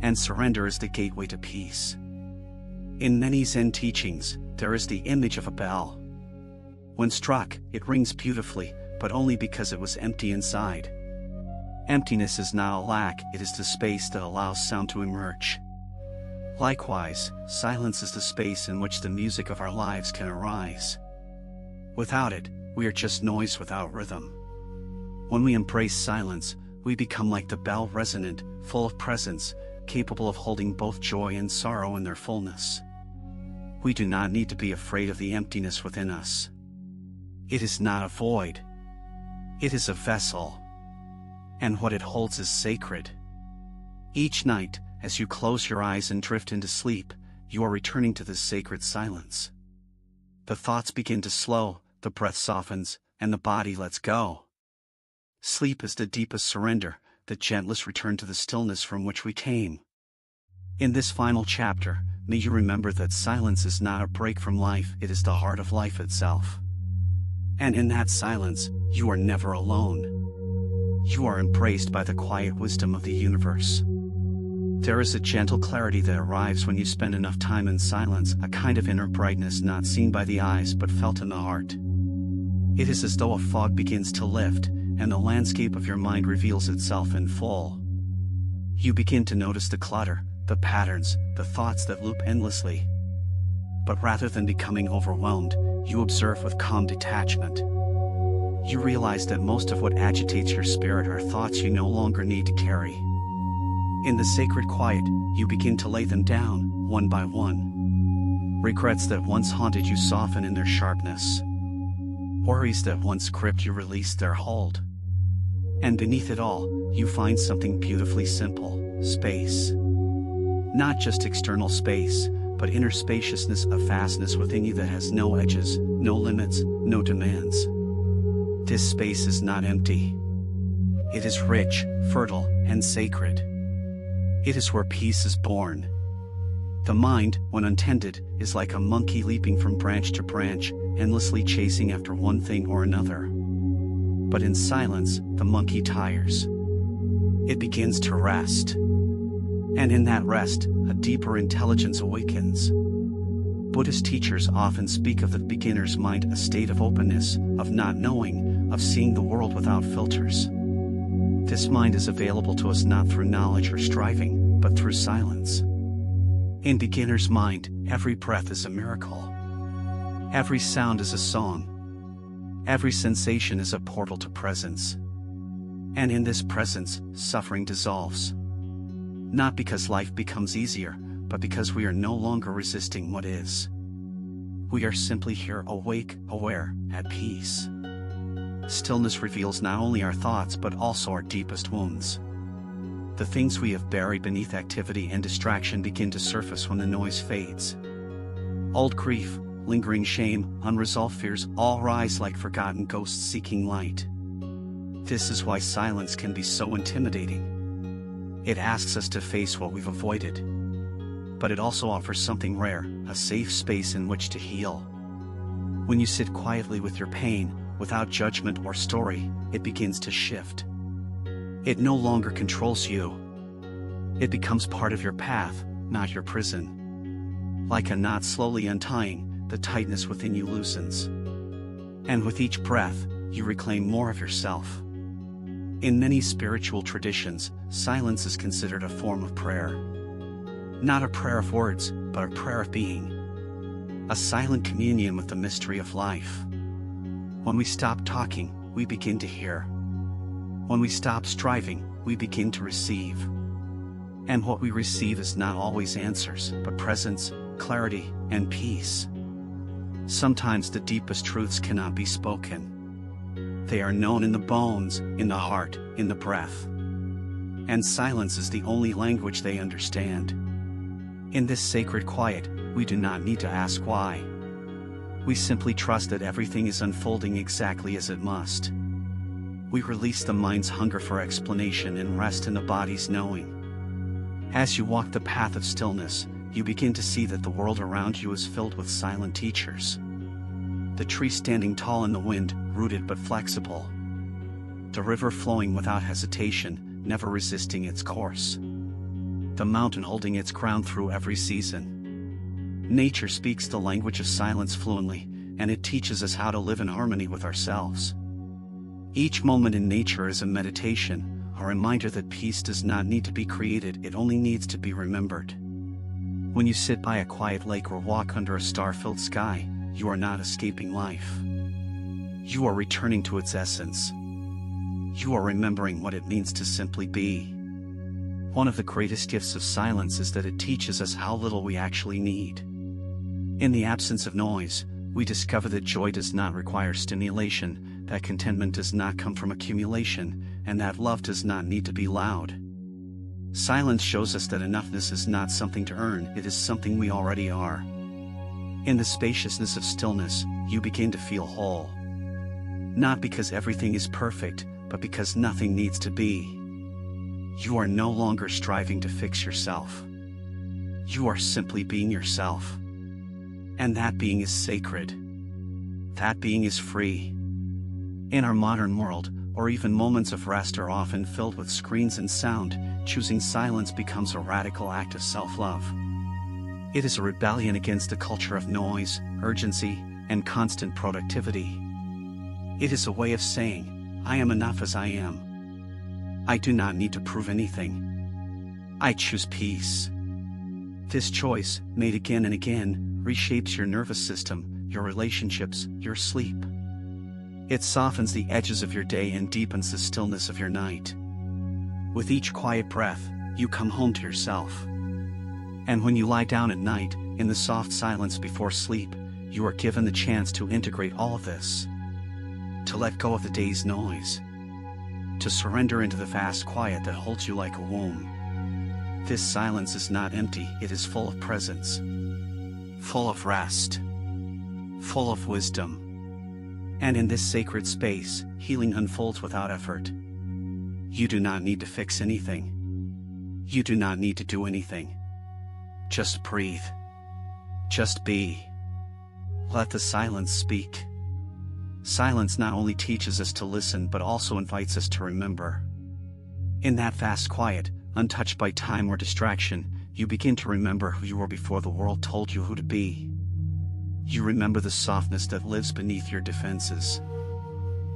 And surrender is the gateway to peace. In many Zen teachings, there is the image of a bell. When struck, it rings beautifully, but only because it was empty inside. Emptiness is not a lack, it is the space that allows sound to emerge. Likewise, silence is the space in which the music of our lives can arise. Without it, we are just noise without rhythm. When we embrace silence, we become like the bell, resonant, full of presence, capable of holding both joy and sorrow in their fullness. We do not need to be afraid of the emptiness within us. It is not a void. It is a vessel. And what it holds is sacred. Each night, as you close your eyes and drift into sleep, you are returning to this sacred silence. The thoughts begin to slow, the breath softens, and the body lets go. Sleep is the deepest surrender, the gentlest return to the stillness from which we came. In this final chapter, may you remember that silence is not a break from life, it is the heart of life itself. And in that silence, you are never alone. You are embraced by the quiet wisdom of the universe. There is a gentle clarity that arrives when you spend enough time in silence, a kind of inner brightness not seen by the eyes but felt in the heart. It is as though a fog begins to lift, and the landscape of your mind reveals itself in full. You begin to notice the clutter, the patterns, the thoughts that loop endlessly. But rather than becoming overwhelmed, you observe with calm detachment. You realize that most of what agitates your spirit are thoughts you no longer need to carry. In the sacred quiet, you begin to lay them down, one by one. Regrets that once haunted you soften in their sharpness. Worries that once gripped you release their hold. And beneath it all, you find something beautifully simple: space. Not just external space, but inner spaciousness, a vastness within you that has no edges, no limits, no demands. This space is not empty. It is rich, fertile, and sacred. It is where peace is born. The mind, when untended, is like a monkey leaping from branch to branch, endlessly chasing after one thing or another. But in silence, the monkey tires. It begins to rest. And in that rest, a deeper intelligence awakens. Buddhist teachers often speak of the beginner's mind, a state of openness, of not knowing, of seeing the world without filters. This mind is available to us not through knowledge or striving, but through silence. In beginner's mind, every breath is a miracle. Every sound is a song. Every sensation is a portal to presence. And in this presence, suffering dissolves. Not because life becomes easier, but because we are no longer resisting what is. We are simply here, awake, aware, at peace. Stillness reveals not only our thoughts but also our deepest wounds. The things we have buried beneath activity and distraction begin to surface when the noise fades. Old grief, lingering shame, unresolved fears all rise like forgotten ghosts seeking light. This is why silence can be so intimidating. It asks us to face what we've avoided. But it also offers something rare, a safe space in which to heal. When you sit quietly with your pain, without judgment or story, it begins to shift. It no longer controls you. It becomes part of your path, not your prison. Like a knot slowly untying, the tightness within you loosens. And with each breath, you reclaim more of yourself. In many spiritual traditions, silence is considered a form of prayer. Not a prayer of words, but a prayer of being. a silent communion with the mystery of life. When we stop talking, we begin to hear. When we stop striving, we begin to receive. And what we receive is not always answers, but presence, clarity, and peace. Sometimes the deepest truths cannot be spoken. They are known in the bones, in the heart, in the breath. And silence is the only language they understand. In this sacred quiet, we do not need to ask why. We simply trust that everything is unfolding exactly as it must. We release the mind's hunger for explanation and rest in the body's knowing. As you walk the path of stillness, you begin to see that the world around you is filled with silent teachers. The tree standing tall in the wind, rooted but flexible. The river flowing without hesitation, never resisting its course. The mountain holding its ground through every season. Nature speaks the language of silence fluently, and it teaches us how to live in harmony with ourselves. Each moment in nature is a meditation, a reminder that peace does not need to be created, it only needs to be remembered. When you sit by a quiet lake or walk under a star-filled sky, you are not escaping life. You are returning to its essence. You are remembering what it means to simply be. One of the greatest gifts of silence is that it teaches us how little we actually need. In the absence of noise, we discover that joy does not require stimulation, that contentment does not come from accumulation, and that love does not need to be loud. Silence shows us that enoughness is not something to earn, it is something we already are. In the spaciousness of stillness, you begin to feel whole. Not because everything is perfect, but because nothing needs to be. You are no longer striving to fix yourself. You are simply being yourself. And that being is sacred. That being is free. In our modern world, or even moments of rest are often filled with screens and sound, choosing silence becomes a radical act of self-love. It is a rebellion against the culture of noise, urgency, and constant productivity. It is a way of saying, I am enough as I am. I do not need to prove anything. I choose peace. This choice, made again and again, reshapes your nervous system, your relationships, your sleep. It softens the edges of your day and deepens the stillness of your night. With each quiet breath, you come home to yourself. And when you lie down at night, in the soft silence before sleep, you are given the chance to integrate all of this. To let go of the day's noise. To surrender into the vast quiet that holds you like a womb. This silence is not empty, it is full of presence. Full of rest. Full of wisdom. And in this sacred space, healing unfolds without effort. You do not need to fix anything. You do not need to do anything. Just breathe. Just be. Let the silence speak. Silence not only teaches us to listen but also invites us to remember. In that vast quiet, untouched by time or distraction, you begin to remember who you were before the world told you who to be. You remember the softness that lives beneath your defenses.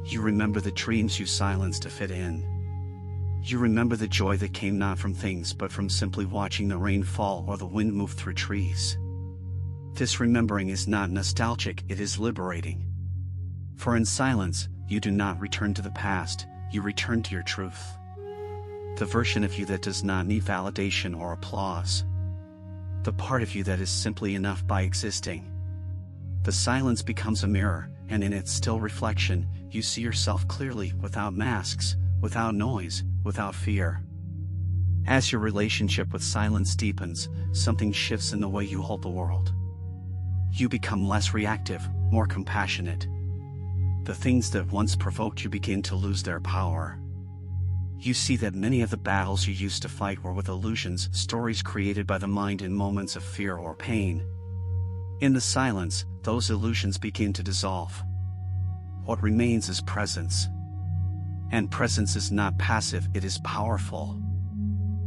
You remember the dreams you silenced to fit in. You remember the joy that came not from things but from simply watching the rain fall or the wind move through trees. This remembering is not nostalgic, it is liberating. For in silence, you do not return to the past, you return to your truth. The version of you that does not need validation or applause. The part of you that is simply enough by existing. The silence becomes a mirror, and in its still reflection, you see yourself clearly, without masks, without noise, without fear. As your relationship with silence deepens, something shifts in the way you hold the world. You become less reactive, more compassionate. The things that once provoked you begin to lose their power. You see that many of the battles you used to fight were with illusions, stories created by the mind in moments of fear or pain. In the silence, those illusions begin to dissolve. What remains is presence. And presence is not passive, it is powerful.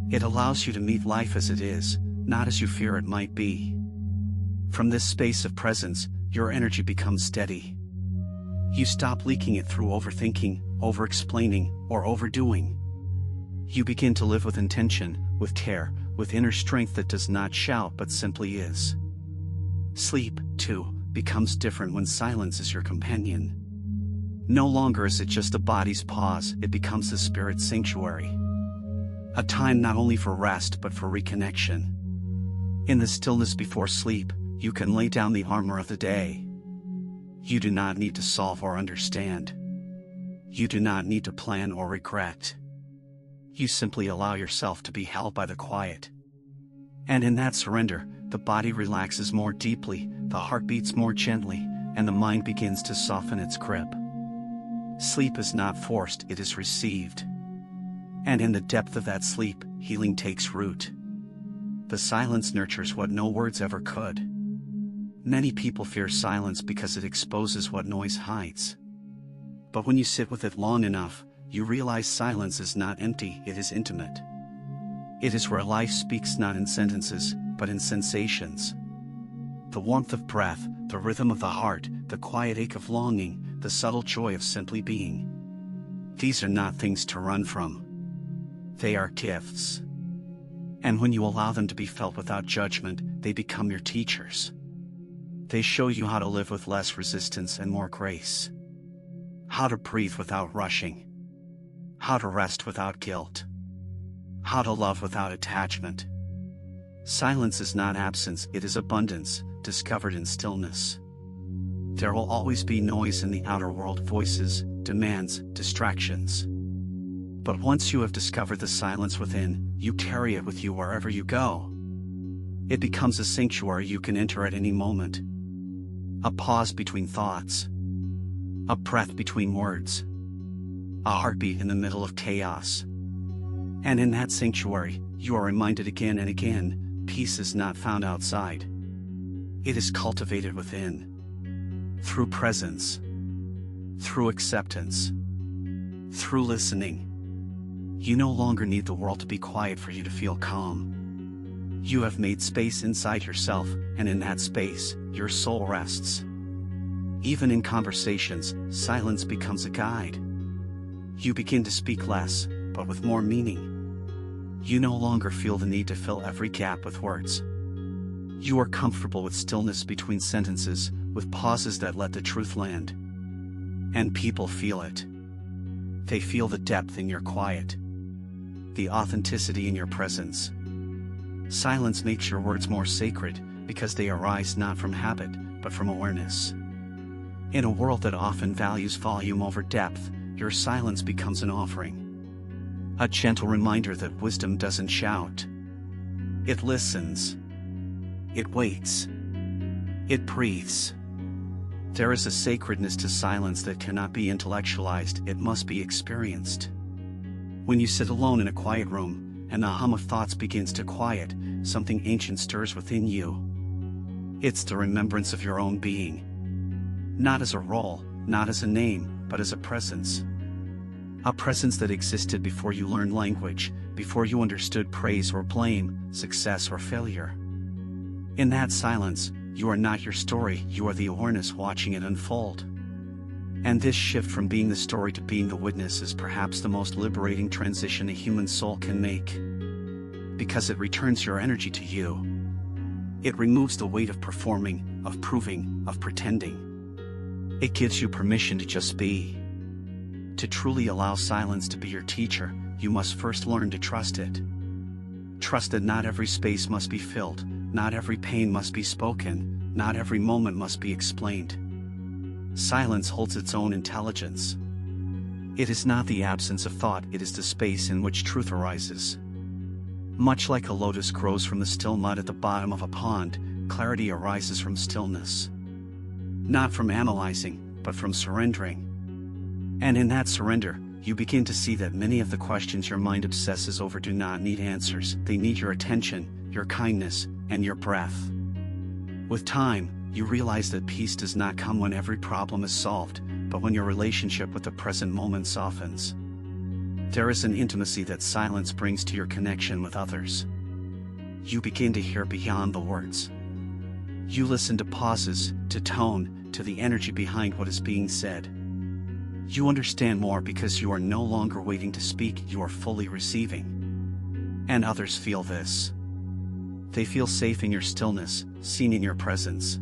It allows you to meet life as it is, not as you fear it might be. From this space of presence, your energy becomes steady. You stop leaking it through overthinking, over-explaining, or overdoing. You begin to live with intention, with care, with inner strength that does not shout but simply is. Sleep, too, becomes different when silence is your companion. No longer is it just the body's pause, it becomes the spirit's sanctuary. A time not only for rest but for reconnection. In the stillness before sleep, you can lay down the armor of the day. You do not need to solve or understand. You do not need to plan or regret. You simply allow yourself to be held by the quiet. And in that surrender, the body relaxes more deeply, the heart beats more gently, and the mind begins to soften its grip. Sleep is not forced, it is received. And in the depth of that sleep, healing takes root. The silence nurtures what no words ever could. Many people fear silence because it exposes what noise hides. But when you sit with it long enough, you realize silence is not empty, it is intimate. It is where life speaks not in sentences, but in sensations. The warmth of breath, the rhythm of the heart, the quiet ache of longing, the subtle joy of simply being. These are not things to run from. They are gifts. And when you allow them to be felt without judgment, they become your teachers. They show you how to live with less resistance and more grace. How to breathe without rushing. How to rest without guilt. How to love without attachment. Silence is not absence, it is abundance, discovered in stillness. There will always be noise in the outer world, voices, demands, distractions. But once you have discovered the silence within, you carry it with you wherever you go. It becomes a sanctuary you can enter at any moment. A pause between thoughts. A breath between words. A heartbeat in the middle of chaos. And in that sanctuary, you are reminded again and again, peace is not found outside. It is cultivated within. Through presence. Through acceptance. Through listening. You no longer need the world to be quiet for you to feel calm. You have made space inside yourself, and in that space, your soul rests. Even in conversations, silence becomes a guide. You begin to speak less, but with more meaning. You no longer feel the need to fill every gap with words. You are comfortable with stillness between sentences, with pauses that let the truth land. And people feel it. They feel the depth in your quiet. The authenticity in your presence. Silence makes your words more sacred, because they arise not from habit, but from awareness. In a world that often values volume over depth, your silence becomes an offering. A gentle reminder that wisdom doesn't shout. It listens. It waits. It breathes. There is a sacredness to silence that cannot be intellectualized, it must be experienced. When you sit alone in a quiet room, and the hum of thoughts begins to quiet, something ancient stirs within you. It's the remembrance of your own being. Not as a role, not as a name, but as a presence. A presence that existed before you learned language, before you understood praise or blame, success or failure. In that silence, you are not your story, you are the awareness watching it unfold. And this shift from being the story to being the witness is perhaps the most liberating transition a human soul can make. Because it returns your energy to you. It removes the weight of performing, of proving, of pretending. It gives you permission to just be. To truly allow silence to be your teacher, you must first learn to trust it. Trust that not every space must be filled, not every pain must be spoken, not every moment must be explained. Silence holds its own intelligence. It is not the absence of thought, it is the space in which truth arises. Much like a lotus grows from the still mud at the bottom of a pond, clarity arises from stillness. Not from analyzing, but from surrendering. And in that surrender, you begin to see that many of the questions your mind obsesses over do not need answers, they need your attention, your kindness, and your breath. With time, you realize that peace does not come when every problem is solved, but when your relationship with the present moment softens. There is an intimacy that silence brings to your connection with others. You begin to hear beyond the words. You listen to pauses, to tone, to the energy behind what is being said. You understand more because you are no longer waiting to speak, you are fully receiving. And others feel this. They feel safe in your stillness, seen in your presence.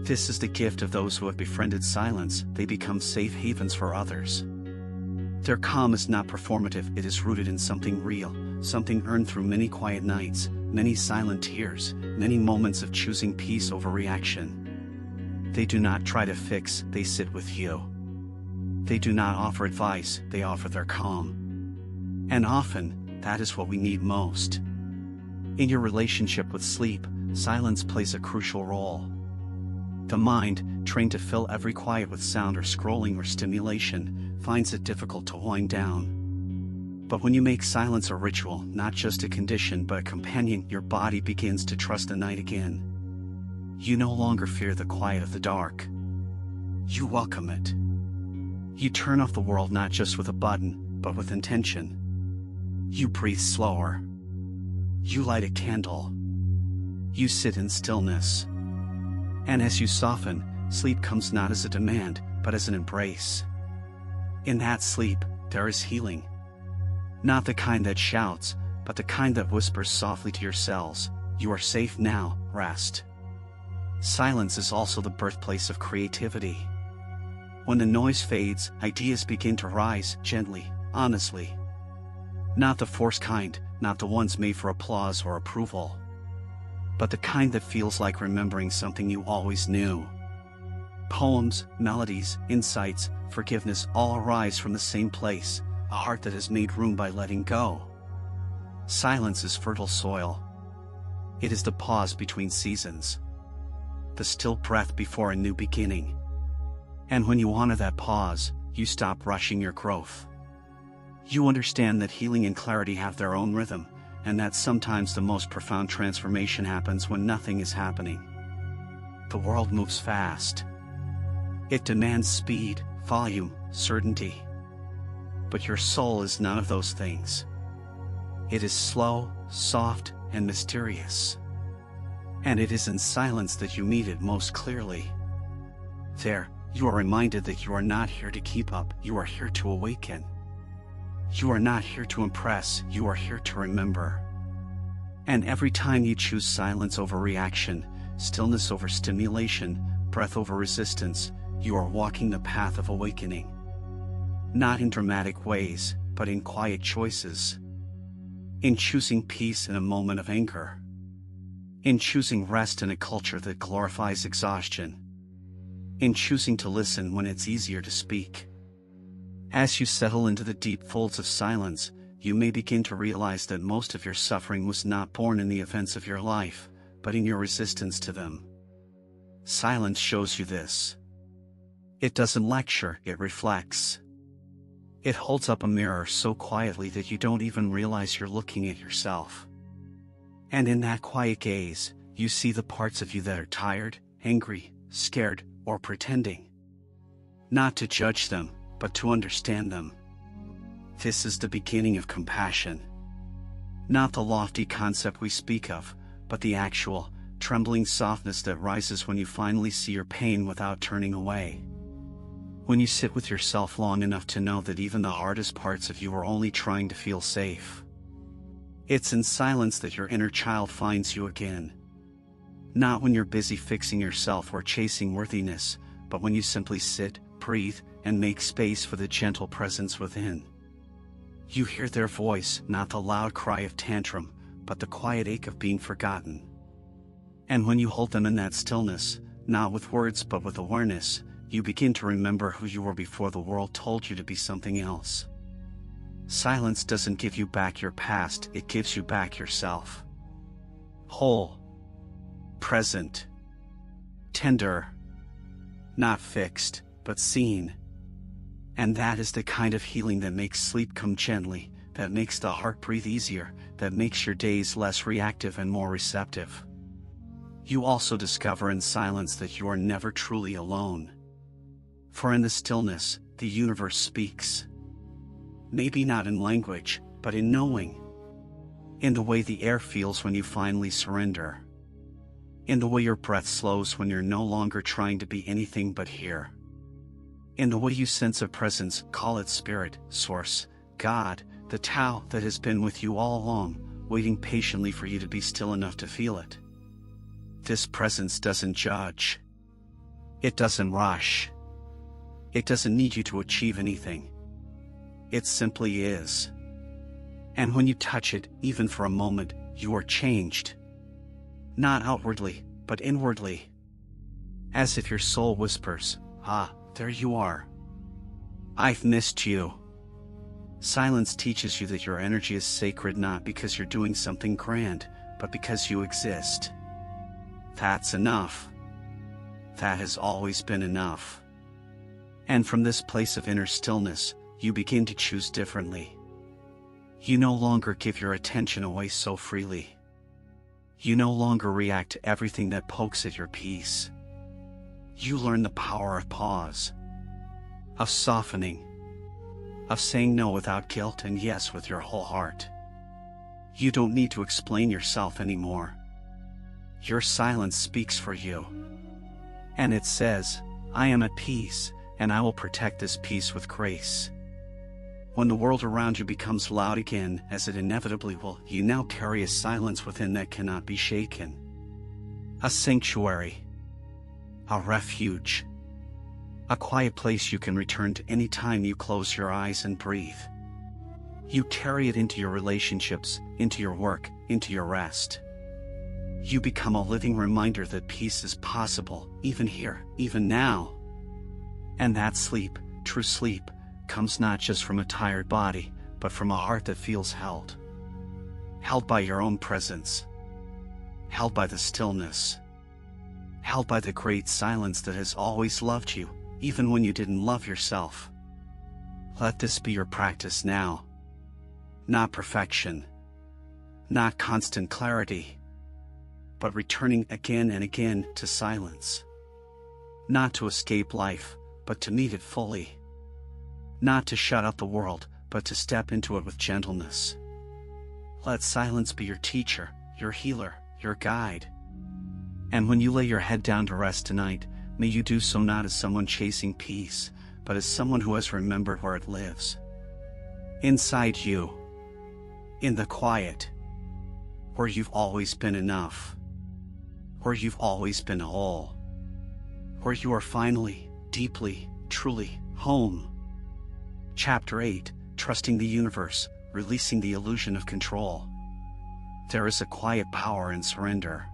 This is the gift of those who have befriended silence. They become safe havens for others. Their calm is not performative, it is rooted in something real, something earned through many quiet nights, many silent tears, many moments of choosing peace over reaction. They do not try to fix, they sit with you. They do not offer advice, they offer their calm. And often, that is what we need most. In your relationship with sleep, silence plays a crucial role. The mind, trained to fill every quiet with sound or scrolling or stimulation, finds it difficult to wind down. But when you make silence a ritual, not just a condition but a companion, your body begins to trust the night again. You no longer fear the quiet of the dark. You welcome it. You turn off the world not just with a button, but with intention. You breathe slower. You light a candle. You sit in stillness. And as you soften, sleep comes not as a demand, but as an embrace. In that sleep, there is healing. Not the kind that shouts, but the kind that whispers softly to your cells, "You are safe now, rest." Silence is also the birthplace of creativity. When the noise fades, ideas begin to rise, gently, honestly. Not the forced kind, not the ones made for applause or approval, but the kind that feels like remembering something you always knew. Poems, melodies, insights, forgiveness all arise from the same place, a heart that has made room by letting go. Silence is fertile soil. It is the pause between seasons, the still breath before a new beginning. And when you honor that pause, you stop rushing your growth. You understand that healing and clarity have their own rhythm, and that sometimes the most profound transformation happens when nothing is happening. The world moves fast. It demands speed, volume, certainty. But your soul is none of those things. It is slow, soft, and mysterious. And it is in silence that you meet it most clearly. There, you are reminded that you are not here to keep up, you are here to awaken. You are not here to impress, you are here to remember. And every time you choose silence over reaction, stillness over stimulation, breath over resistance, you are walking the path of awakening. Not in dramatic ways, but in quiet choices. In choosing peace in a moment of anger. In choosing rest in a culture that glorifies exhaustion. In choosing to listen when it's easier to speak. As you settle into the deep folds of silence, you may begin to realize that most of your suffering was not born in the events of your life, but in your resistance to them. Silence shows you this. It doesn't lecture, it reflects. It holds up a mirror so quietly that you don't even realize you're looking at yourself. And in that quiet gaze, you see the parts of you that are tired, angry, scared, or pretending. Not to judge them, but to understand them. This is the beginning of compassion. Not the lofty concept we speak of, but the actual, trembling softness that rises when you finally see your pain without turning away. When you sit with yourself long enough to know that even the hardest parts of you are only trying to feel safe. It's in silence that your inner child finds you again. Not when you're busy fixing yourself or chasing worthiness, but when you simply sit, breathe, and make space for the gentle presence within. You hear their voice, not the loud cry of tantrum, but the quiet ache of being forgotten. And when you hold them in that stillness, not with words but with awareness, you begin to remember who you were before the world told you to be something else. Silence doesn't give you back your past, it gives you back yourself. Whole. Present. Tender. Not fixed, but seen. And that is the kind of healing that makes sleep come gently, that makes the heart breathe easier, that makes your days less reactive and more receptive. You also discover in silence that you are never truly alone. For in the stillness, the universe speaks. Maybe not in language, but in knowing. In the way the air feels when you finally surrender. In the way your breath slows when you're no longer trying to be anything but here. In the way you sense a presence, call it spirit, source, God, the Tao that has been with you all along, waiting patiently for you to be still enough to feel it. This presence doesn't judge. It doesn't rush. It doesn't need you to achieve anything. It simply is. And when you touch it, even for a moment, you are changed. Not outwardly, but inwardly. As if your soul whispers, "Ah, there you are. I've missed you." Silence teaches you that your energy is sacred not because you're doing something grand, but because you exist. That's enough. That has always been enough. And from this place of inner stillness, you begin to choose differently. You no longer give your attention away so freely. You no longer react to everything that pokes at your peace. You learn the power of pause, of softening, of saying no without guilt and yes with your whole heart. You don't need to explain yourself anymore. Your silence speaks for you. And it says, "I am at peace, and I will protect this peace with grace." When the world around you becomes loud again, as it inevitably will, you now carry a silence within that cannot be shaken. A sanctuary. A refuge. A quiet place you can return to any time you close your eyes and breathe. You carry it into your relationships, into your work, into your rest. You become a living reminder that peace is possible, even here, even now. And that sleep, true sleep, comes not just from a tired body, but from a heart that feels held. Held by your own presence. Held by the stillness. Held by the great silence that has always loved you, even when you didn't love yourself. Let this be your practice now. Not perfection. Not constant clarity. But returning again and again to silence. Not to escape life, but to meet it fully. Not to shut out the world, but to step into it with gentleness. Let silence be your teacher, your healer, your guide. And when you lay your head down to rest tonight, may you do so not as someone chasing peace, but as someone who has remembered where it lives. Inside you. In the quiet. Where you've always been enough. Where you've always been whole. Where you are finally, deeply, truly, home. Chapter 8, Trusting the Universe, Releasing the Illusion of Control. There is a quiet power in surrender.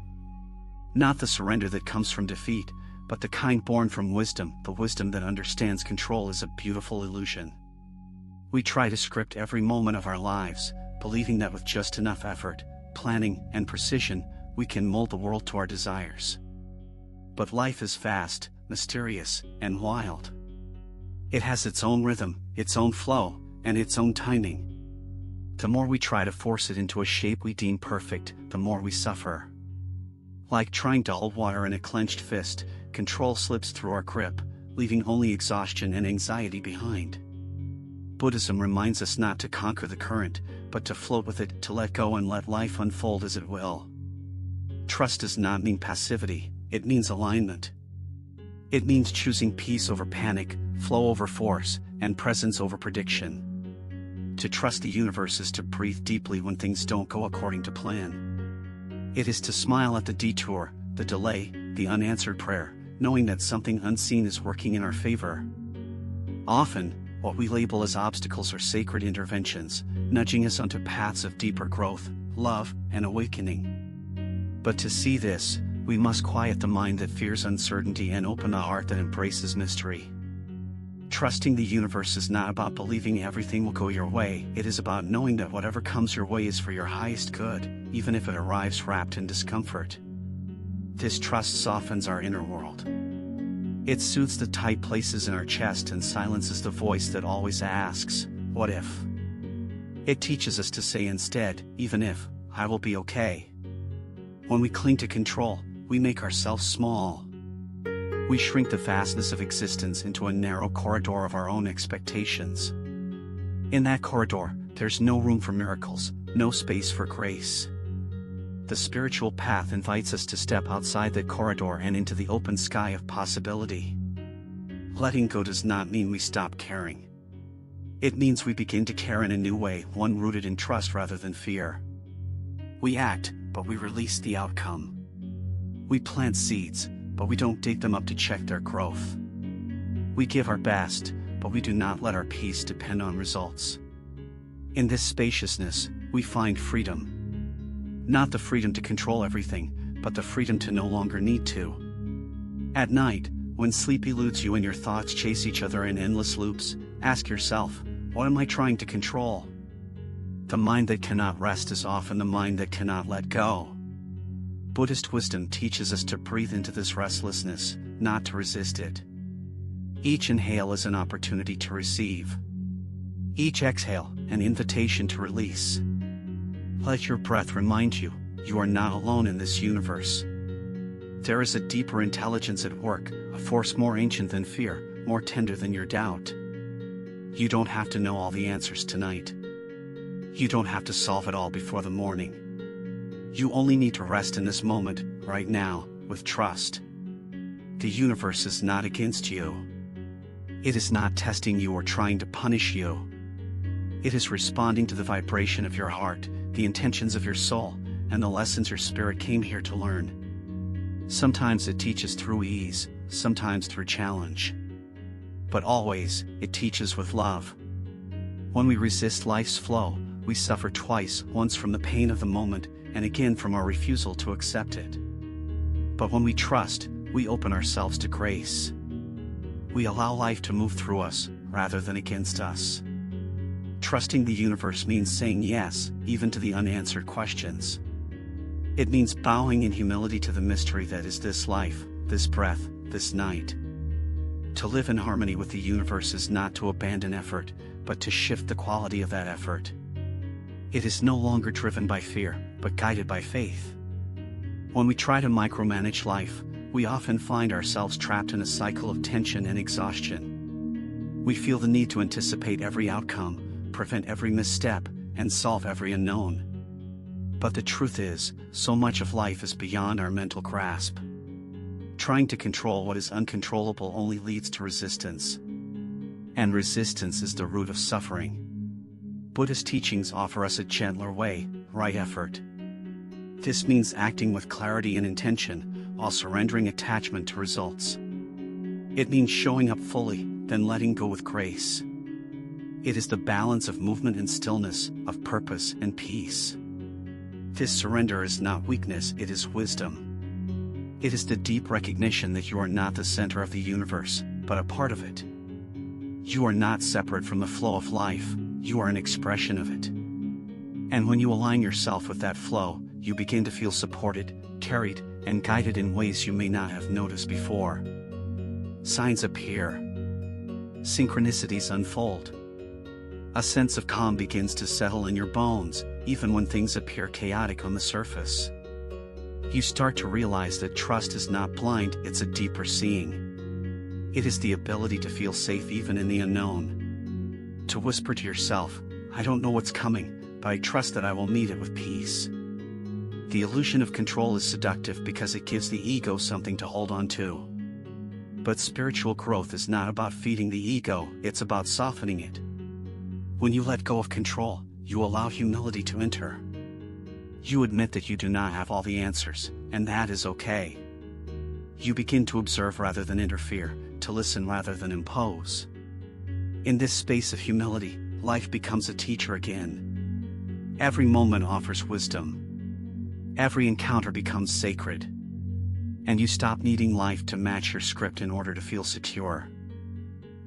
Not the surrender that comes from defeat, but the kind born from wisdom. The wisdom that understands control is a beautiful illusion. We try to script every moment of our lives, believing that with just enough effort, planning, and precision, we can mold the world to our desires. But life is fast, mysterious, and wild. It has its own rhythm, its own flow, and its own timing. The more we try to force it into a shape we deem perfect, the more we suffer. Like trying to hold water in a clenched fist, control slips through our grip, leaving only exhaustion and anxiety behind. Buddhism reminds us not to conquer the current, but to float with it, to let go and let life unfold as it will. Trust does not mean passivity, it means alignment. It means choosing peace over panic, flow over force, and presence over prediction. To trust the universe is to breathe deeply when things don't go according to plan. It is to smile at the detour, the delay, the unanswered prayer, knowing that something unseen is working in our favor. Often, what we label as obstacles are sacred interventions, nudging us onto paths of deeper growth, love, and awakening. But to see this, we must quiet the mind that fears uncertainty and open the heart that embraces mystery. Trusting the universe is not about believing everything will go your way, it is about knowing that whatever comes your way is for your highest good, even if it arrives wrapped in discomfort. This trust softens our inner world. It soothes the tight places in our chest and silences the voice that always asks, "What if?" It teaches us to say instead, "Even if, I will be okay." When we cling to control, we make ourselves small. We shrink the vastness of existence into a narrow corridor of our own expectations. In that corridor, there's no room for miracles, no space for grace. The spiritual path invites us to step outside that corridor and into the open sky of possibility. Letting go does not mean we stop caring. It means we begin to care in a new way, one rooted in trust rather than fear. We act, but we release the outcome. We plant seeds, but we don't dig them up to check their growth. We give our best, but we do not let our peace depend on results. In this spaciousness, we find freedom. Not the freedom to control everything, but the freedom to no longer need to. At night, when sleep eludes you and your thoughts chase each other in endless loops, ask yourself, what am I trying to control? The mind that cannot rest is often the mind that cannot let go. Buddhist wisdom teaches us to breathe into this restlessness, not to resist it. Each inhale is an opportunity to receive. Each exhale, an invitation to release. Let your breath remind you, you are not alone in this universe. There is a deeper intelligence at work, a force more ancient than fear, more tender than your doubt. You don't have to know all the answers tonight. You don't have to solve it all before the morning. You only need to rest in this moment, right now, with trust. The universe is not against you. It is not testing you or trying to punish you. It is responding to the vibration of your heart, the intentions of your soul, and the lessons your spirit came here to learn. Sometimes it teaches through ease, sometimes through challenge. But always, it teaches with love. When we resist life's flow, we suffer twice, once from the pain of the moment, and again from our refusal to accept it. But when we trust, we open ourselves to grace. We allow life to move through us, rather than against us. Trusting the universe means saying yes, even to the unanswered questions. It means bowing in humility to the mystery that is this life, this breath, this night. To live in harmony with the universe is not to abandon effort, but to shift the quality of that effort. It is no longer driven by fear, but guided by faith. When we try to micromanage life, we often find ourselves trapped in a cycle of tension and exhaustion. We feel the need to anticipate every outcome, prevent every misstep, and solve every unknown. But the truth is, so much of life is beyond our mental grasp. Trying to control what is uncontrollable only leads to resistance. And resistance is the root of suffering. Buddhist teachings offer us a gentler way, right effort. This means acting with clarity and intention, while surrendering attachment to results. It means showing up fully, then letting go with grace. It is the balance of movement and stillness, of purpose and peace. This surrender is not weakness, it is wisdom. It is the deep recognition that you are not the center of the universe, but a part of it. You are not separate from the flow of life, you are an expression of it. And when you align yourself with that flow, you begin to feel supported, carried, and guided in ways you may not have noticed before. Signs appear. Synchronicities unfold. A sense of calm begins to settle in your bones, even when things appear chaotic on the surface. You start to realize that trust is not blind, it's a deeper seeing. It is the ability to feel safe even in the unknown. To whisper to yourself, I don't know what's coming, but I trust that I will meet it with peace. The illusion of control is seductive because it gives the ego something to hold on to. But spiritual growth is not about feeding the ego, it's about softening it. When you let go of control, you allow humility to enter. You admit that you do not have all the answers, and that is okay. You begin to observe rather than interfere, to listen rather than impose. In this space of humility, life becomes a teacher again. Every moment offers wisdom. Every encounter becomes sacred. And you stop needing life to match your script in order to feel secure.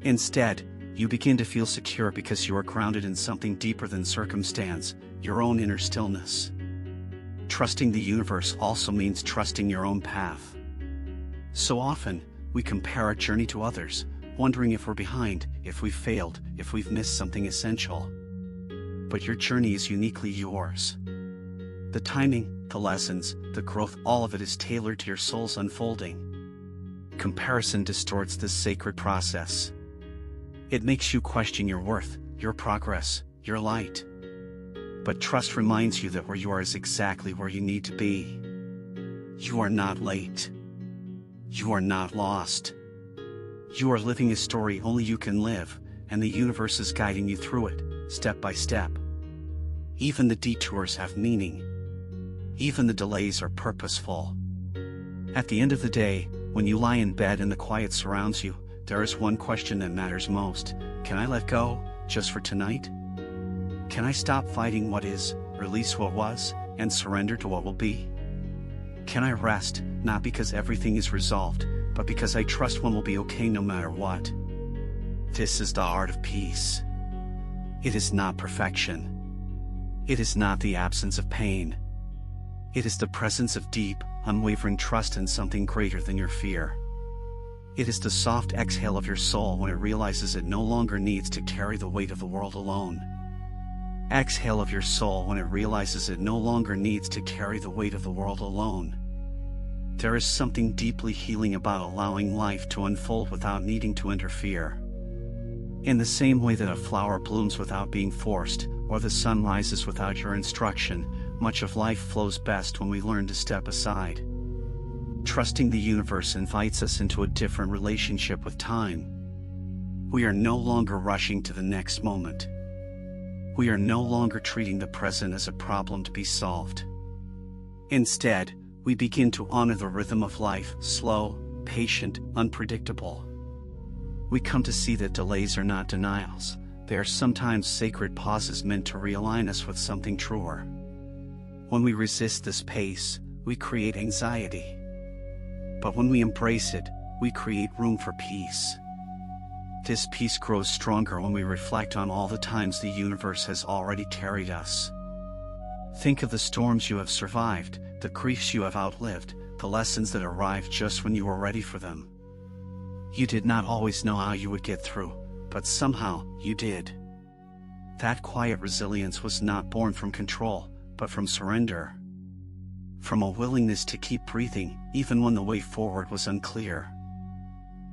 Instead, you begin to feel secure because you are grounded in something deeper than circumstance, your own inner stillness. Trusting the universe also means trusting your own path. So often, we compare our journey to others, wondering if we're behind, if we've failed, if we've missed something essential. But your journey is uniquely yours. The timing, the lessons, the growth, all of it is tailored to your soul's unfolding. Comparison distorts this sacred process. It makes you question your worth, your progress, your light. But trust reminds you that where you are is exactly where you need to be. You are not late. You are not lost. You are living a story only you can live, and the universe is guiding you through it, step by step. Even the detours have meaning. Even the delays are purposeful. At the end of the day, when you lie in bed and the quiet surrounds you, there is one question that matters most. Can I let go, just for tonight? Can I stop fighting what is, release what was, and surrender to what will be? Can I rest, not because everything is resolved, but because I trust one will be okay no matter what? This is the art of peace. It is not perfection. It is not the absence of pain. It is the presence of deep, unwavering trust in something greater than your fear. It is the soft exhale of your soul when it realizes it no longer needs to carry the weight of the world alone. Exhale of your soul when it realizes it no longer needs to carry the weight of the world alone. There is something deeply healing about allowing life to unfold without needing to interfere. In the same way that a flower blooms without being forced, or the sun rises without your instruction, much of life flows best when we learn to step aside. Trusting the universe invites us into a different relationship with time. We are no longer rushing to the next moment. We are no longer treating the present as a problem to be solved. Instead, we begin to honor the rhythm of life, slow, patient, unpredictable. We come to see that delays are not denials. They are sometimes sacred pauses meant to realign us with something truer. When we resist this pace, we create anxiety. But when we embrace it, we create room for peace. This peace grows stronger when we reflect on all the times the universe has already carried us. Think of the storms you have survived, the griefs you have outlived, the lessons that arrived just when you were ready for them. You did not always know how you would get through, but somehow you did. That quiet resilience was not born from control, but from surrender. From a willingness to keep breathing, even when the way forward was unclear.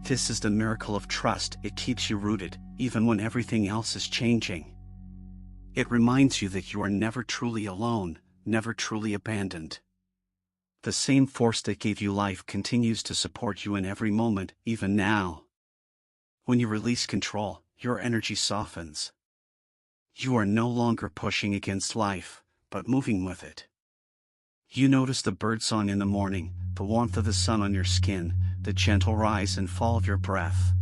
This is the miracle of trust. It keeps you rooted, even when everything else is changing. It reminds you that you are never truly alone, never truly abandoned. The same force that gave you life continues to support you in every moment, even now. When you release control, your energy softens. You are no longer pushing against life, but moving with it. You notice the birdsong in the morning, the warmth of the sun on your skin, the gentle rise and fall of your breath.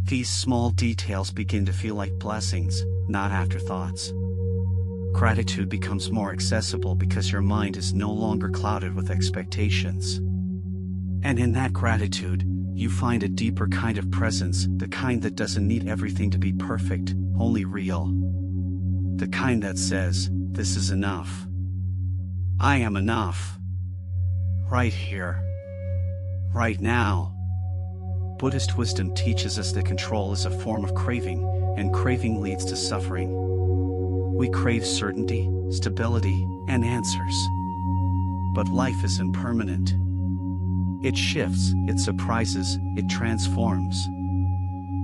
These small details begin to feel like blessings, not afterthoughts. Gratitude becomes more accessible because your mind is no longer clouded with expectations. And in that gratitude, you find a deeper kind of presence, the kind that doesn't need everything to be perfect, only real. The kind that says, "This is enough. I am enough. Right here. Right now." Buddhist wisdom teaches us that control is a form of craving, and craving leads to suffering. We crave certainty, stability, and answers. But life is impermanent. It shifts, it surprises, it transforms.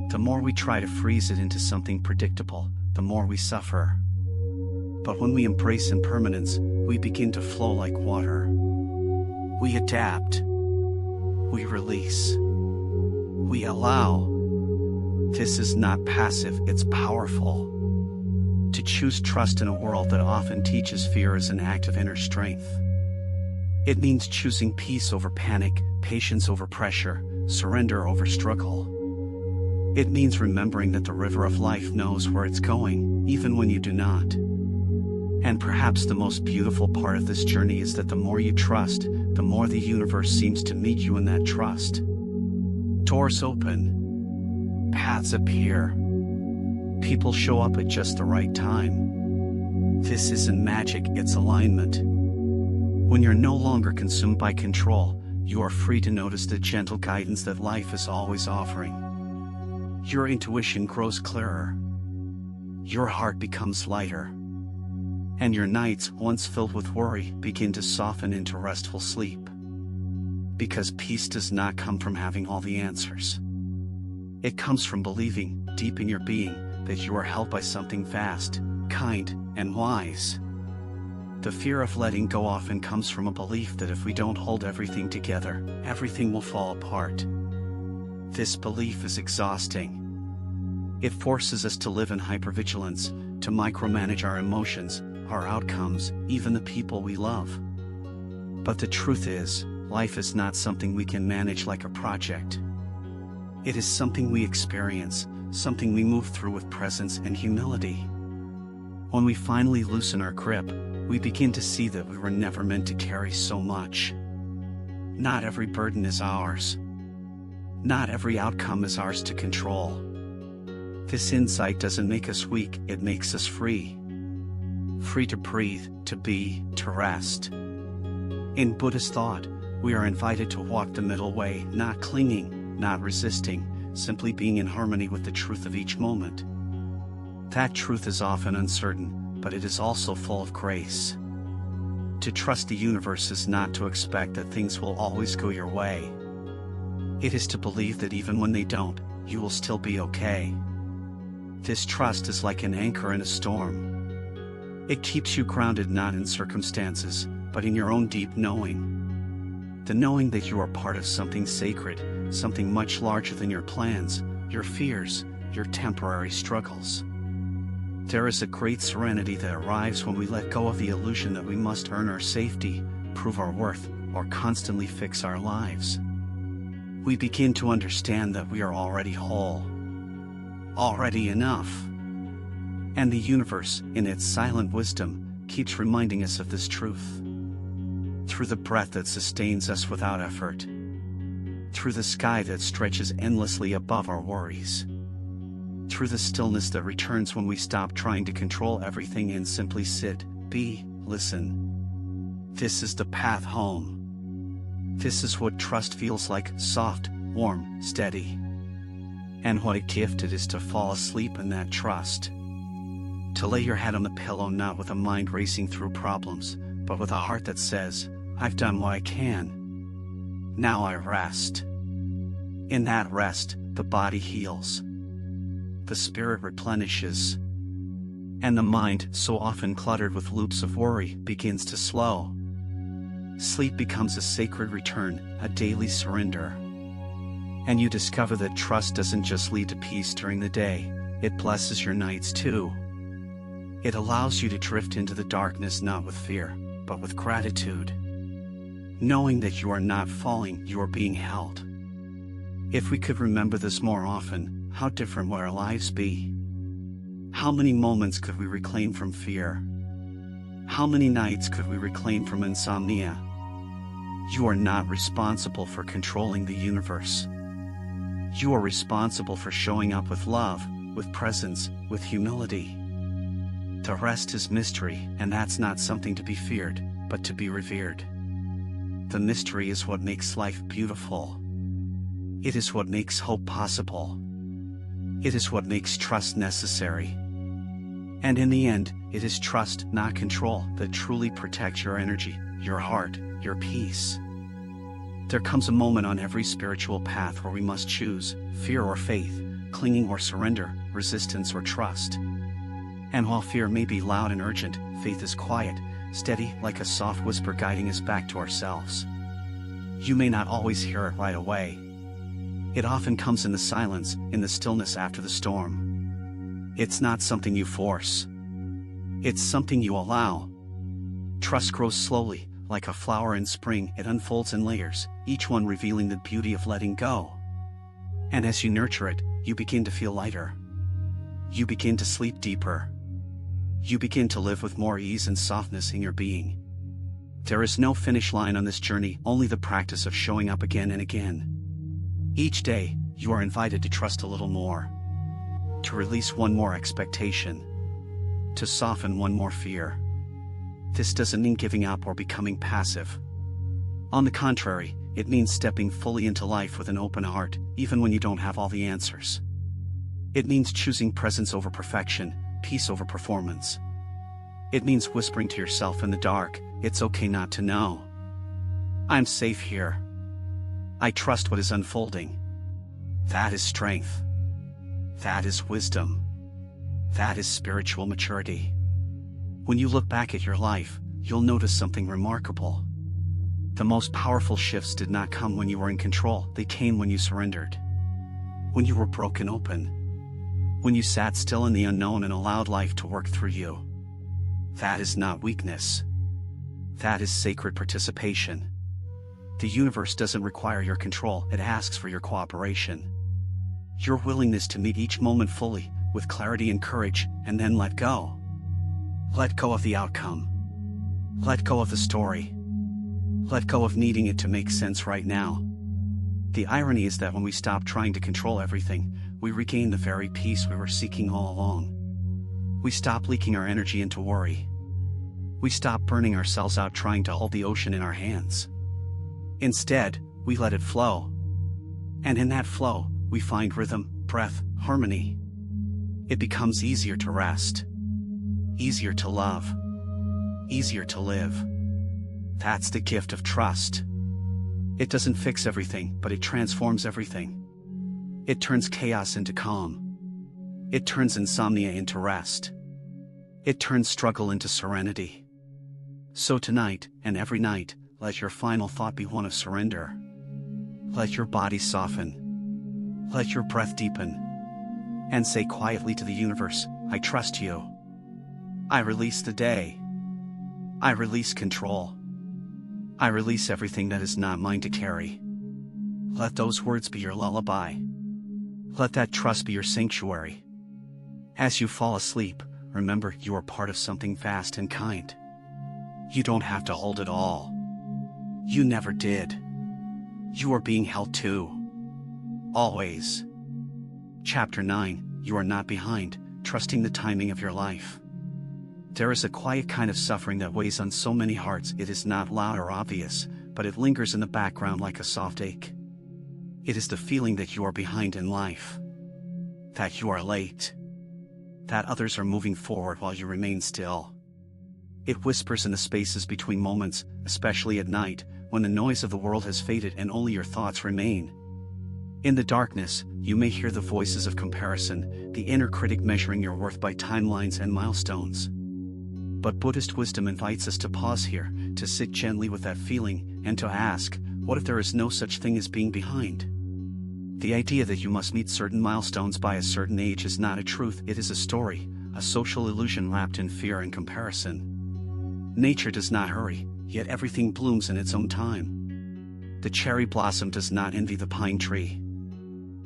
The more we try to freeze it into something predictable, the more we suffer. But when we embrace impermanence, we begin to flow like water. We adapt. We release. We allow. This is not passive, it's powerful. To choose trust in a world that often teaches fear is an act of inner strength. It means choosing peace over panic, patience over pressure, surrender over struggle. It means remembering that the river of life knows where it's going, even when you do not. And perhaps the most beautiful part of this journey is that the more you trust, the more the universe seems to meet you in that trust. Doors open. Paths appear. People show up at just the right time. This isn't magic, it's alignment. When you're no longer consumed by control, you are free to notice the gentle guidance that life is always offering. Your intuition grows clearer. Your heart becomes lighter. And your nights, once filled with worry, begin to soften into restful sleep. Because peace does not come from having all the answers. It comes from believing, deep in your being, that you are held by something vast, kind, and wise. The fear of letting go often comes from a belief that if we don't hold everything together, everything will fall apart. This belief is exhausting. It forces us to live in hypervigilance, to micromanage our emotions, our outcomes, even the people we love. But the truth is, life is not something we can manage like a project. It is something we experience, something we move through with presence and humility. When we finally loosen our grip, we begin to see that we were never meant to carry so much. Not every burden is ours. Not every outcome is ours to control. This insight doesn't make us weak, it makes us free. Free to breathe, to be, to rest. In Buddhist thought, we are invited to walk the middle way, not clinging, not resisting, simply being in harmony with the truth of each moment. That truth is often uncertain, but it is also full of grace. To trust the universe is not to expect that things will always go your way. It is to believe that even when they don't, you will still be okay. This trust is like an anchor in a storm. It keeps you grounded not in circumstances, but in your own deep knowing. The knowing that you are part of something sacred, something much larger than your plans, your fears, your temporary struggles. There is a great serenity that arrives when we let go of the illusion that we must earn our safety, prove our worth, or constantly fix our lives. We begin to understand that we are already whole, already enough. And the universe, in its silent wisdom, keeps reminding us of this truth. Through the breath that sustains us without effort. Through the sky that stretches endlessly above our worries. Through the stillness that returns when we stop trying to control everything and simply sit, be, listen. This is the path home. This is what trust feels like, soft, warm, steady. And what a gift it is to fall asleep in that trust. To lay your head on the pillow not with a mind racing through problems, but with a heart that says, I've done what I can. Now I rest. In that rest, the body heals. The spirit replenishes. And the mind, so often cluttered with loops of worry, begins to slow. Sleep becomes a sacred return, a daily surrender. And you discover that trust doesn't just lead to peace during the day, it blesses your nights too. It allows you to drift into the darkness not with fear, but with gratitude. Knowing that you are not falling, you are being held. If we could remember this more often, how different would our lives be? How many moments could we reclaim from fear? How many nights could we reclaim from insomnia? You are not responsible for controlling the universe. You are responsible for showing up with love, with presence, with humility. The rest is mystery, and that's not something to be feared, but to be revered. The mystery is what makes life beautiful. It is what makes hope possible. It is what makes trust necessary. And in the end, it is trust, not control, that truly protects your energy, your heart, your peace. There comes a moment on every spiritual path where we must choose, fear or faith, clinging or surrender, resistance or trust. And while fear may be loud and urgent, faith is quiet, steady, like a soft whisper guiding us back to ourselves. You may not always hear it right away. It often comes in the silence, in the stillness after the storm. It's not something you force. It's something you allow. Trust grows slowly, like a flower in spring. It unfolds in layers, each one revealing the beauty of letting go. And as you nurture it, you begin to feel lighter. You begin to sleep deeper. You begin to live with more ease and softness in your being. There is no finish line on this journey, only the practice of showing up again and again. Each day, you are invited to trust a little more. To release one more expectation. To soften one more fear. This doesn't mean giving up or becoming passive. On the contrary, it means stepping fully into life with an open heart, even when you don't have all the answers. It means choosing presence over perfection, peace over performance. It means whispering to yourself in the dark, it's okay not to know. I'm safe here. I trust what is unfolding. That is strength. That is wisdom. That is spiritual maturity. When you look back at your life, you'll notice something remarkable. The most powerful shifts did not come when you were in control, they came when you surrendered. When you were broken open. When you sat still in the unknown and allowed life to work through you. That is not weakness. That is sacred participation. The universe doesn't require your control, it asks for your cooperation. Your willingness to meet each moment fully, with clarity and courage, and then let go. Let go of the outcome. Let go of the story. Let go of needing it to make sense right now. The irony is that when we stop trying to control everything, we regain the very peace we were seeking all along. We stop leaking our energy into worry. We stop burning ourselves out trying to hold the ocean in our hands. Instead, we let it flow. And in that flow, we find rhythm, breath, harmony. It becomes easier to rest. Easier to love. Easier to live. That's the gift of trust. It doesn't fix everything, but it transforms everything. It turns chaos into calm. It turns insomnia into rest. It turns struggle into serenity. So tonight, and every night, let your final thought be one of surrender. Let your body soften. Let your breath deepen. And say quietly to the universe, I trust you. I release the day. I release control. I release everything that is not mine to carry. Let those words be your lullaby. Let that trust be your sanctuary. As you fall asleep, remember you are part of something vast and kind. You don't have to hold it all. You never did. You are being held too. Always. Chapter 9, You are not behind, trusting the timing of your life. There is a quiet kind of suffering that weighs on so many hearts. It is not loud or obvious, but it lingers in the background like a soft ache. It is the feeling that you are behind in life. That you are late. That others are moving forward while you remain still. It whispers in the spaces between moments, especially at night, when the noise of the world has faded and only your thoughts remain. In the darkness, you may hear the voices of comparison, the inner critic measuring your worth by timelines and milestones. But Buddhist wisdom invites us to pause here, to sit gently with that feeling, and to ask, what if there is no such thing as being behind? The idea that you must meet certain milestones by a certain age is not a truth, it is a story, a social illusion wrapped in fear and comparison. Nature does not hurry, yet everything blooms in its own time. The cherry blossom does not envy the pine tree.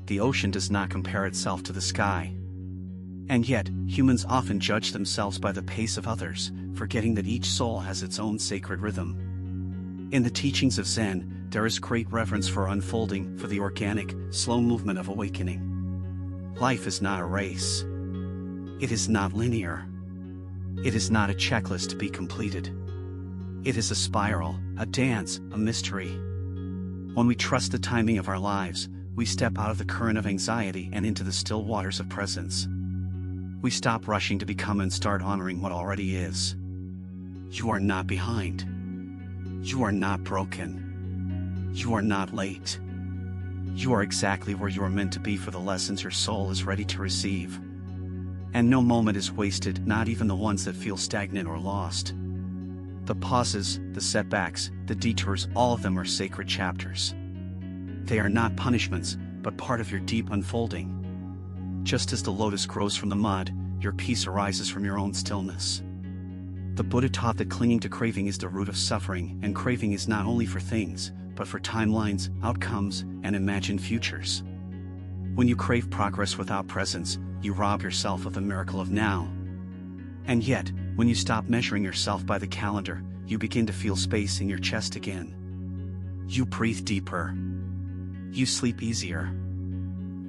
The ocean does not compare itself to the sky. And yet, humans often judge themselves by the pace of others, forgetting that each soul has its own sacred rhythm. In the teachings of Zen, there is great reverence for unfolding, for the organic, slow movement of awakening. Life is not a race. It is not linear. It is not a checklist to be completed. It is a spiral, a dance, a mystery. When we trust the timing of our lives, we step out of the current of anxiety and into the still waters of presence. We stop rushing to become and start honoring what already is. You are not behind. You are not broken. You are not late. You are exactly where you are meant to be for the lessons your soul is ready to receive. And no moment is wasted, not even the ones that feel stagnant or lost. The pauses, the setbacks, the detours, all of them are sacred chapters. They are not punishments, but part of your deep unfolding. Just as the lotus grows from the mud, your peace arises from your own stillness. The Buddha taught that clinging to craving is the root of suffering, and craving is not only for things, but for timelines, outcomes, and imagined futures. When you crave progress without presence, you rob yourself of the miracle of now. And yet, when you stop measuring yourself by the calendar, you begin to feel space in your chest again. You breathe deeper. You sleep easier.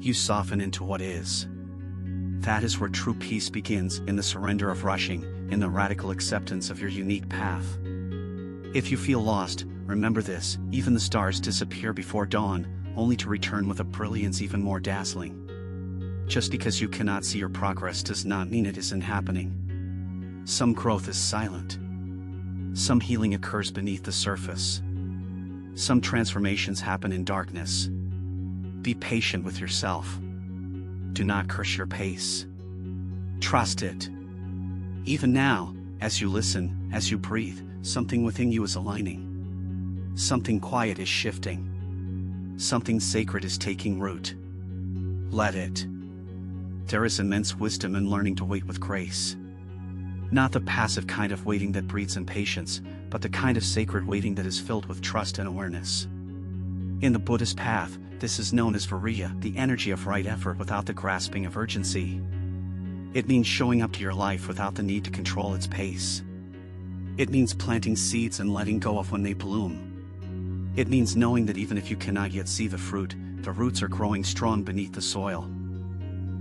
You soften into what is. That is where true peace begins, in the surrender of rushing, in the radical acceptance of your unique path. If you feel lost, remember this: even the stars disappear before dawn, only to return with a brilliance even more dazzling. Just because you cannot see your progress does not mean it isn't happening. Some growth is silent. Some healing occurs beneath the surface. Some transformations happen in darkness. Be patient with yourself. Do not curse your pace. Trust it. Even now, as you listen, as you breathe, something within you is aligning. Something quiet is shifting. Something sacred is taking root. Let it. There is immense wisdom in learning to wait with grace. Not the passive kind of waiting that breeds impatience, but the kind of sacred waiting that is filled with trust and awareness. In the Buddhist path, this is known as viriya, the energy of right effort without the grasping of urgency. It means showing up to your life without the need to control its pace. It means planting seeds and letting go of when they bloom. It means knowing that even if you cannot yet see the fruit, the roots are growing strong beneath the soil.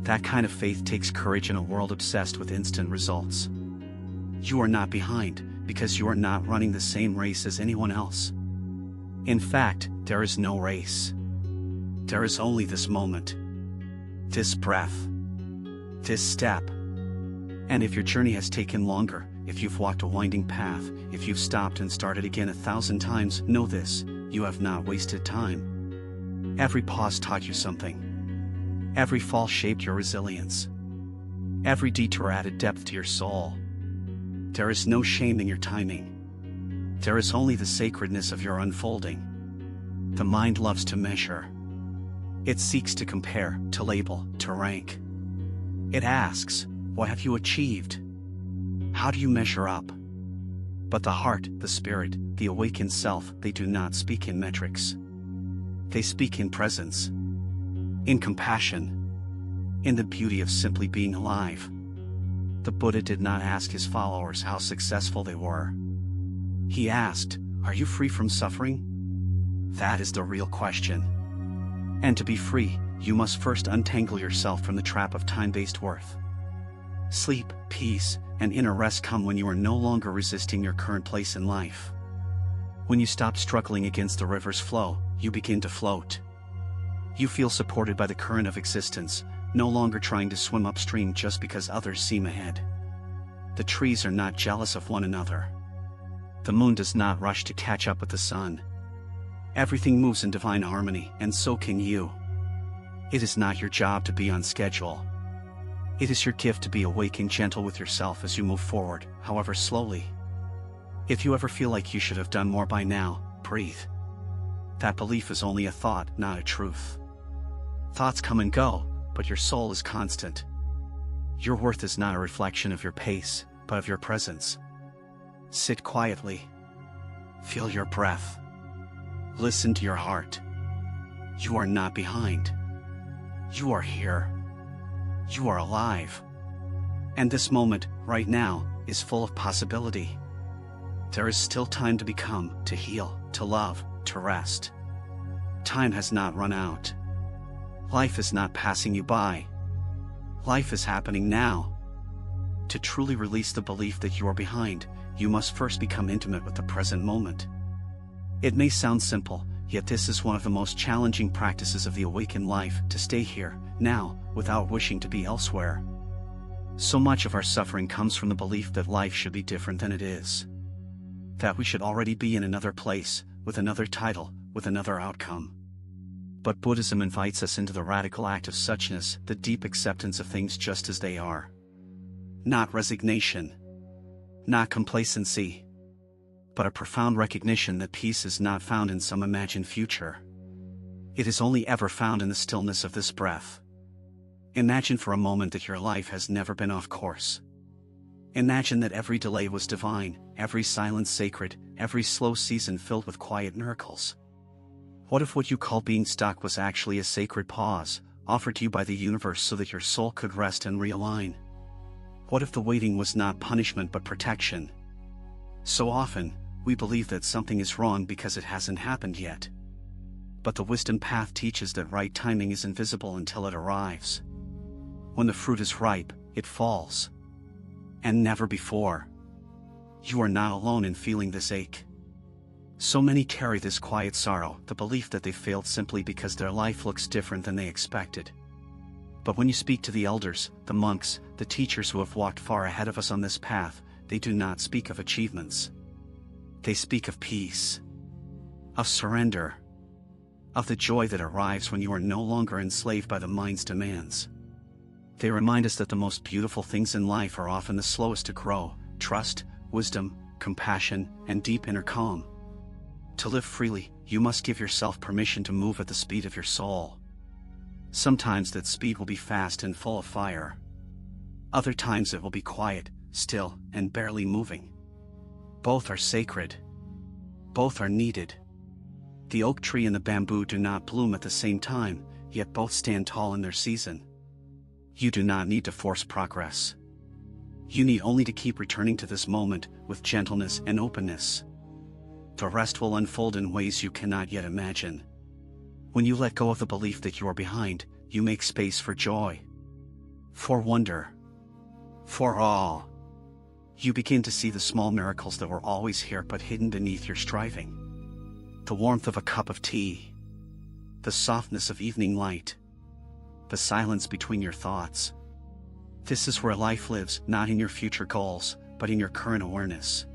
That kind of faith takes courage in a world obsessed with instant results. You are not behind, because you are not running the same race as anyone else. In fact, there is no race. There is only this moment, this breath, this step. And if your journey has taken longer, if you've walked a winding path, if you've stopped and started again 1,000 times, know this: you have not wasted time. Every pause taught you something. Every fall shaped your resilience. Every detour added depth to your soul. There is no shame in your timing. There is only the sacredness of your unfolding. The mind loves to measure. It seeks to compare, to label, to rank. It asks, what have you achieved? How do you measure up? But the heart, the spirit, the awakened self, they do not speak in metrics. They speak in presence, in compassion, in the beauty of simply being alive. The Buddha did not ask his followers how successful they were. He asked, are you free from suffering? That is the real question. And to be free, you must first untangle yourself from the trap of time-based worth. Sleep, peace, and inner rest come when you are no longer resisting your current place in life. When you stop struggling against the river's flow, you begin to float. You feel supported by the current of existence, no longer trying to swim upstream just because others seem ahead. The trees are not jealous of one another. The moon does not rush to catch up with the sun. Everything moves in divine harmony, and so can you. It is not your job to be on schedule. It is your gift to be awake and gentle with yourself as you move forward, however slowly. If you ever feel like you should have done more by now, breathe. That belief is only a thought, not a truth. Thoughts come and go, but your soul is constant. Your worth is not a reflection of your pace, but of your presence. Sit quietly. Feel your breath. Listen to your heart. You are not behind. You are here. You are alive. And this moment, right now, is full of possibility. There is still time to become, to heal, to love, to rest. Time has not run out. Life is not passing you by. Life is happening now. To truly release the belief that you are behind, you must first become intimate with the present moment. It may sound simple, yet this is one of the most challenging practices of the awakened life, to stay here, now, without wishing to be elsewhere. So much of our suffering comes from the belief that life should be different than it is. That we should already be in another place, with another title, with another outcome. But Buddhism invites us into the radical act of suchness, the deep acceptance of things just as they are. Not resignation. Not complacency. But a profound recognition that peace is not found in some imagined future. It is only ever found in the stillness of this breath. Imagine for a moment that your life has never been off course. Imagine that every delay was divine, every silence sacred, every slow season filled with quiet miracles. What if what you call being stuck was actually a sacred pause, offered to you by the universe so that your soul could rest and realign? What if the waiting was not punishment but protection? So often, we believe that something is wrong because it hasn't happened yet. But the wisdom path teaches that right timing is invisible until it arrives. When the fruit is ripe, it falls. And never before. You are not alone in feeling this ache. So many carry this quiet sorrow, the belief that they failed simply because their life looks different than they expected. But when you speak to the elders, the monks, the teachers who have walked far ahead of us on this path, they do not speak of achievements. They speak of peace, of surrender, of the joy that arrives when you are no longer enslaved by the mind's demands. They remind us that the most beautiful things in life are often the slowest to grow: trust, wisdom, compassion, and deep inner calm. To live freely, you must give yourself permission to move at the speed of your soul. Sometimes that speed will be fast and full of fire. Other times it will be quiet, still, and barely moving. Both are sacred. Both are needed. The oak tree and the bamboo do not bloom at the same time, yet both stand tall in their season. You do not need to force progress. You need only to keep returning to this moment with gentleness and openness. The rest will unfold in ways you cannot yet imagine. When you let go of the belief that you are behind, you make space for joy, for wonder, for awe. You begin to see the small miracles that were always here but hidden beneath your striving. The warmth of a cup of tea, the softness of evening light, the silence between your thoughts. This is where life lives, not in your future goals, but in your current awareness.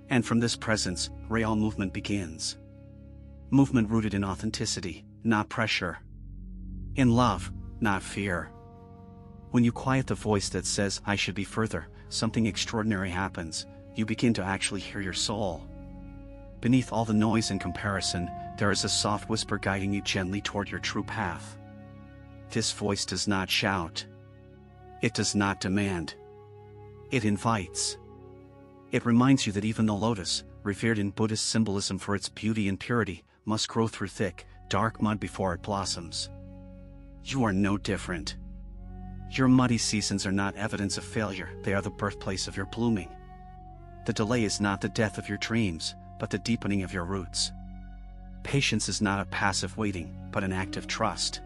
And from this presence, real movement begins. Movement rooted in authenticity, not pressure. In love, not fear. When you quiet the voice that says, "I should be further," something extraordinary happens. You begin to actually hear your soul. Beneath all the noise and comparison, there is a soft whisper guiding you gently toward your true path. This voice does not shout. It does not demand. It invites. It reminds you that even the lotus, revered in Buddhist symbolism for its beauty and purity, must grow through thick, dark mud before it blossoms. You are no different. Your muddy seasons are not evidence of failure, they are the birthplace of your blooming. The delay is not the death of your dreams, but the deepening of your roots. Patience is not a passive waiting, but an active trust.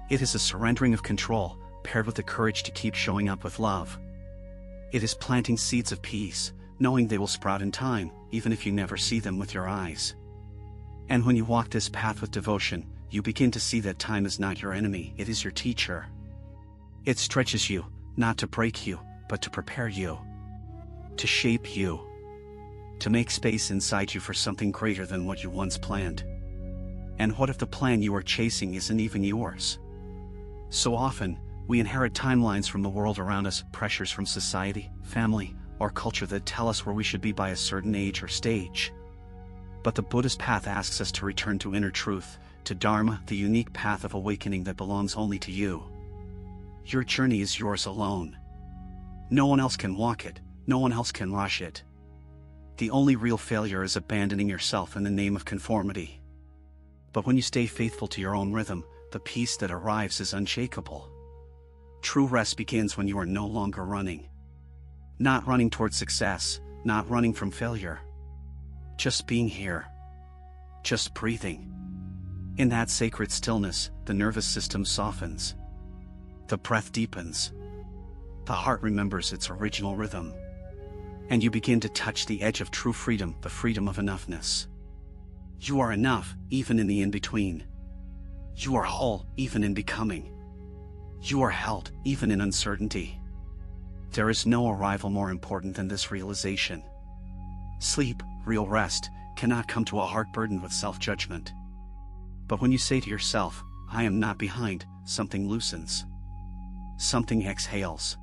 It is a surrendering of control, paired with the courage to keep showing up with love. It is planting seeds of peace, knowing they will sprout in time, even if you never see them with your eyes. And when you walk this path with devotion, you begin to see that time is not your enemy, it is your teacher. It stretches you, not to break you, but to prepare you. To shape you. To make space inside you for something greater than what you once planned. And what if the plan you are chasing isn't even yours? So often, we inherit timelines from the world around us, pressures from society, family, or culture that tell us where we should be by a certain age or stage. But the Buddhist path asks us to return to inner truth, to Dharma, the unique path of awakening that belongs only to you. Your journey is yours alone. No one else can walk it, no one else can rush it. The only real failure is abandoning yourself in the name of conformity. But when you stay faithful to your own rhythm, the peace that arrives is unshakable. True rest begins when you are no longer running. Not running towards success, not running from failure. Just being here. Just breathing. In that sacred stillness, the nervous system softens. The breath deepens. The heart remembers its original rhythm. And you begin to touch the edge of true freedom, the freedom of enoughness. You are enough, even in the in-between. You are whole, even in becoming. You are held, even in uncertainty. There is no arrival more important than this realization. Sleep, real rest, cannot come to a heart burdened with self-judgment. But when you say to yourself, "I am not behind," something loosens. Something exhales.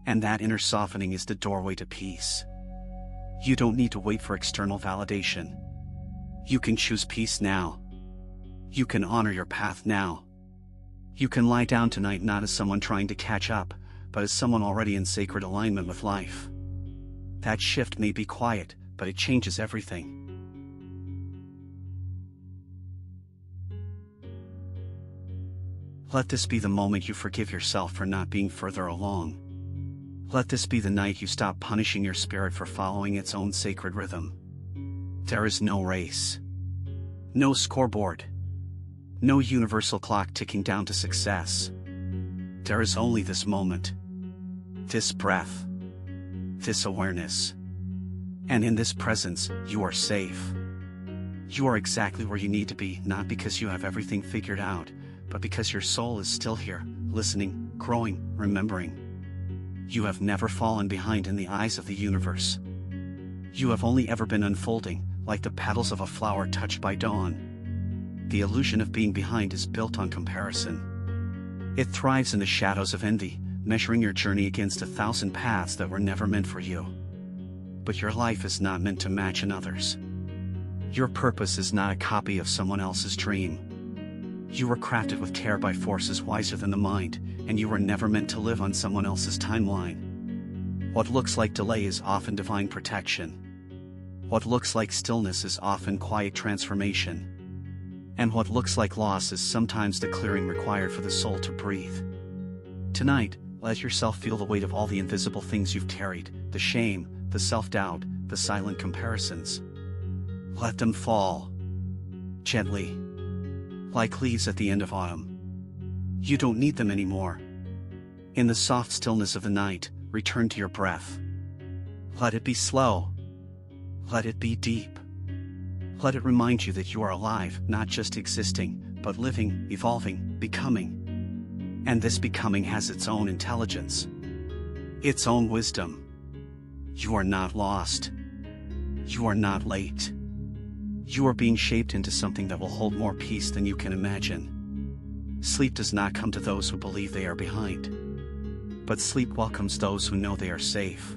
And that inner softening is the doorway to peace. You don't need to wait for external validation. You can choose peace now. You can honor your path now. You can lie down tonight not as someone trying to catch up, but as someone already in sacred alignment with life. That shift may be quiet, but it changes everything. Let this be the moment you forgive yourself for not being further along. Let this be the night you stop punishing your spirit for following its own sacred rhythm. There is no race. No scoreboard. No universal clock ticking down to success. There is only this moment. This breath. This awareness. And in this presence, you are safe. You are exactly where you need to be, not because you have everything figured out, but because your soul is still here, listening, growing, remembering. You have never fallen behind in the eyes of the universe. You have only ever been unfolding, like the petals of a flower touched by dawn. The illusion of being behind is built on comparison. It thrives in the shadows of envy, measuring your journey against 1,000 paths that were never meant for you. But your life is not meant to match another's. Your purpose is not a copy of someone else's dream. You were crafted with care by forces wiser than the mind, and you were never meant to live on someone else's timeline. What looks like delay is often divine protection. What looks like stillness is often quiet transformation. And what looks like loss is sometimes the clearing required for the soul to breathe. Tonight, let yourself feel the weight of all the invisible things you've carried, the shame, the self-doubt, the silent comparisons. Let them fall. Gently. Like leaves at the end of autumn. You don't need them anymore. In the soft stillness of the night, return to your breath. Let it be slow. Let it be deep. Let it remind you that you are alive, not just existing, but living, evolving, becoming. And this becoming has its own intelligence. Its own wisdom. You are not lost. You are not late. You are being shaped into something that will hold more peace than you can imagine. Sleep does not come to those who believe they are behind. But sleep welcomes those who know they are safe.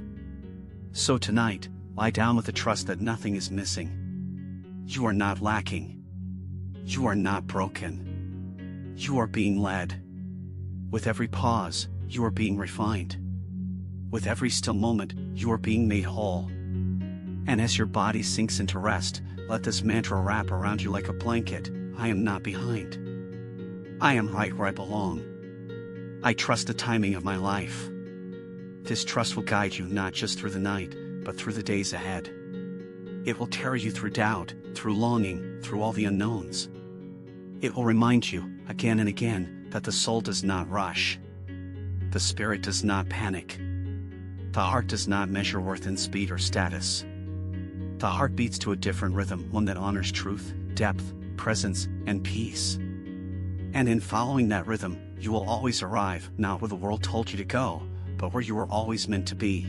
So tonight, lie down with the trust that nothing is missing. You are not lacking. You are not broken. You are being led. With every pause, you are being refined. With every still moment, you are being made whole. And as your body sinks into rest, let this mantra wrap around you like a blanket. I am not behind. I am right where I belong. I trust the timing of my life. This trust will guide you not just through the night, but through the days ahead. It will carry you through doubt, through longing, through all the unknowns. It will remind you, again and again, that the soul does not rush. The spirit does not panic. The heart does not measure worth in speed or status. The heart beats to a different rhythm, one that honors truth, depth, presence, and peace. And in following that rhythm, you will always arrive, not where the world told you to go, but where you were always meant to be.